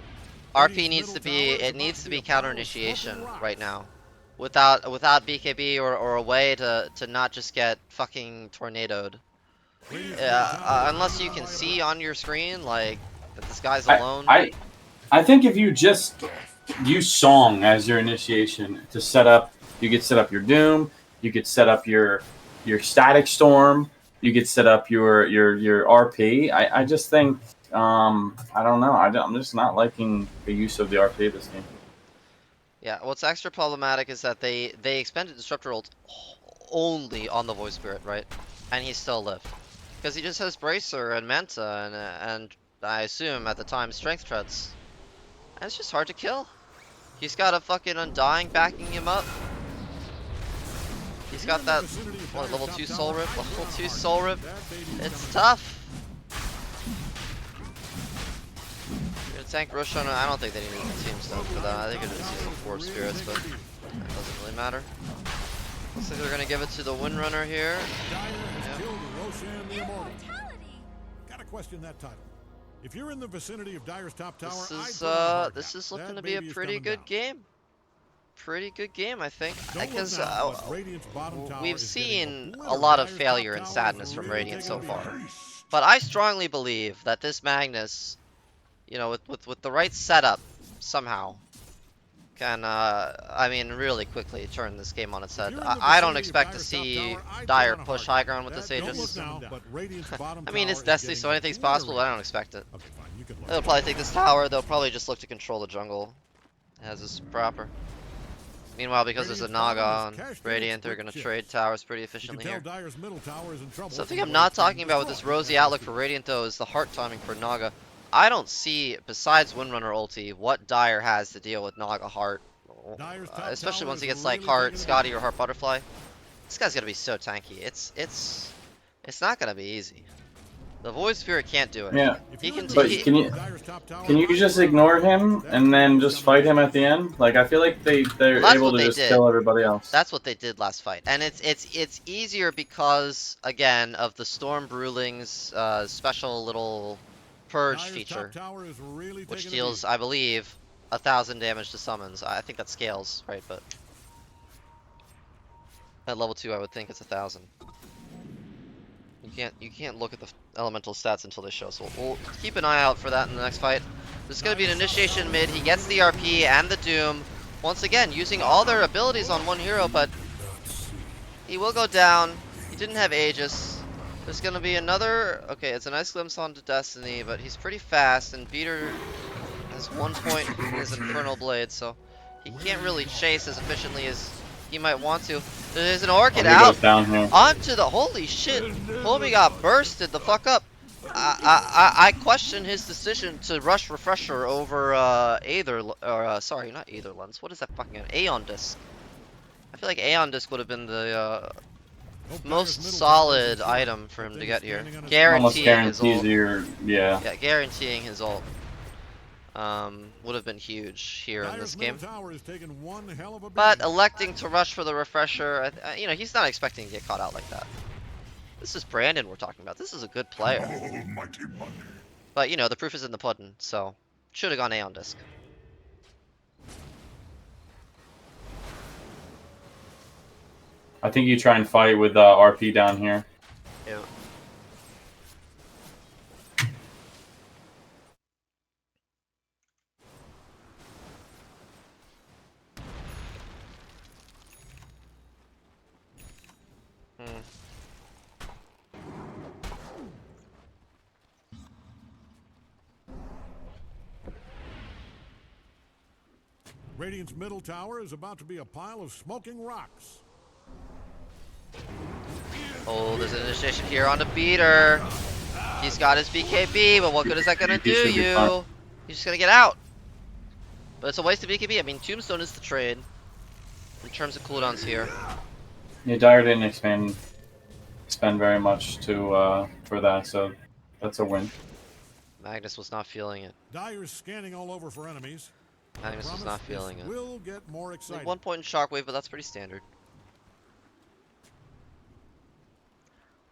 Speaker 1: RP needs to be counter initiation right now. Without BKB or a way to not just get fucking tornadoed. Unless you can see on your screen like that this guy's alone.
Speaker 2: I think if you just use Song as your initiation to set up, you could set up your Doom, you could set up your Static Storm, you could set up your RP. I just think I don't know. I'm just not liking the use of the RP this game.
Speaker 1: Yeah, what's extra problematic is that they expended Disruptor ult only on the Void Spirit, right? And he still lived. Because he just has Bracer and Manta and I assume at the time Strength Treads. And it's just hard to kill. He's got a fucking Undying backing him up. He's got that level 2 Soul Rip, level 2 Soul Rip. It's tough. Tank Rush on. I don't think they need team stuff for that. I think it just using 4 spirits, but it doesn't really matter. Looks like they're gonna give it to the Windrunner here.
Speaker 3: Yeah. Gotta question that title. If you're in the vicinity of Dire's top tower,
Speaker 1: this is looking to be a pretty good game. Pretty good game, I think. Because we've seen a lot of failure and sadness from Radiant so far. But I strongly believe that this Magnus, you know, with the right setup, somehow, can, I mean, really quickly turn this game on its head. I don't expect to see Dire push high ground with this Aegis. I mean, it's Destiny, so anything's possible, but I don't expect it. They'll probably take this tower, they'll probably just look to control the jungle as is proper. Meanwhile, because there's a Naga on Radiant, they're going to trade towers pretty efficiently here. Something I'm not talking about with this rosy outlook for Radiant, though, is the heart timing for Naga. I don't see, besides Windrunner ulti, what Dire has to deal with Naga Heart. Especially once he gets like Heart Scotty or Heart Butterfly. This guy's gonna be so tanky. It's not gonna be easy. The Void Spirit can't do it.
Speaker 2: Yeah.
Speaker 1: He can.
Speaker 2: But can you just ignore him and then just fight him at the end? Like I feel like they're able to just kill everybody else.
Speaker 1: That's what they did last fight, and it's easier because again of the Storm Brewling's special little Purge feature, which deals, I believe, 1,000 damage to summons. I think that scales, right? But at level 2, I would think it's 1,000. You can't look at the elemental stats until they show. So we'll keep an eye out for that in the next fight. This is going to be an initiation mid. He gets the RP and the Doom. Once again, using all their abilities on one hero, but he will go down. He didn't have Aegis. There's gonna be another. Okay, it's a nice glimpse onto Destiny, but he's pretty fast, and Beater has 1 point in his Infernal Blade, so he can't really chase as efficiently as he might want to. There's an Orchid out onto the. Holy shit! Homie got bursted the fuck up. I question his decision to rush Refresher over sorry, not Aether Lens. What is that fucking Aeon Disc? I feel like Aeon Disc would have been the most solid item for him to get here. Guaranteeing his ult. Yeah, guaranteeing his ult. Would have been huge here in this game. But electing to rush for the Refresher, you know, he's not expecting to get caught out like that. This is Brandon we're talking about. This is a good player. But, you know, the proof is in the pudding, so should have gone Aeon Disc.
Speaker 2: I think you try and fight with RP down here.
Speaker 1: Yeah.
Speaker 3: Radiant's middle tower is about to be a pile of smoking rocks.
Speaker 1: Oh, there's an initiation here on the beater. He's got his BKB, but what good is that gonna
Speaker 2: He
Speaker 1: do
Speaker 2: should be fine.
Speaker 1: you? He's just gonna get out. But it's a waste of BKB. I mean, Tombstone is the trade in terms of cooldowns here.
Speaker 2: Yeah, Dire didn't spend very much to for that, so that's a win.
Speaker 1: Magnus was not feeling it.
Speaker 3: Dire's scanning all over for enemies.
Speaker 1: Magnus was
Speaker 3: Promise
Speaker 1: not
Speaker 3: this
Speaker 1: feeling it.
Speaker 3: will get more
Speaker 1: Like
Speaker 3: exciting.
Speaker 1: 1 point in Shockwave, but that's pretty standard.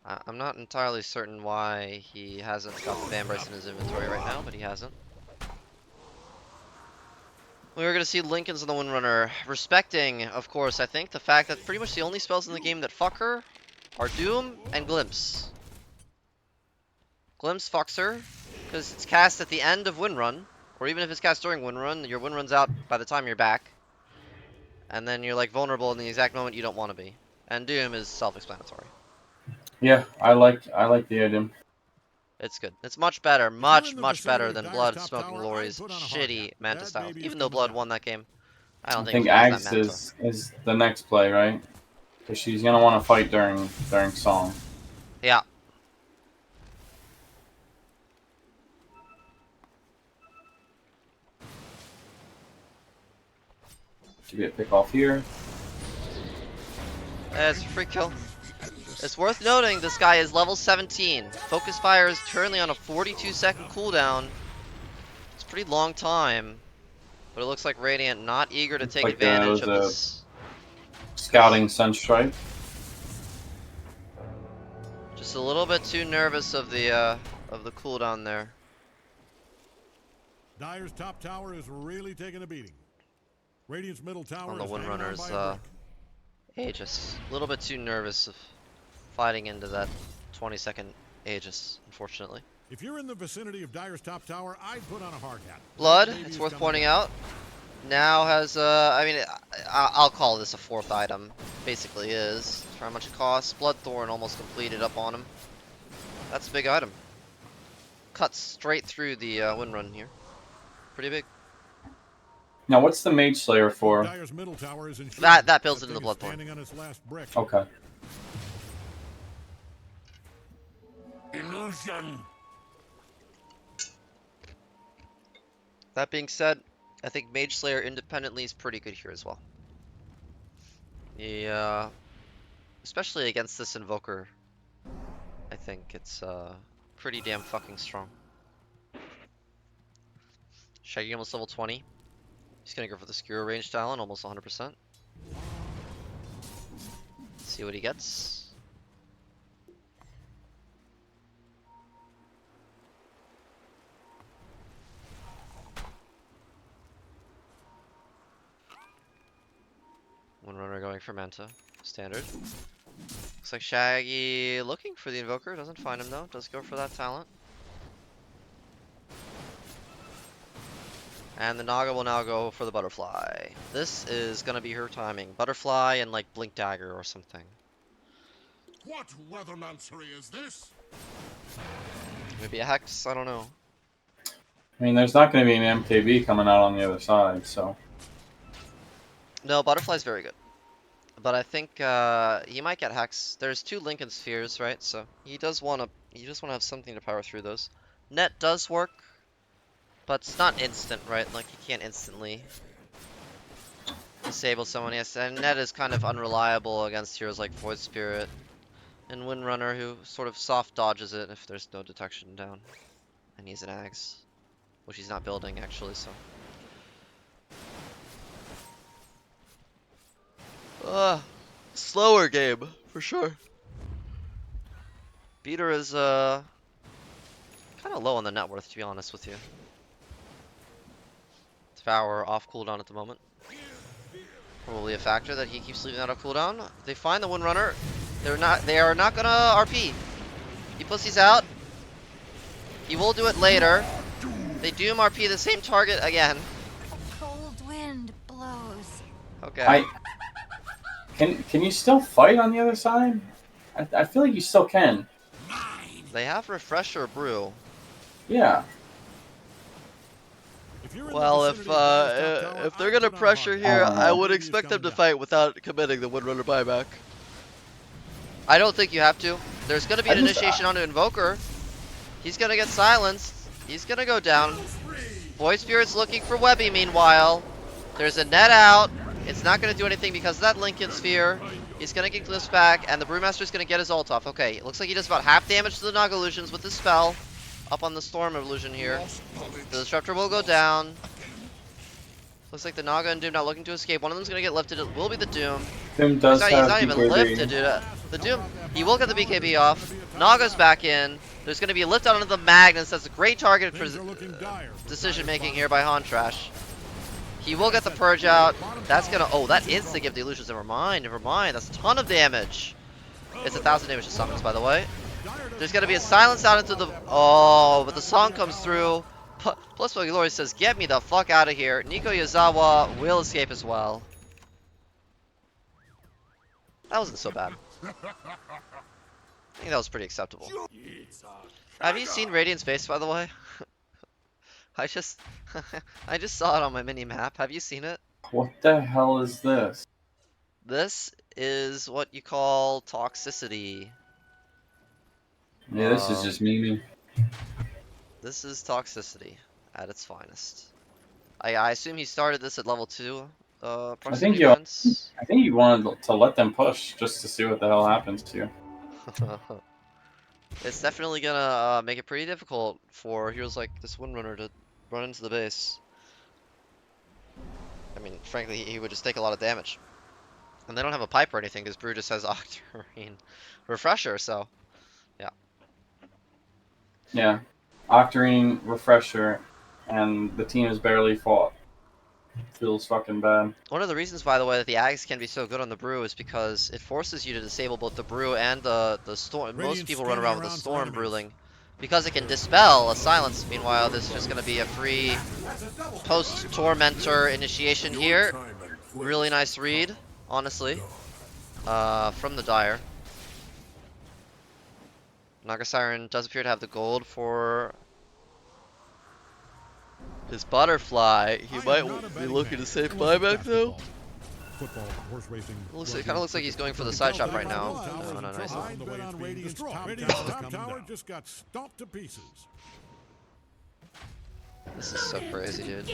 Speaker 1: I'm not entirely certain why he hasn't got the Vambrace in his inventory right now, but he hasn't. We're going to see Linken's on the Windrunner, respecting, of course, I think, the fact that pretty much the only spells in the game that fuck her are Doom and Glimpse. Glimpse fucks her, because it's cast at the end of Windrun, or even if it's cast during Windrun, your Windrun's out by the time you're back. And then you're like vulnerable in the exact moment you don't want to be. And Doom is self-explanatory.
Speaker 2: Yeah, I like the item.
Speaker 1: It's good. It's much better,
Speaker 3: you're in
Speaker 1: much
Speaker 3: the
Speaker 1: better
Speaker 3: vicinity
Speaker 1: than
Speaker 3: of
Speaker 1: Blood
Speaker 3: Dire's top
Speaker 1: Smoking
Speaker 3: tower,
Speaker 1: Glory's
Speaker 3: I'd put on a hard
Speaker 1: shitty
Speaker 3: cap.
Speaker 1: Manta
Speaker 3: That
Speaker 1: style.
Speaker 3: baby is
Speaker 1: Even though
Speaker 3: coming
Speaker 1: Blood
Speaker 3: down.
Speaker 1: won that game, I
Speaker 2: I
Speaker 1: don't
Speaker 2: think
Speaker 1: he has
Speaker 2: Ags
Speaker 1: that Manta.
Speaker 2: is the next play, right? Because she's gonna want to fight during song.
Speaker 1: Yeah.
Speaker 2: Should be a pick off here.
Speaker 1: It's a free kill. It's worth noting this guy is level 17. Focus Fire is currently on a 42-second cooldown. It's a pretty long time. But it looks like Radiant not eager to take
Speaker 2: Like,
Speaker 1: advantage of
Speaker 2: the
Speaker 1: this.
Speaker 2: Scouting Sunstrike.
Speaker 1: Just a little bit too nervous of the cooldown there.
Speaker 3: Dire's top tower is really taking a beating. Radiant's middle tower
Speaker 1: On the
Speaker 3: is hanging on
Speaker 1: Windrunner's
Speaker 3: by a brick.
Speaker 1: Aegis. A little bit too nervous of fighting into that 20-second Aegis, unfortunately.
Speaker 3: If you're in the vicinity of Dire's top tower, I'd put on a hard hat.
Speaker 1: Blood,
Speaker 3: That baby
Speaker 1: it's
Speaker 3: is
Speaker 1: worth
Speaker 3: coming
Speaker 1: pointing
Speaker 3: down.
Speaker 1: out, now has, I mean, I'll call this a 4th item. Basically is. For how much it costs. Bloodthorn almost completed up on him. That's a big item. Cuts straight through the Windrun here. Pretty big.
Speaker 2: Now, what's the Mage Slayer for?
Speaker 3: Dire's middle tower is in
Speaker 1: That
Speaker 3: shreds.
Speaker 1: builds
Speaker 3: That
Speaker 1: into the
Speaker 3: thing is
Speaker 1: Bloodthorn.
Speaker 3: standing on its last brick.
Speaker 2: Okay.
Speaker 5: Illusion.
Speaker 1: That being said, I think Mage Slayer independently is pretty good here as well. Yeah, especially against this Invoker, I think it's pretty damn fucking strong. Shaggy almost level 20. He's gonna go for the Skewer range talent, almost 100%. See what he gets. Windrunner going for Manta. Standard. Looks like Shaggy looking for the Invoker. Doesn't find him though. Does go for that talent. And the Naga will now go for the Butterfly. This is gonna be her timing. Butterfly and like Blink Dagger or something.
Speaker 5: What weathermancery is this?
Speaker 1: Maybe a Hex? I don't know.
Speaker 2: I mean, there's not going to be an MKB coming out on the other side, so.
Speaker 1: No, Butterfly's very good. But I think he might get Hex. There's 2 Lincoln Spheres, right? So he just wanna have something to power through those. Net does work, but it's not instant, right? Like you can't instantly disable someone. Yes, and Net is kind of unreliable against heroes like Void Spirit and Windrunner, who sort of soft dodges it if there's no detection down. And he's an Axe, which he's not building actually, so. Slower game, for sure. Beater is, kind of low on the net worth, to be honest with you. Devour off cooldown at the moment. Probably a factor that he keeps leaving that off cooldown. They find the Windrunner. They are not gonna RP. He pussies out. He will do it later. They Doom RP the same target again.
Speaker 4: A cold wind blows.
Speaker 1: Okay.
Speaker 2: Can you still fight on the other side? I feel like you still can.
Speaker 1: They have Refresher Brew.
Speaker 2: Yeah.
Speaker 3: If you're in the
Speaker 1: Well,
Speaker 3: vicinity of Dire's top tower,
Speaker 1: if they're
Speaker 3: I'd
Speaker 1: gonna
Speaker 3: put it on
Speaker 1: pressure
Speaker 3: hard.
Speaker 1: here,
Speaker 2: I don't
Speaker 1: I
Speaker 2: know.
Speaker 1: would
Speaker 3: Radiant's
Speaker 1: expect them
Speaker 3: coming
Speaker 1: to
Speaker 3: down.
Speaker 1: fight without committing the Windrunner buyback. I don't think you have to. There's gonna be
Speaker 2: I
Speaker 1: an
Speaker 2: just-
Speaker 1: initiation onto Invoker. He's gonna get silenced. He's gonna go down. Void Spirit's looking for Webby meanwhile. There's a net out. It's not gonna do anything because of that Lincoln Sphere. He's gonna get Glyphs back, and the Brewmaster's gonna get his ult off. Okay, it looks like he does about half damage to the Naga Illusions with his spell. Up on the Storm Illusion here. The Disruptor will go down. Looks like the Naga and Doom not looking to escape. One of them's gonna get lifted. It will be the Doom.
Speaker 2: Doom does
Speaker 1: He's
Speaker 2: have
Speaker 1: not even
Speaker 2: BKB.
Speaker 1: lifted, dude. The Doom, he will get the BKB off. Naga's back in. There's going to be a lift out onto the Magnus. That's a great target for
Speaker 3: Things are looking dire for
Speaker 1: decision
Speaker 3: Dire's
Speaker 1: making
Speaker 3: bottom
Speaker 1: here by Hontrash. He will get the Purge out. That's going to... Oh, that insta give the illusions. Never mind, never mind. That's a ton of damage. It's 1,000 damage to summons, by the way. There's going to be a silence out into the... Oh, but the song comes through. Plus, Glory says, get me the fuck out of here. Nico Yazawa will escape as well. That wasn't so bad. I think that was pretty acceptable. Have you seen Radiant's face, by the way? I just saw it on my mini map. Have you seen it?
Speaker 2: What the hell is this?
Speaker 1: This is what you call toxicity.
Speaker 2: Yeah, this is just memeing.
Speaker 1: This is toxicity at its finest. I assume he started this at level 2.
Speaker 2: I
Speaker 1: proximity
Speaker 2: think you.
Speaker 1: events.
Speaker 2: I think you wanted to let them push just to see what the hell happens to you.
Speaker 1: It's definitely gonna make it pretty difficult for heroes like this Windrunner to run into the base. I mean, frankly, he would just take a lot of damage. And they don't have a pipe or anything because Brew just has Octarine Refresher, so
Speaker 2: Yeah, Octarine, Refresher, and the team has barely fought. Feels fucking bad.
Speaker 1: one of the reasons, by the way, that the Ags can be so good on the Brew is because it forces you to disable both the Brew and the Storm. Most
Speaker 3: Radiant's
Speaker 1: people run
Speaker 3: scanning
Speaker 1: around with the
Speaker 3: around for
Speaker 1: Storm
Speaker 3: enemies.
Speaker 1: Brewling because it can dispel a silence. Meanwhile, this is just going to be a free post-Tormentor initiation here. Really nice read, honestly, from the Dire. Naga Siren does appear to have the gold for his butterfly. He
Speaker 3: I am
Speaker 1: might
Speaker 3: not a
Speaker 1: be
Speaker 3: betting
Speaker 1: looking
Speaker 3: man,
Speaker 1: to save
Speaker 3: unless it's
Speaker 1: buyback though.
Speaker 3: basketball. Football, horse racing,
Speaker 1: It kind of looks like he's going for the side shot right now. Oh, no, nice.
Speaker 3: I'd bet on Radiant's top tower just got stomped to pieces.
Speaker 1: This is so crazy, dude.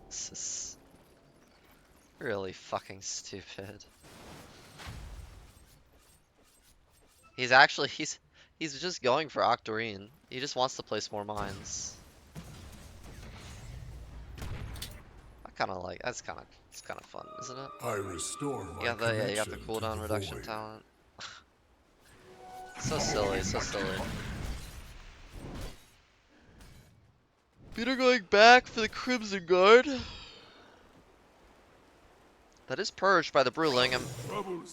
Speaker 1: This is really fucking stupid. He's actually he's just going for Octarine. He just wants to place more mines. I kind of like it's kind of fun, isn't it?
Speaker 5: I restore my
Speaker 1: You got the you got the
Speaker 5: connection to
Speaker 1: cooldown
Speaker 5: the
Speaker 1: reduction
Speaker 5: void.
Speaker 1: talent. So silly, so silly. Peter going back for the Crimson Guard. That is purged by the Brewling. I'm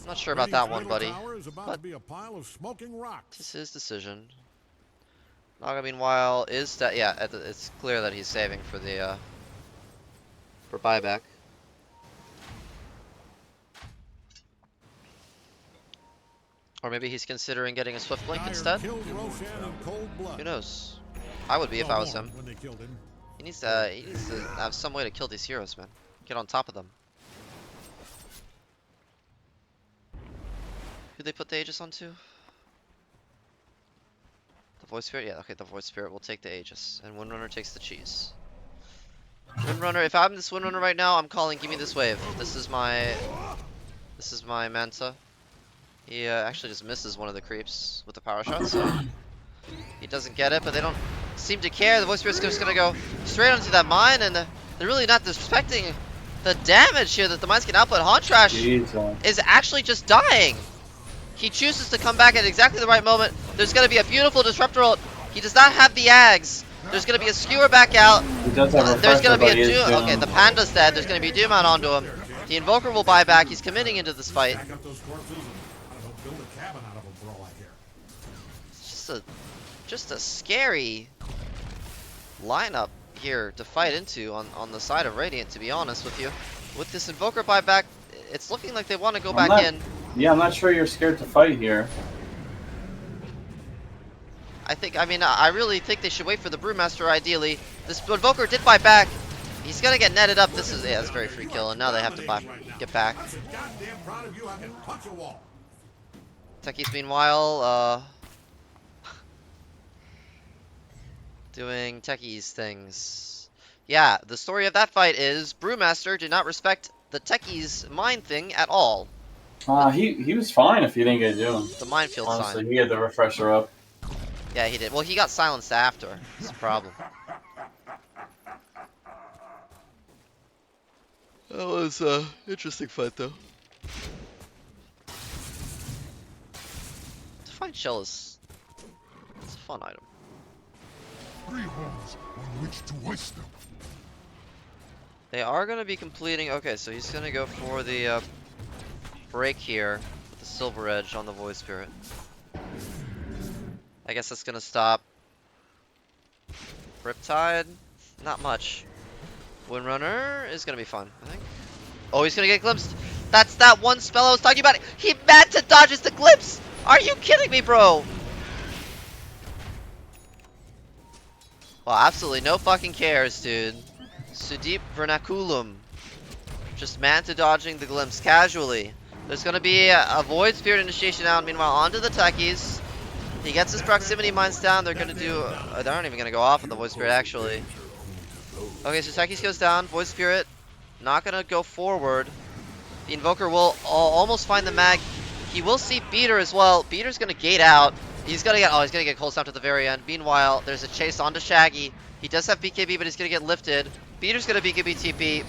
Speaker 1: not sure about that one, buddy.
Speaker 3: Tower is about to be a pile of smoking rocks.
Speaker 1: It's his decision. Naga, meanwhile, is that yeah? It's clear that he's saving for the for buyback. Or maybe he's considering getting a Swift Blink
Speaker 3: Dire
Speaker 1: instead.
Speaker 3: killed Roshan in cold blood.
Speaker 1: Who knows? I would be if I was him.
Speaker 3: When they killed him.
Speaker 1: He needs to have some way to kill these heroes, man. Get on top of them. Who they put the Aegis onto? The Void Spirit? Yeah, okay, the Void Spirit will take the Aegis. And Windrunner takes the cheese. Windrunner, if I'm this Windrunner right now, I'm calling, give me this wave. This is my Manta. He actually just misses one of the creeps with the power shot, so he doesn't get it, but they don't seem to care. The Void Spirit's just gonna go straight onto that mine, and they're really not disrespecting the damage here that the mines can output. Hontrash
Speaker 2: Jeez,
Speaker 1: is actually just dying. He chooses to come back at exactly the right moment. There's gonna be a beautiful disruptor ult. He does not have the Ags. There's gonna be a skewer back out.
Speaker 2: he does have
Speaker 1: There's gonna be a
Speaker 2: Refresher, but he is
Speaker 1: Doom. Okay,
Speaker 2: Doom.
Speaker 1: the Panda's dead. There's gonna be a Doom out onto him. The Invoker will buy back. He's committing into this fight.
Speaker 3: Back up those corpses and I don't know, build a cabin out of them for all I care.
Speaker 1: It's just a scary lineup here to fight into on the side of Radiant, to be honest with you. With this Invoker buyback, it's looking like they want to go back in.
Speaker 2: Yeah, I'm not sure you're scared to fight here.
Speaker 1: I mean, I really think they should wait for the Brewmaster ideally. This Invoker did buy back. He's gonna get netted up. This is, yeah, it's very free kill, and now they have to get back.
Speaker 3: Goddamn proud of you having punch a wall.
Speaker 1: Techies, meanwhile, doing Techies things. Yeah, the story of that fight is Brewmaster did not respect the Techies mine thing at all.
Speaker 2: He was fine if he didn't get doing.
Speaker 1: The minefield
Speaker 2: Honestly,
Speaker 1: sign.
Speaker 2: he had the refresher up.
Speaker 1: Yeah, he did. Well, he got silenced after. That's the problem. That was a interesting fight, though. Divine Shell is it's a fun item.
Speaker 5: 3 holes on which to waste them.
Speaker 1: They are going to be completing. Okay, so he's going to go for the break here with the Silver Edge on the Void Spirit. I guess that's going to stop Riptide. Not much. Windrunner is going to be fun, I think. Oh, he's going to get glimpsed. That's that one spell I was talking about. He meant to dodges the glimpse. Are you kidding me, bro? Well, absolutely no fucking cares, dude. Sudeep Vernaculum. Just manta dodging the glimpse casually. There's going to be a Void Spirit initiation out. Meanwhile, onto the Techies. He gets his proximity mines down. They're going to do... they aren't even going to go off with the Void Spirit, actually. Okay, so Techies goes down. Void Spirit not going to go forward. The Invoker will almost find the mag. He will see Beater as well. Beater's going to gate out. He's going to get... oh, he's going to get cold snap to the very end. Meanwhile, there's a chase onto Shaggy. He does have BKB, but he's going to get lifted. Beater's going to BKB TP.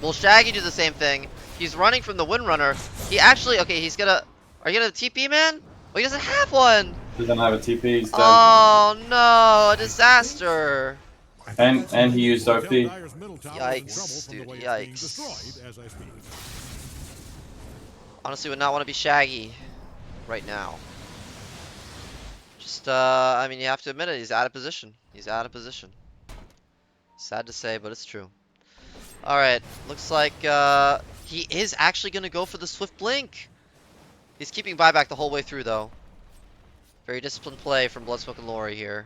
Speaker 1: Will Shaggy do the same thing? He's running from the Windrunner. He actually... okay, he's going to... are you going to TP, man? Oh, he doesn't have one.
Speaker 2: He doesn't have a TP. He's dead.
Speaker 1: Oh, no. A disaster.
Speaker 2: And he used OP.
Speaker 1: Yikes, dude, yikes. Honestly, would not want to be Shaggy right now. Just, I mean, you have to admit it. He's out of position. He's out of position. Sad to say, but it's true. Alright, looks like he is actually going to go for the Swift Blink. He's keeping buyback the whole way through, though. Very disciplined play from Bloodsmoke and Lori here.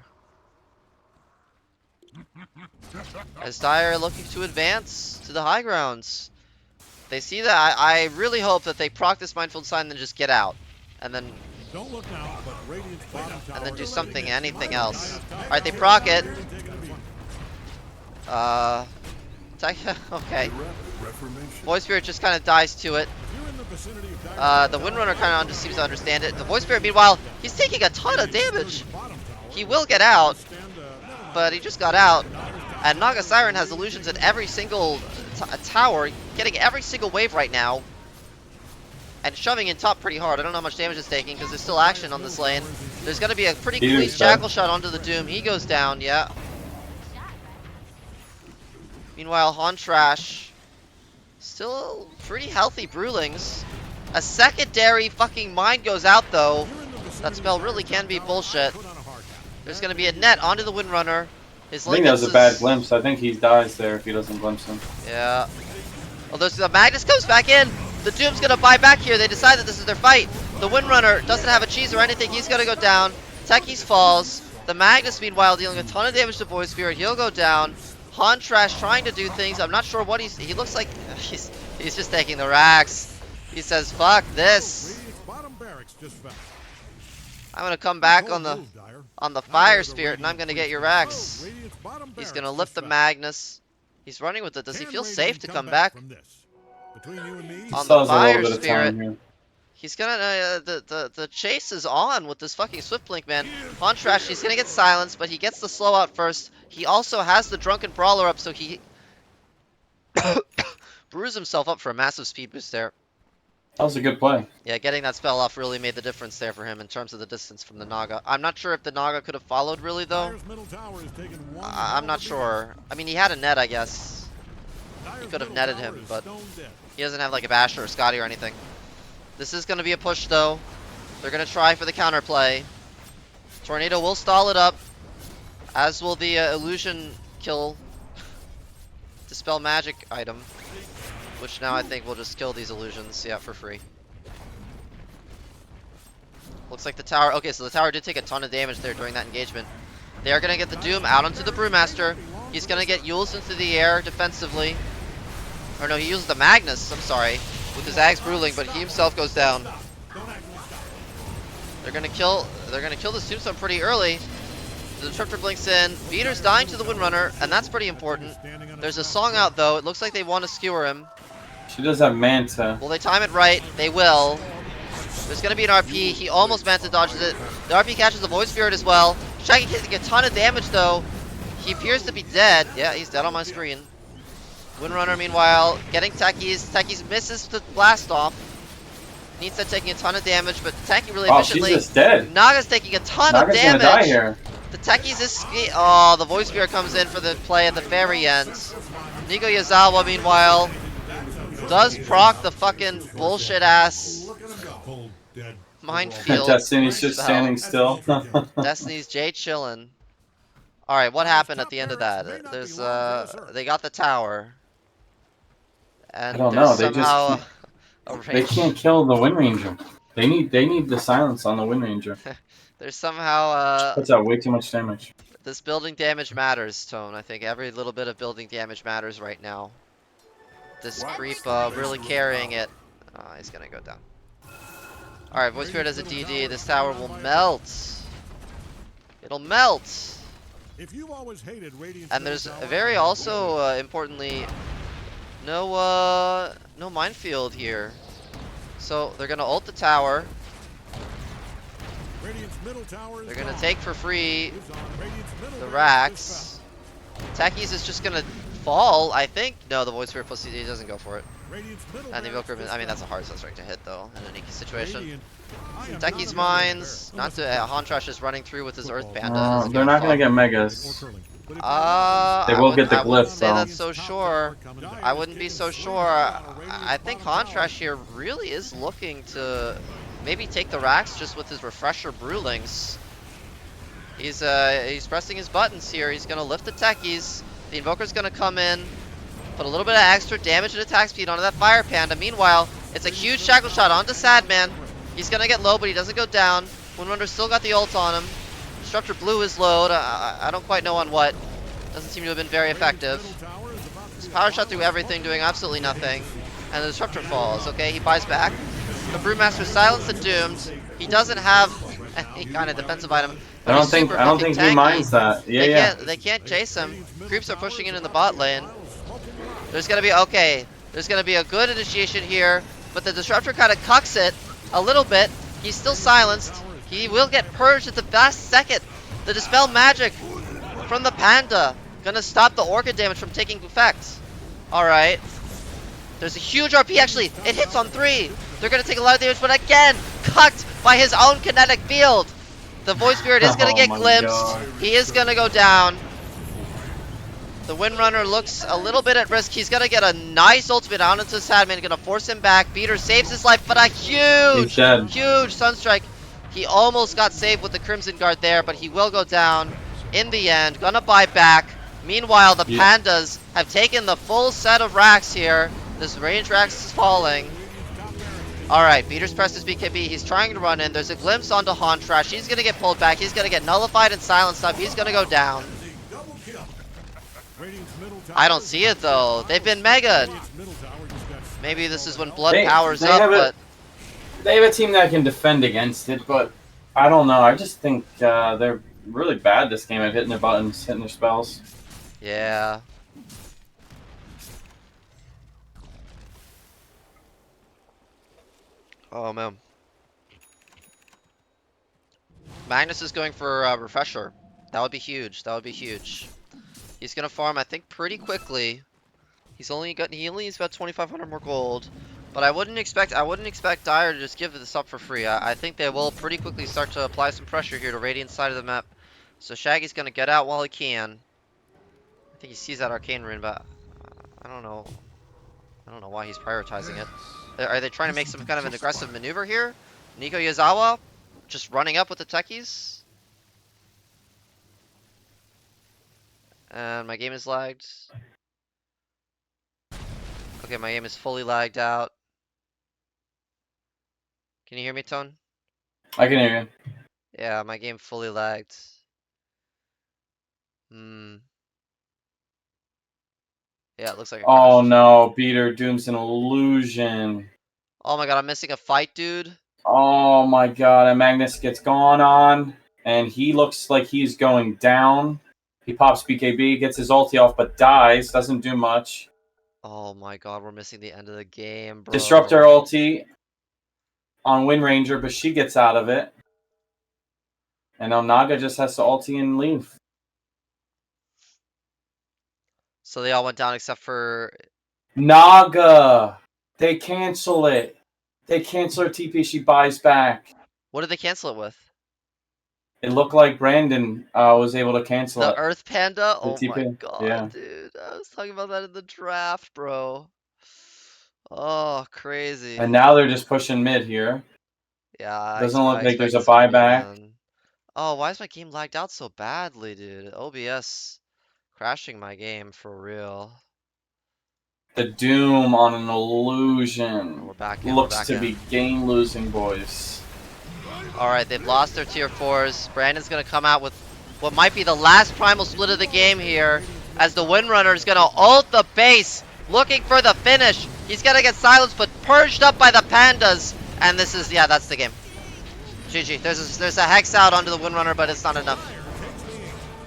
Speaker 1: As Dire looking to advance to the high grounds. They see that. I really hope that they proc this Minefield sign and then just get out. And then
Speaker 3: Don't look now, but Radiant's bottom tower
Speaker 1: and then do
Speaker 3: is
Speaker 1: something,
Speaker 3: ready.
Speaker 1: anything else. Alright, they proc it. Okay. Void Spirit just kind of dies to it. The Windrunner kind of just seems to understand it. The Void Spirit, meanwhile, he's taking a ton of damage. He will get out, but he just got out. And Naga Siren has illusions in every single tower, getting every single wave right now. And shoving in top pretty hard. I don't know how much damage it's taking because there's still action on this lane. There's going to be a pretty clean Jackal shot onto the Doom. He goes down, yeah. Meanwhile, Hontrash, still pretty healthy Brewlings. A secondary fucking mine goes out though. That spell really can be bullshit. There's going to be a net onto the Windrunner.
Speaker 2: I think that was a bad glimpse. I think he dies there if he doesn't glimpse him.
Speaker 1: Yeah. Although the Magnus comes back in. The Doom's going to buy back here. They decide that this is their fight. The Windrunner doesn't have a cheese or anything. He's going to go down. Techies falls. The Magnus, meanwhile, dealing a ton of damage to Void Spirit. He'll go down. Hontrash trying to do things. I'm not sure what he looks like. He's just taking the racks. He says, fuck this. I'm going to come back on the Fire Spirit, and I'm going to get your racks. He's going to lift the Magnus. He's running with it. Does he feel safe to come back on the Fire Spirit? He's gonna the chase is on with this fucking Swift Blink, man. Hontrash, he's gonna get silenced, but he gets the slow out first. He also has the Drunken Brawler up, so he brews himself up for a massive speed boost there.
Speaker 2: That was a good play.
Speaker 1: Yeah, getting that spell off really made the difference there for him in terms of the distance from the Naga. I'm not sure if the Naga could have followed really though. I'm not sure. I mean, he had a net, I guess. He could have netted him, but he doesn't have like a Basher or Scotty or anything. This is going to be a push though. They're going to try for the counterplay. Tornado will stall it up, as will the illusion kill dispel magic item, which now I think will just kill these illusions, yeah, for free. Looks like the tower. Okay, so the tower did take a ton of damage there during that engagement. They are gonna get the Doom out onto the Brewmaster. He's gonna get Yules into the air defensively. Or no, he uses the Magnus, I'm sorry, with his Axe Bruling, but he himself goes down. They're gonna kill this Tombstone pretty early. The Disruptor blinks in. Beater's dying to the Windrunner, and that's pretty important. There's a song out though. It looks like they want to skewer him.
Speaker 2: She does have Manta.
Speaker 1: Will they time it right? They will. There's gonna be an RP. He almost Manta dodges it. The RP catches the Void Spirit as well. Shaggy taking a ton of damage though. He appears to be dead. Yeah, he's dead on my screen. Windrunner, meanwhile, getting Techies. Techies misses the blast off. Nita taking a ton of damage, but Techie really
Speaker 2: Oh, she's
Speaker 1: efficiently.
Speaker 2: just dead.
Speaker 1: Naga's taking a ton of
Speaker 2: Naga's
Speaker 1: damage.
Speaker 2: gonna die here.
Speaker 1: The Techies is oh, the Void Spirit comes in for the play at the very end. Nico Yazawa, meanwhile, does proc the fucking bullshit ass
Speaker 3: Cold, dead.
Speaker 1: minefield.
Speaker 2: Destiny's just
Speaker 1: spell.
Speaker 2: standing still.
Speaker 1: Destiny's Jay chillin'. All right, what happened at the end of that? There's they got the tower, and
Speaker 2: I don't
Speaker 1: there's
Speaker 2: know, they just
Speaker 1: somehow a
Speaker 2: They
Speaker 1: range.
Speaker 2: can't kill the Wind Ranger. They need the silence on the Wind Ranger.
Speaker 1: There's somehow
Speaker 2: Puts out way too much damage.
Speaker 1: this building damage matters, Tone. I think every little bit of building damage matters right now. This creep really carrying it. He's gonna go down. All right, Void Spirit has a DD. This tower will melt. It'll melt.
Speaker 3: If you've always hated Radiant's
Speaker 1: And there's
Speaker 3: middle
Speaker 1: a
Speaker 3: tower,
Speaker 1: very also importantly, no minefield here. So they're gonna ult the tower.
Speaker 3: Radiant's middle tower is
Speaker 1: They're gonna
Speaker 3: gone.
Speaker 1: take for free
Speaker 3: Is on Radiant's middle
Speaker 1: the
Speaker 3: barracks
Speaker 1: racks. Techies is just gonna fall, I think. No, the Void Spirit plus he doesn't go for it.
Speaker 3: fell. Radiant's middle
Speaker 1: And the
Speaker 3: barracks
Speaker 1: Invoker,
Speaker 3: is
Speaker 1: I mean that's a
Speaker 3: gone.
Speaker 1: hard Sunstrike to hit though in a Nikki situation.
Speaker 3: Radiant- I am not
Speaker 1: Techies
Speaker 3: a
Speaker 1: mines,
Speaker 3: millionaire.
Speaker 1: not to Hontrash is running through with his Earth
Speaker 3: Football.
Speaker 1: Panda. doesn't give
Speaker 2: They're
Speaker 1: a
Speaker 2: not gonna
Speaker 1: fuck.
Speaker 2: get
Speaker 3: Or
Speaker 2: megas.
Speaker 3: curling. But if
Speaker 2: They
Speaker 1: I
Speaker 2: will get the
Speaker 1: I wouldn't
Speaker 2: glyph,
Speaker 1: say
Speaker 2: though.
Speaker 1: that's so sure. I wouldn't be so sure. I think Hontrash here really is looking to maybe take the racks just with his Refresher Brewlings. He's pressing his buttons here. He's gonna lift the Techies. The Invoker's gonna come in, put a little bit of extra damage and attack speed onto that Fire Panda. Meanwhile, it's a huge Shackle Shot onto Sadman. He's gonna get low, but he doesn't go down. Windrunner's still got the ult on him. Disruptor blew his load. I don't quite know on what. Doesn't seem to have been very effective.
Speaker 3: Radiant's middle tower is about to
Speaker 1: Just
Speaker 3: be
Speaker 1: power shot through everything, doing absolutely nothing. And the Disruptor falls. Okay, he buys back. The Brewmaster silenced and doomed. He doesn't have any kind of defensive item.
Speaker 2: I don't think he minds that. Yeah,
Speaker 1: They can't chase him. Creeps are pushing in the bot lane. There's gonna be There's gonna be a good initiation here, but the Disruptor kind of cucks it a little bit. He's still silenced. He will get purged at the last second. The Dispel Magic from the Panda gonna stop the Orchid damage from taking effect. All right. There's a huge RP actually. It hits on 3. They're gonna take a lot of damage, but again, cucked by his own kinetic field. The Void Spirit is gonna
Speaker 2: Oh
Speaker 1: get
Speaker 2: my
Speaker 1: glimpsed.
Speaker 2: God.
Speaker 1: He is gonna go down. The Windrunner looks a little bit at risk. He's gonna get a nice ultimate out into Sadman, gonna force him back. Beater saves his life, but a huge,
Speaker 2: He's dead.
Speaker 1: huge Sunstrike. He almost got saved with the Crimson Guard there, but he will go down in the end. Gonna buy back. Meanwhile, the
Speaker 2: Yeah.
Speaker 1: Pandas have taken the full set of racks here. This range racks is falling. Alright, Beater's pressed his BKB. He's trying to run in. There's a glimpse onto Hontrash. He's gonna get pulled back. He's gonna get nullified and silenced up. He's gonna go down.
Speaker 3: double kill. Radiant's middle tower
Speaker 1: I don't
Speaker 3: is
Speaker 1: see it though. They've been mega.
Speaker 3: Radiant's middle tower just got
Speaker 1: Maybe this is when blood
Speaker 2: They-
Speaker 1: powers
Speaker 2: they
Speaker 1: up,
Speaker 2: have
Speaker 1: but
Speaker 2: They have a team that can defend against it, but I don't know. I just think they're really bad this game at hitting their buttons, hitting their spells.
Speaker 1: yeah. Oh man. Magnus is going for Refresher. That would be huge. That would be huge. He's gonna farm, I think, pretty quickly. He only needs about 2,500 more gold. But I wouldn't expect Dire to just give this up for free. I think they will pretty quickly start to apply some pressure here to Radiant's side of the map. So Shaggy's gonna get out while he can. I think he sees that Arcane Rune, but I don't know. I don't know why he's prioritizing it. Are they trying to make some kind of an aggressive maneuver here? Nico Yazawa just running up with the Techies. And my game is lagged. Okay, my game is fully lagged out. Can you hear me, Tone?
Speaker 2: I can hear you.
Speaker 1: Yeah, my game fully lagged. Hmm. Yeah, it looks like it
Speaker 2: Oh
Speaker 1: crashed.
Speaker 2: no, Beater, Doom's an illusion.
Speaker 1: Oh my god, I'm missing a fight, dude.
Speaker 2: Oh my god, and Magnus gets gone on, and he looks like he's going down. He pops BKB, gets his ulti off, but dies, doesn't do much.
Speaker 1: Oh my god, we're missing the end of the game, bro.
Speaker 2: Disruptor ulti on Wind Ranger, but she gets out of it. And now Naga just has to ulti and leave.
Speaker 1: So they all went down except for.
Speaker 2: Naga! They cancel it. They cancel her TP, she buys back.
Speaker 1: What did they cancel it with?
Speaker 2: It looked like Brandon was able to cancel
Speaker 1: The
Speaker 2: it.
Speaker 1: Earth Panda? Oh my
Speaker 2: TP,
Speaker 1: god,
Speaker 2: yeah.
Speaker 1: dude. I was talking about that in the draft, bro. Oh, crazy.
Speaker 2: And now they're just pushing mid here.
Speaker 1: Yeah, I
Speaker 2: Doesn't look
Speaker 1: I
Speaker 2: like there's
Speaker 1: expect
Speaker 2: a
Speaker 1: it's gonna be
Speaker 2: buyback.
Speaker 1: done. Oh, why is my game lagged out so badly, dude? OBS crashing my game for real.
Speaker 2: The Doom on an illusion.
Speaker 1: We're back in, we're
Speaker 2: Looks
Speaker 1: back
Speaker 2: to
Speaker 1: in.
Speaker 2: be game losing, boys.
Speaker 1: Alright, they've lost their tier 4s. Brandon's gonna come out with what might be the last primal split of the game here, as the Windrunner is gonna ult the base, looking for the finish. He's gonna get silenced, but purged up by the pandas. And this is, yeah, that's the game. GG. There's a hex out onto the Windrunner, but it's not enough.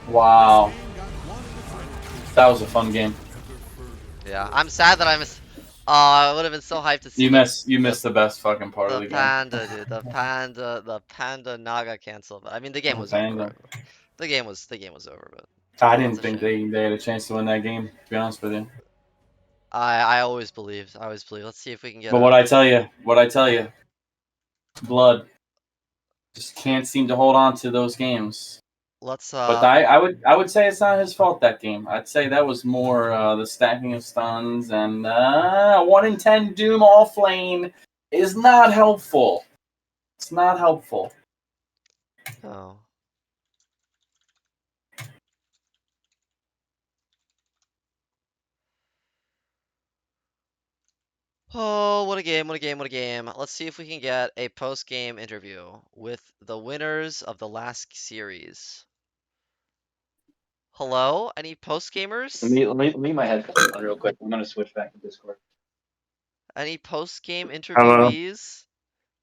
Speaker 2: Wow. That was a fun game.
Speaker 1: Yeah, I'm sad that I missed. I would have been so hyped to see
Speaker 2: You missed the best fucking part of
Speaker 1: the
Speaker 2: the game.
Speaker 1: panda, dude. The panda Naga cancel. But I mean, the game was
Speaker 2: Panda.
Speaker 1: over. The game was over. But
Speaker 2: I
Speaker 1: That's
Speaker 2: didn't
Speaker 1: a
Speaker 2: think
Speaker 1: shame.
Speaker 2: they had a chance to win that game, to be honest with you.
Speaker 1: I always believed. Let's see if we can get.
Speaker 2: But what I tell you, Blood just can't seem to hold on to those games.
Speaker 1: Let's.
Speaker 2: But I would say it's not his fault, that game. I'd say that was more the stacking of stuns, and 1 in 10 Doom off lane is not helpful. It's not helpful.
Speaker 1: Oh. Oh, what a game, what a game, what a game. Let's see if we can get a post-game interview with the winners of the last series. Hello? Any post-gamers?
Speaker 7: Let me my headphones on real quick. I'm gonna switch back to Discord.
Speaker 1: Any post-game
Speaker 8: Hello.
Speaker 1: interviewees?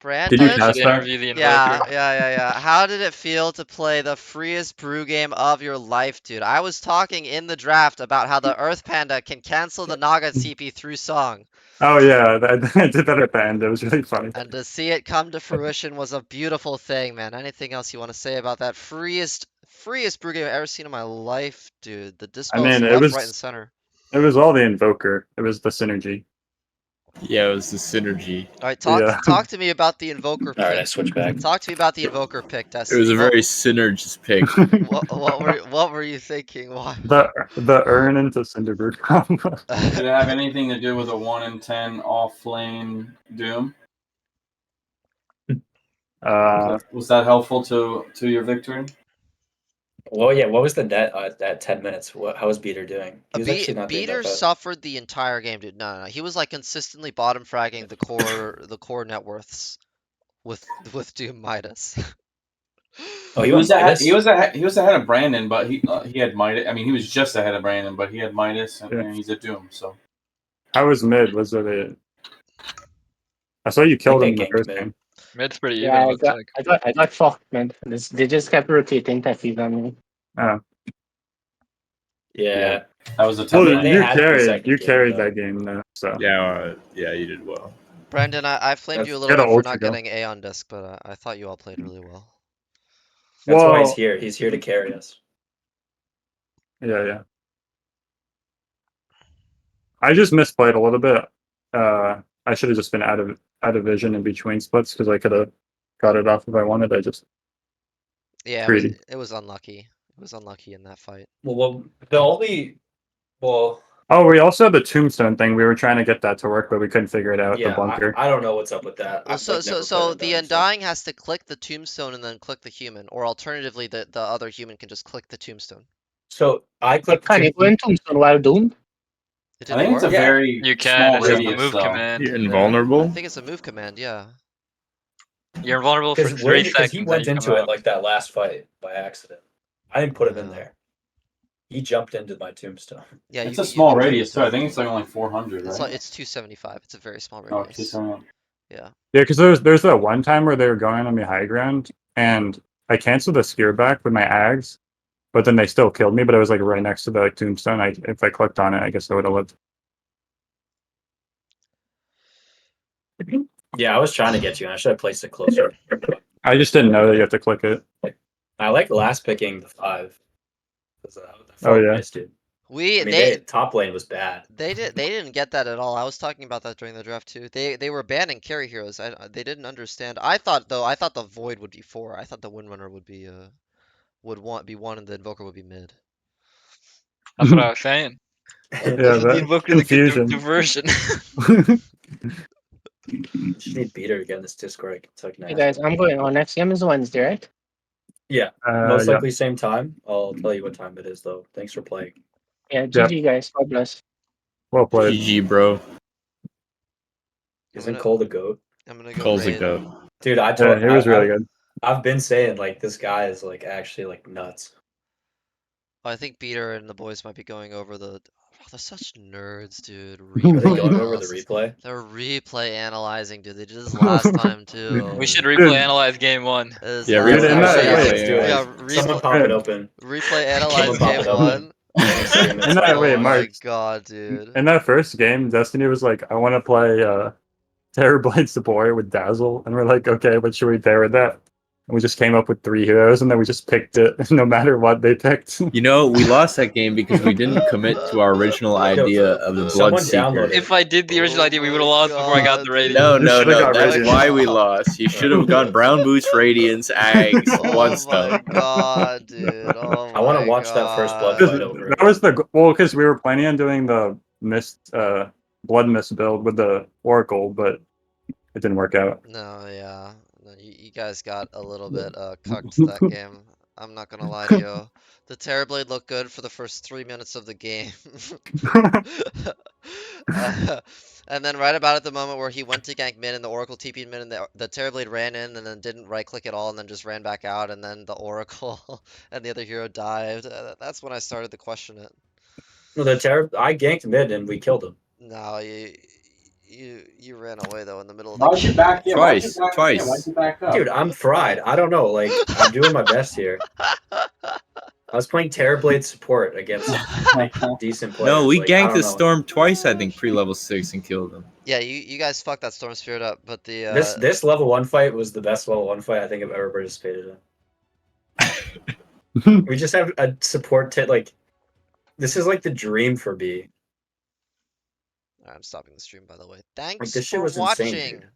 Speaker 8: Did you
Speaker 1: Brandon?
Speaker 8: cast that?
Speaker 9: Interview the
Speaker 1: Yeah,
Speaker 9: invoker.
Speaker 1: yeah. How did it feel to play the freest brew game of your life, dude? I was talking in the draft about how the Earth Panda can cancel the Naga CP through song.
Speaker 8: Oh yeah, I did that at the end. It was really funny.
Speaker 1: And to see it come to fruition was a beautiful thing, man. Anything else you want to say about that freest brew game I've ever seen in my life, dude? The dispels
Speaker 8: mean, it
Speaker 1: left,
Speaker 8: was-
Speaker 1: right, and center.
Speaker 8: It was all the invoker. It was the synergy.
Speaker 9: Yeah, it was the synergy.
Speaker 1: All right,
Speaker 8: Yeah.
Speaker 1: talk to me about the invoker
Speaker 7: All right, I
Speaker 1: pick.
Speaker 7: switch back.
Speaker 1: Talk to me about the invoker pick,
Speaker 9: It
Speaker 1: Destiny.
Speaker 9: was a very synergist pick.
Speaker 1: What were you thinking? Why?
Speaker 8: the urn into Cinderbird combo.
Speaker 2: Did it have anything to do with a 1 in 10 off lane Doom? Was that helpful to your victory?
Speaker 7: Well, yeah. What was the net at 10 minutes? How was Beater doing? He was actually not doing
Speaker 1: Beater
Speaker 7: that bad.
Speaker 1: suffered the entire game, dude. No. He was like consistently bottom fragging the core net worths with Doom Midas.
Speaker 7: Oh,
Speaker 2: He
Speaker 7: he
Speaker 2: was
Speaker 7: went
Speaker 2: ahead.
Speaker 7: Midas?
Speaker 2: He was ahead of Brandon, but he had Midas. I mean, he was just ahead of Brandon, but he had Midas, and,
Speaker 8: Yeah.
Speaker 2: and he's a Doom. So
Speaker 8: How was mid? Was it a... I saw you killed him in the
Speaker 7: ganked
Speaker 8: first
Speaker 7: mid.
Speaker 8: game.
Speaker 9: Mid's pretty even,
Speaker 10: Yeah,
Speaker 9: looks like.
Speaker 10: I got fucked, man. They just kept rotating Tefis on me.
Speaker 8: Oh.
Speaker 7: Yeah.
Speaker 2: that was a tough
Speaker 8: Well,
Speaker 2: night.
Speaker 7: They had the second
Speaker 8: you
Speaker 7: game,
Speaker 8: carried
Speaker 7: though.
Speaker 8: that game though. So
Speaker 9: Yeah, you did well.
Speaker 1: Brendan, I flamed you a
Speaker 8: That's-
Speaker 1: little
Speaker 8: get
Speaker 1: bit
Speaker 8: a
Speaker 1: for
Speaker 8: ultra
Speaker 1: not
Speaker 8: go.
Speaker 1: getting A on disc, but I thought you all played really well.
Speaker 7: That's why he's
Speaker 8: Well-
Speaker 7: here. He's here to carry us.
Speaker 8: yeah. I just misplayed a little bit. I should have just been out of vision in between splits because I could have got it off if I wanted. I just
Speaker 1: Yeah,
Speaker 8: Greedy.
Speaker 1: it was unlucky. It was unlucky in that fight.
Speaker 7: Well, the only... Well,
Speaker 8: Oh, we also had the tombstone thing. We were trying to get that to work, but we couldn't figure it out. The
Speaker 7: yeah,
Speaker 8: bunker.
Speaker 7: I don't know what's up with that.
Speaker 1: Well,
Speaker 7: I've,
Speaker 1: so
Speaker 7: like, never
Speaker 1: so
Speaker 7: played
Speaker 1: the
Speaker 7: Undying, so-
Speaker 1: Undying has to click the tombstone and then click the human, or alternatively, the other human can just click the tombstone.
Speaker 7: So I clicked...
Speaker 10: Can you go in Tombstone while doomed?
Speaker 1: It
Speaker 2: I
Speaker 1: didn't
Speaker 2: think it's a
Speaker 1: work.
Speaker 7: Yeah.
Speaker 2: very
Speaker 9: You can,
Speaker 2: small
Speaker 9: it's just the
Speaker 2: radius,
Speaker 9: move
Speaker 2: though.
Speaker 9: command.
Speaker 1: I
Speaker 9: You're
Speaker 1: think
Speaker 9: invulnerable?
Speaker 1: it's a move command. Yeah.
Speaker 11: You're invulnerable for 3
Speaker 7: Because
Speaker 11: seconds.
Speaker 7: he
Speaker 11: and
Speaker 7: went
Speaker 11: you
Speaker 7: into
Speaker 11: come
Speaker 7: it
Speaker 11: out.
Speaker 7: like that last fight by accident. I didn't put him in
Speaker 1: Yeah.
Speaker 7: there. He jumped into my tombstone.
Speaker 1: Yeah,
Speaker 2: It's
Speaker 1: you,
Speaker 2: a small
Speaker 1: you-
Speaker 2: radius too. I think it's like only 400,
Speaker 1: It's
Speaker 2: right?
Speaker 1: like it's 275. It's a very small
Speaker 2: Oh,
Speaker 1: radius.
Speaker 2: 270.
Speaker 1: Yeah.
Speaker 8: Yeah, because there's that one time where they were going on the high ground, and I canceled the spear back with my ags, but then they still killed me. But I was like right next to the tombstone. If I clicked on it, I guess I would have lived.
Speaker 7: Yeah, I was trying to get you, and I should have placed it closer.
Speaker 8: I just didn't know that you have to click it.
Speaker 7: I like last picking the 5. That
Speaker 8: Oh,
Speaker 7: felt
Speaker 8: yeah.
Speaker 7: nice, dude. I mean,
Speaker 1: They
Speaker 7: top lane was bad.
Speaker 1: they didn't get that at all. I was talking about that during the draft too. They were banning carry heroes. They didn't understand. I thought the void would be 4. I thought the windrunner would be be 1 and the invoker would be mid.
Speaker 11: That's what I was saying.
Speaker 8: Yeah,
Speaker 11: The
Speaker 8: that
Speaker 11: invoker to get
Speaker 8: confusion.
Speaker 11: diversion.
Speaker 7: You just need Beater to get in this Discord. It's like
Speaker 10: Hey guys, I'm going on. Next game is Wednesday, right?
Speaker 7: Yeah, most
Speaker 8: Yeah.
Speaker 7: likely same time. I'll tell you what time it is, though. Thanks for playing.
Speaker 10: Yeah, GG guys. God bless.
Speaker 8: Well played.
Speaker 9: GG, bro.
Speaker 7: Isn't Cole the GOAT?
Speaker 1: I'm gonna go
Speaker 9: Cole's a
Speaker 1: raid.
Speaker 9: goat.
Speaker 7: Dude, I
Speaker 8: Yeah,
Speaker 7: told
Speaker 8: he was really good.
Speaker 7: I've been saying like this guy is like actually like nuts.
Speaker 1: I think Peter and the boys might be going over the. Oh, they're such nerds, dude.
Speaker 7: Are they going
Speaker 1: Replay
Speaker 7: over the
Speaker 1: analysis.
Speaker 7: replay?
Speaker 1: They're replay analyzing, dude. They did this last time too.
Speaker 11: We should
Speaker 8: Dude.
Speaker 11: replay analyze game 1.
Speaker 1: This
Speaker 9: Yeah,
Speaker 1: last
Speaker 8: dude,
Speaker 1: time-
Speaker 8: in that-
Speaker 1: yeah,
Speaker 8: wait,
Speaker 7: let's do it.
Speaker 1: yeah,
Speaker 7: Someone
Speaker 1: replay,
Speaker 7: pop it open.
Speaker 1: replay analyze
Speaker 7: pop it
Speaker 1: game
Speaker 7: open.
Speaker 1: 1.
Speaker 8: In that
Speaker 1: Oh
Speaker 8: way,
Speaker 1: my
Speaker 8: Mark.
Speaker 1: god, dude.
Speaker 8: In that first game, Destiny was like, I want to play Terrorblade support with Dazzle, and we're like, okay, what should we pair with that? And we just came up with 3 heroes, and then we just picked it, no matter what they picked.
Speaker 9: You know, we lost that game because we didn't commit to our original idea of the
Speaker 7: Someone
Speaker 9: Blood Seeker.
Speaker 7: downloaded
Speaker 11: If I did the original
Speaker 1: Oh
Speaker 11: idea, we would have
Speaker 1: my
Speaker 11: lost before I got the
Speaker 1: God,
Speaker 11: rating.
Speaker 9: No,
Speaker 8: You
Speaker 9: no,
Speaker 8: should've
Speaker 9: no.
Speaker 8: got
Speaker 9: That's
Speaker 8: Radiant.
Speaker 9: why we lost. You should have gone Brown Boots, Radiance, Ags,
Speaker 1: Oh
Speaker 9: one
Speaker 1: my
Speaker 9: stuff.
Speaker 1: god, dude. Oh
Speaker 7: I want to
Speaker 1: my
Speaker 7: watch that first blood
Speaker 1: God.
Speaker 7: fight over.
Speaker 8: That was because we were planning on doing the blood mist build with the Oracle, but it didn't work out.
Speaker 1: No, yeah. No, you guys got a little bit cucked that game. I'm not gonna lie to you. The Terrorblade looked good for the first 3 minutes of the game. And then right about at the moment where he went to gank mid and the Oracle TP'd mid and the Terrorblade ran in and then didn't right click at all and then just ran back out and then the Oracle and the other hero dived. That's when I started to question it.
Speaker 7: No, I ganked mid and we killed him.
Speaker 1: No, you ran away though in the middle of
Speaker 2: Why'd
Speaker 1: the
Speaker 2: you back in? Why'd you
Speaker 9: Twice,
Speaker 2: back in?
Speaker 9: twice.
Speaker 2: Why'd you back up?
Speaker 7: Dude, I'm fried. I don't know. Like, I'm doing my best here. I was playing Terrorblade support against decent players.
Speaker 9: No, we
Speaker 7: Like, I
Speaker 9: ganked
Speaker 7: don't
Speaker 9: the
Speaker 7: know.
Speaker 9: Storm twice, I think, pre-level 6 and killed him.
Speaker 1: Yeah, you guys fucked that Storm Spirit up, but the
Speaker 7: This level 1 fight was the best level 1 fight I think I've ever participated in. We just have a support like this is like the dream for B.
Speaker 1: I'm stopping the stream by the way. Thanks
Speaker 7: this shit
Speaker 1: for
Speaker 7: was insane,
Speaker 1: watching.
Speaker 7: dude.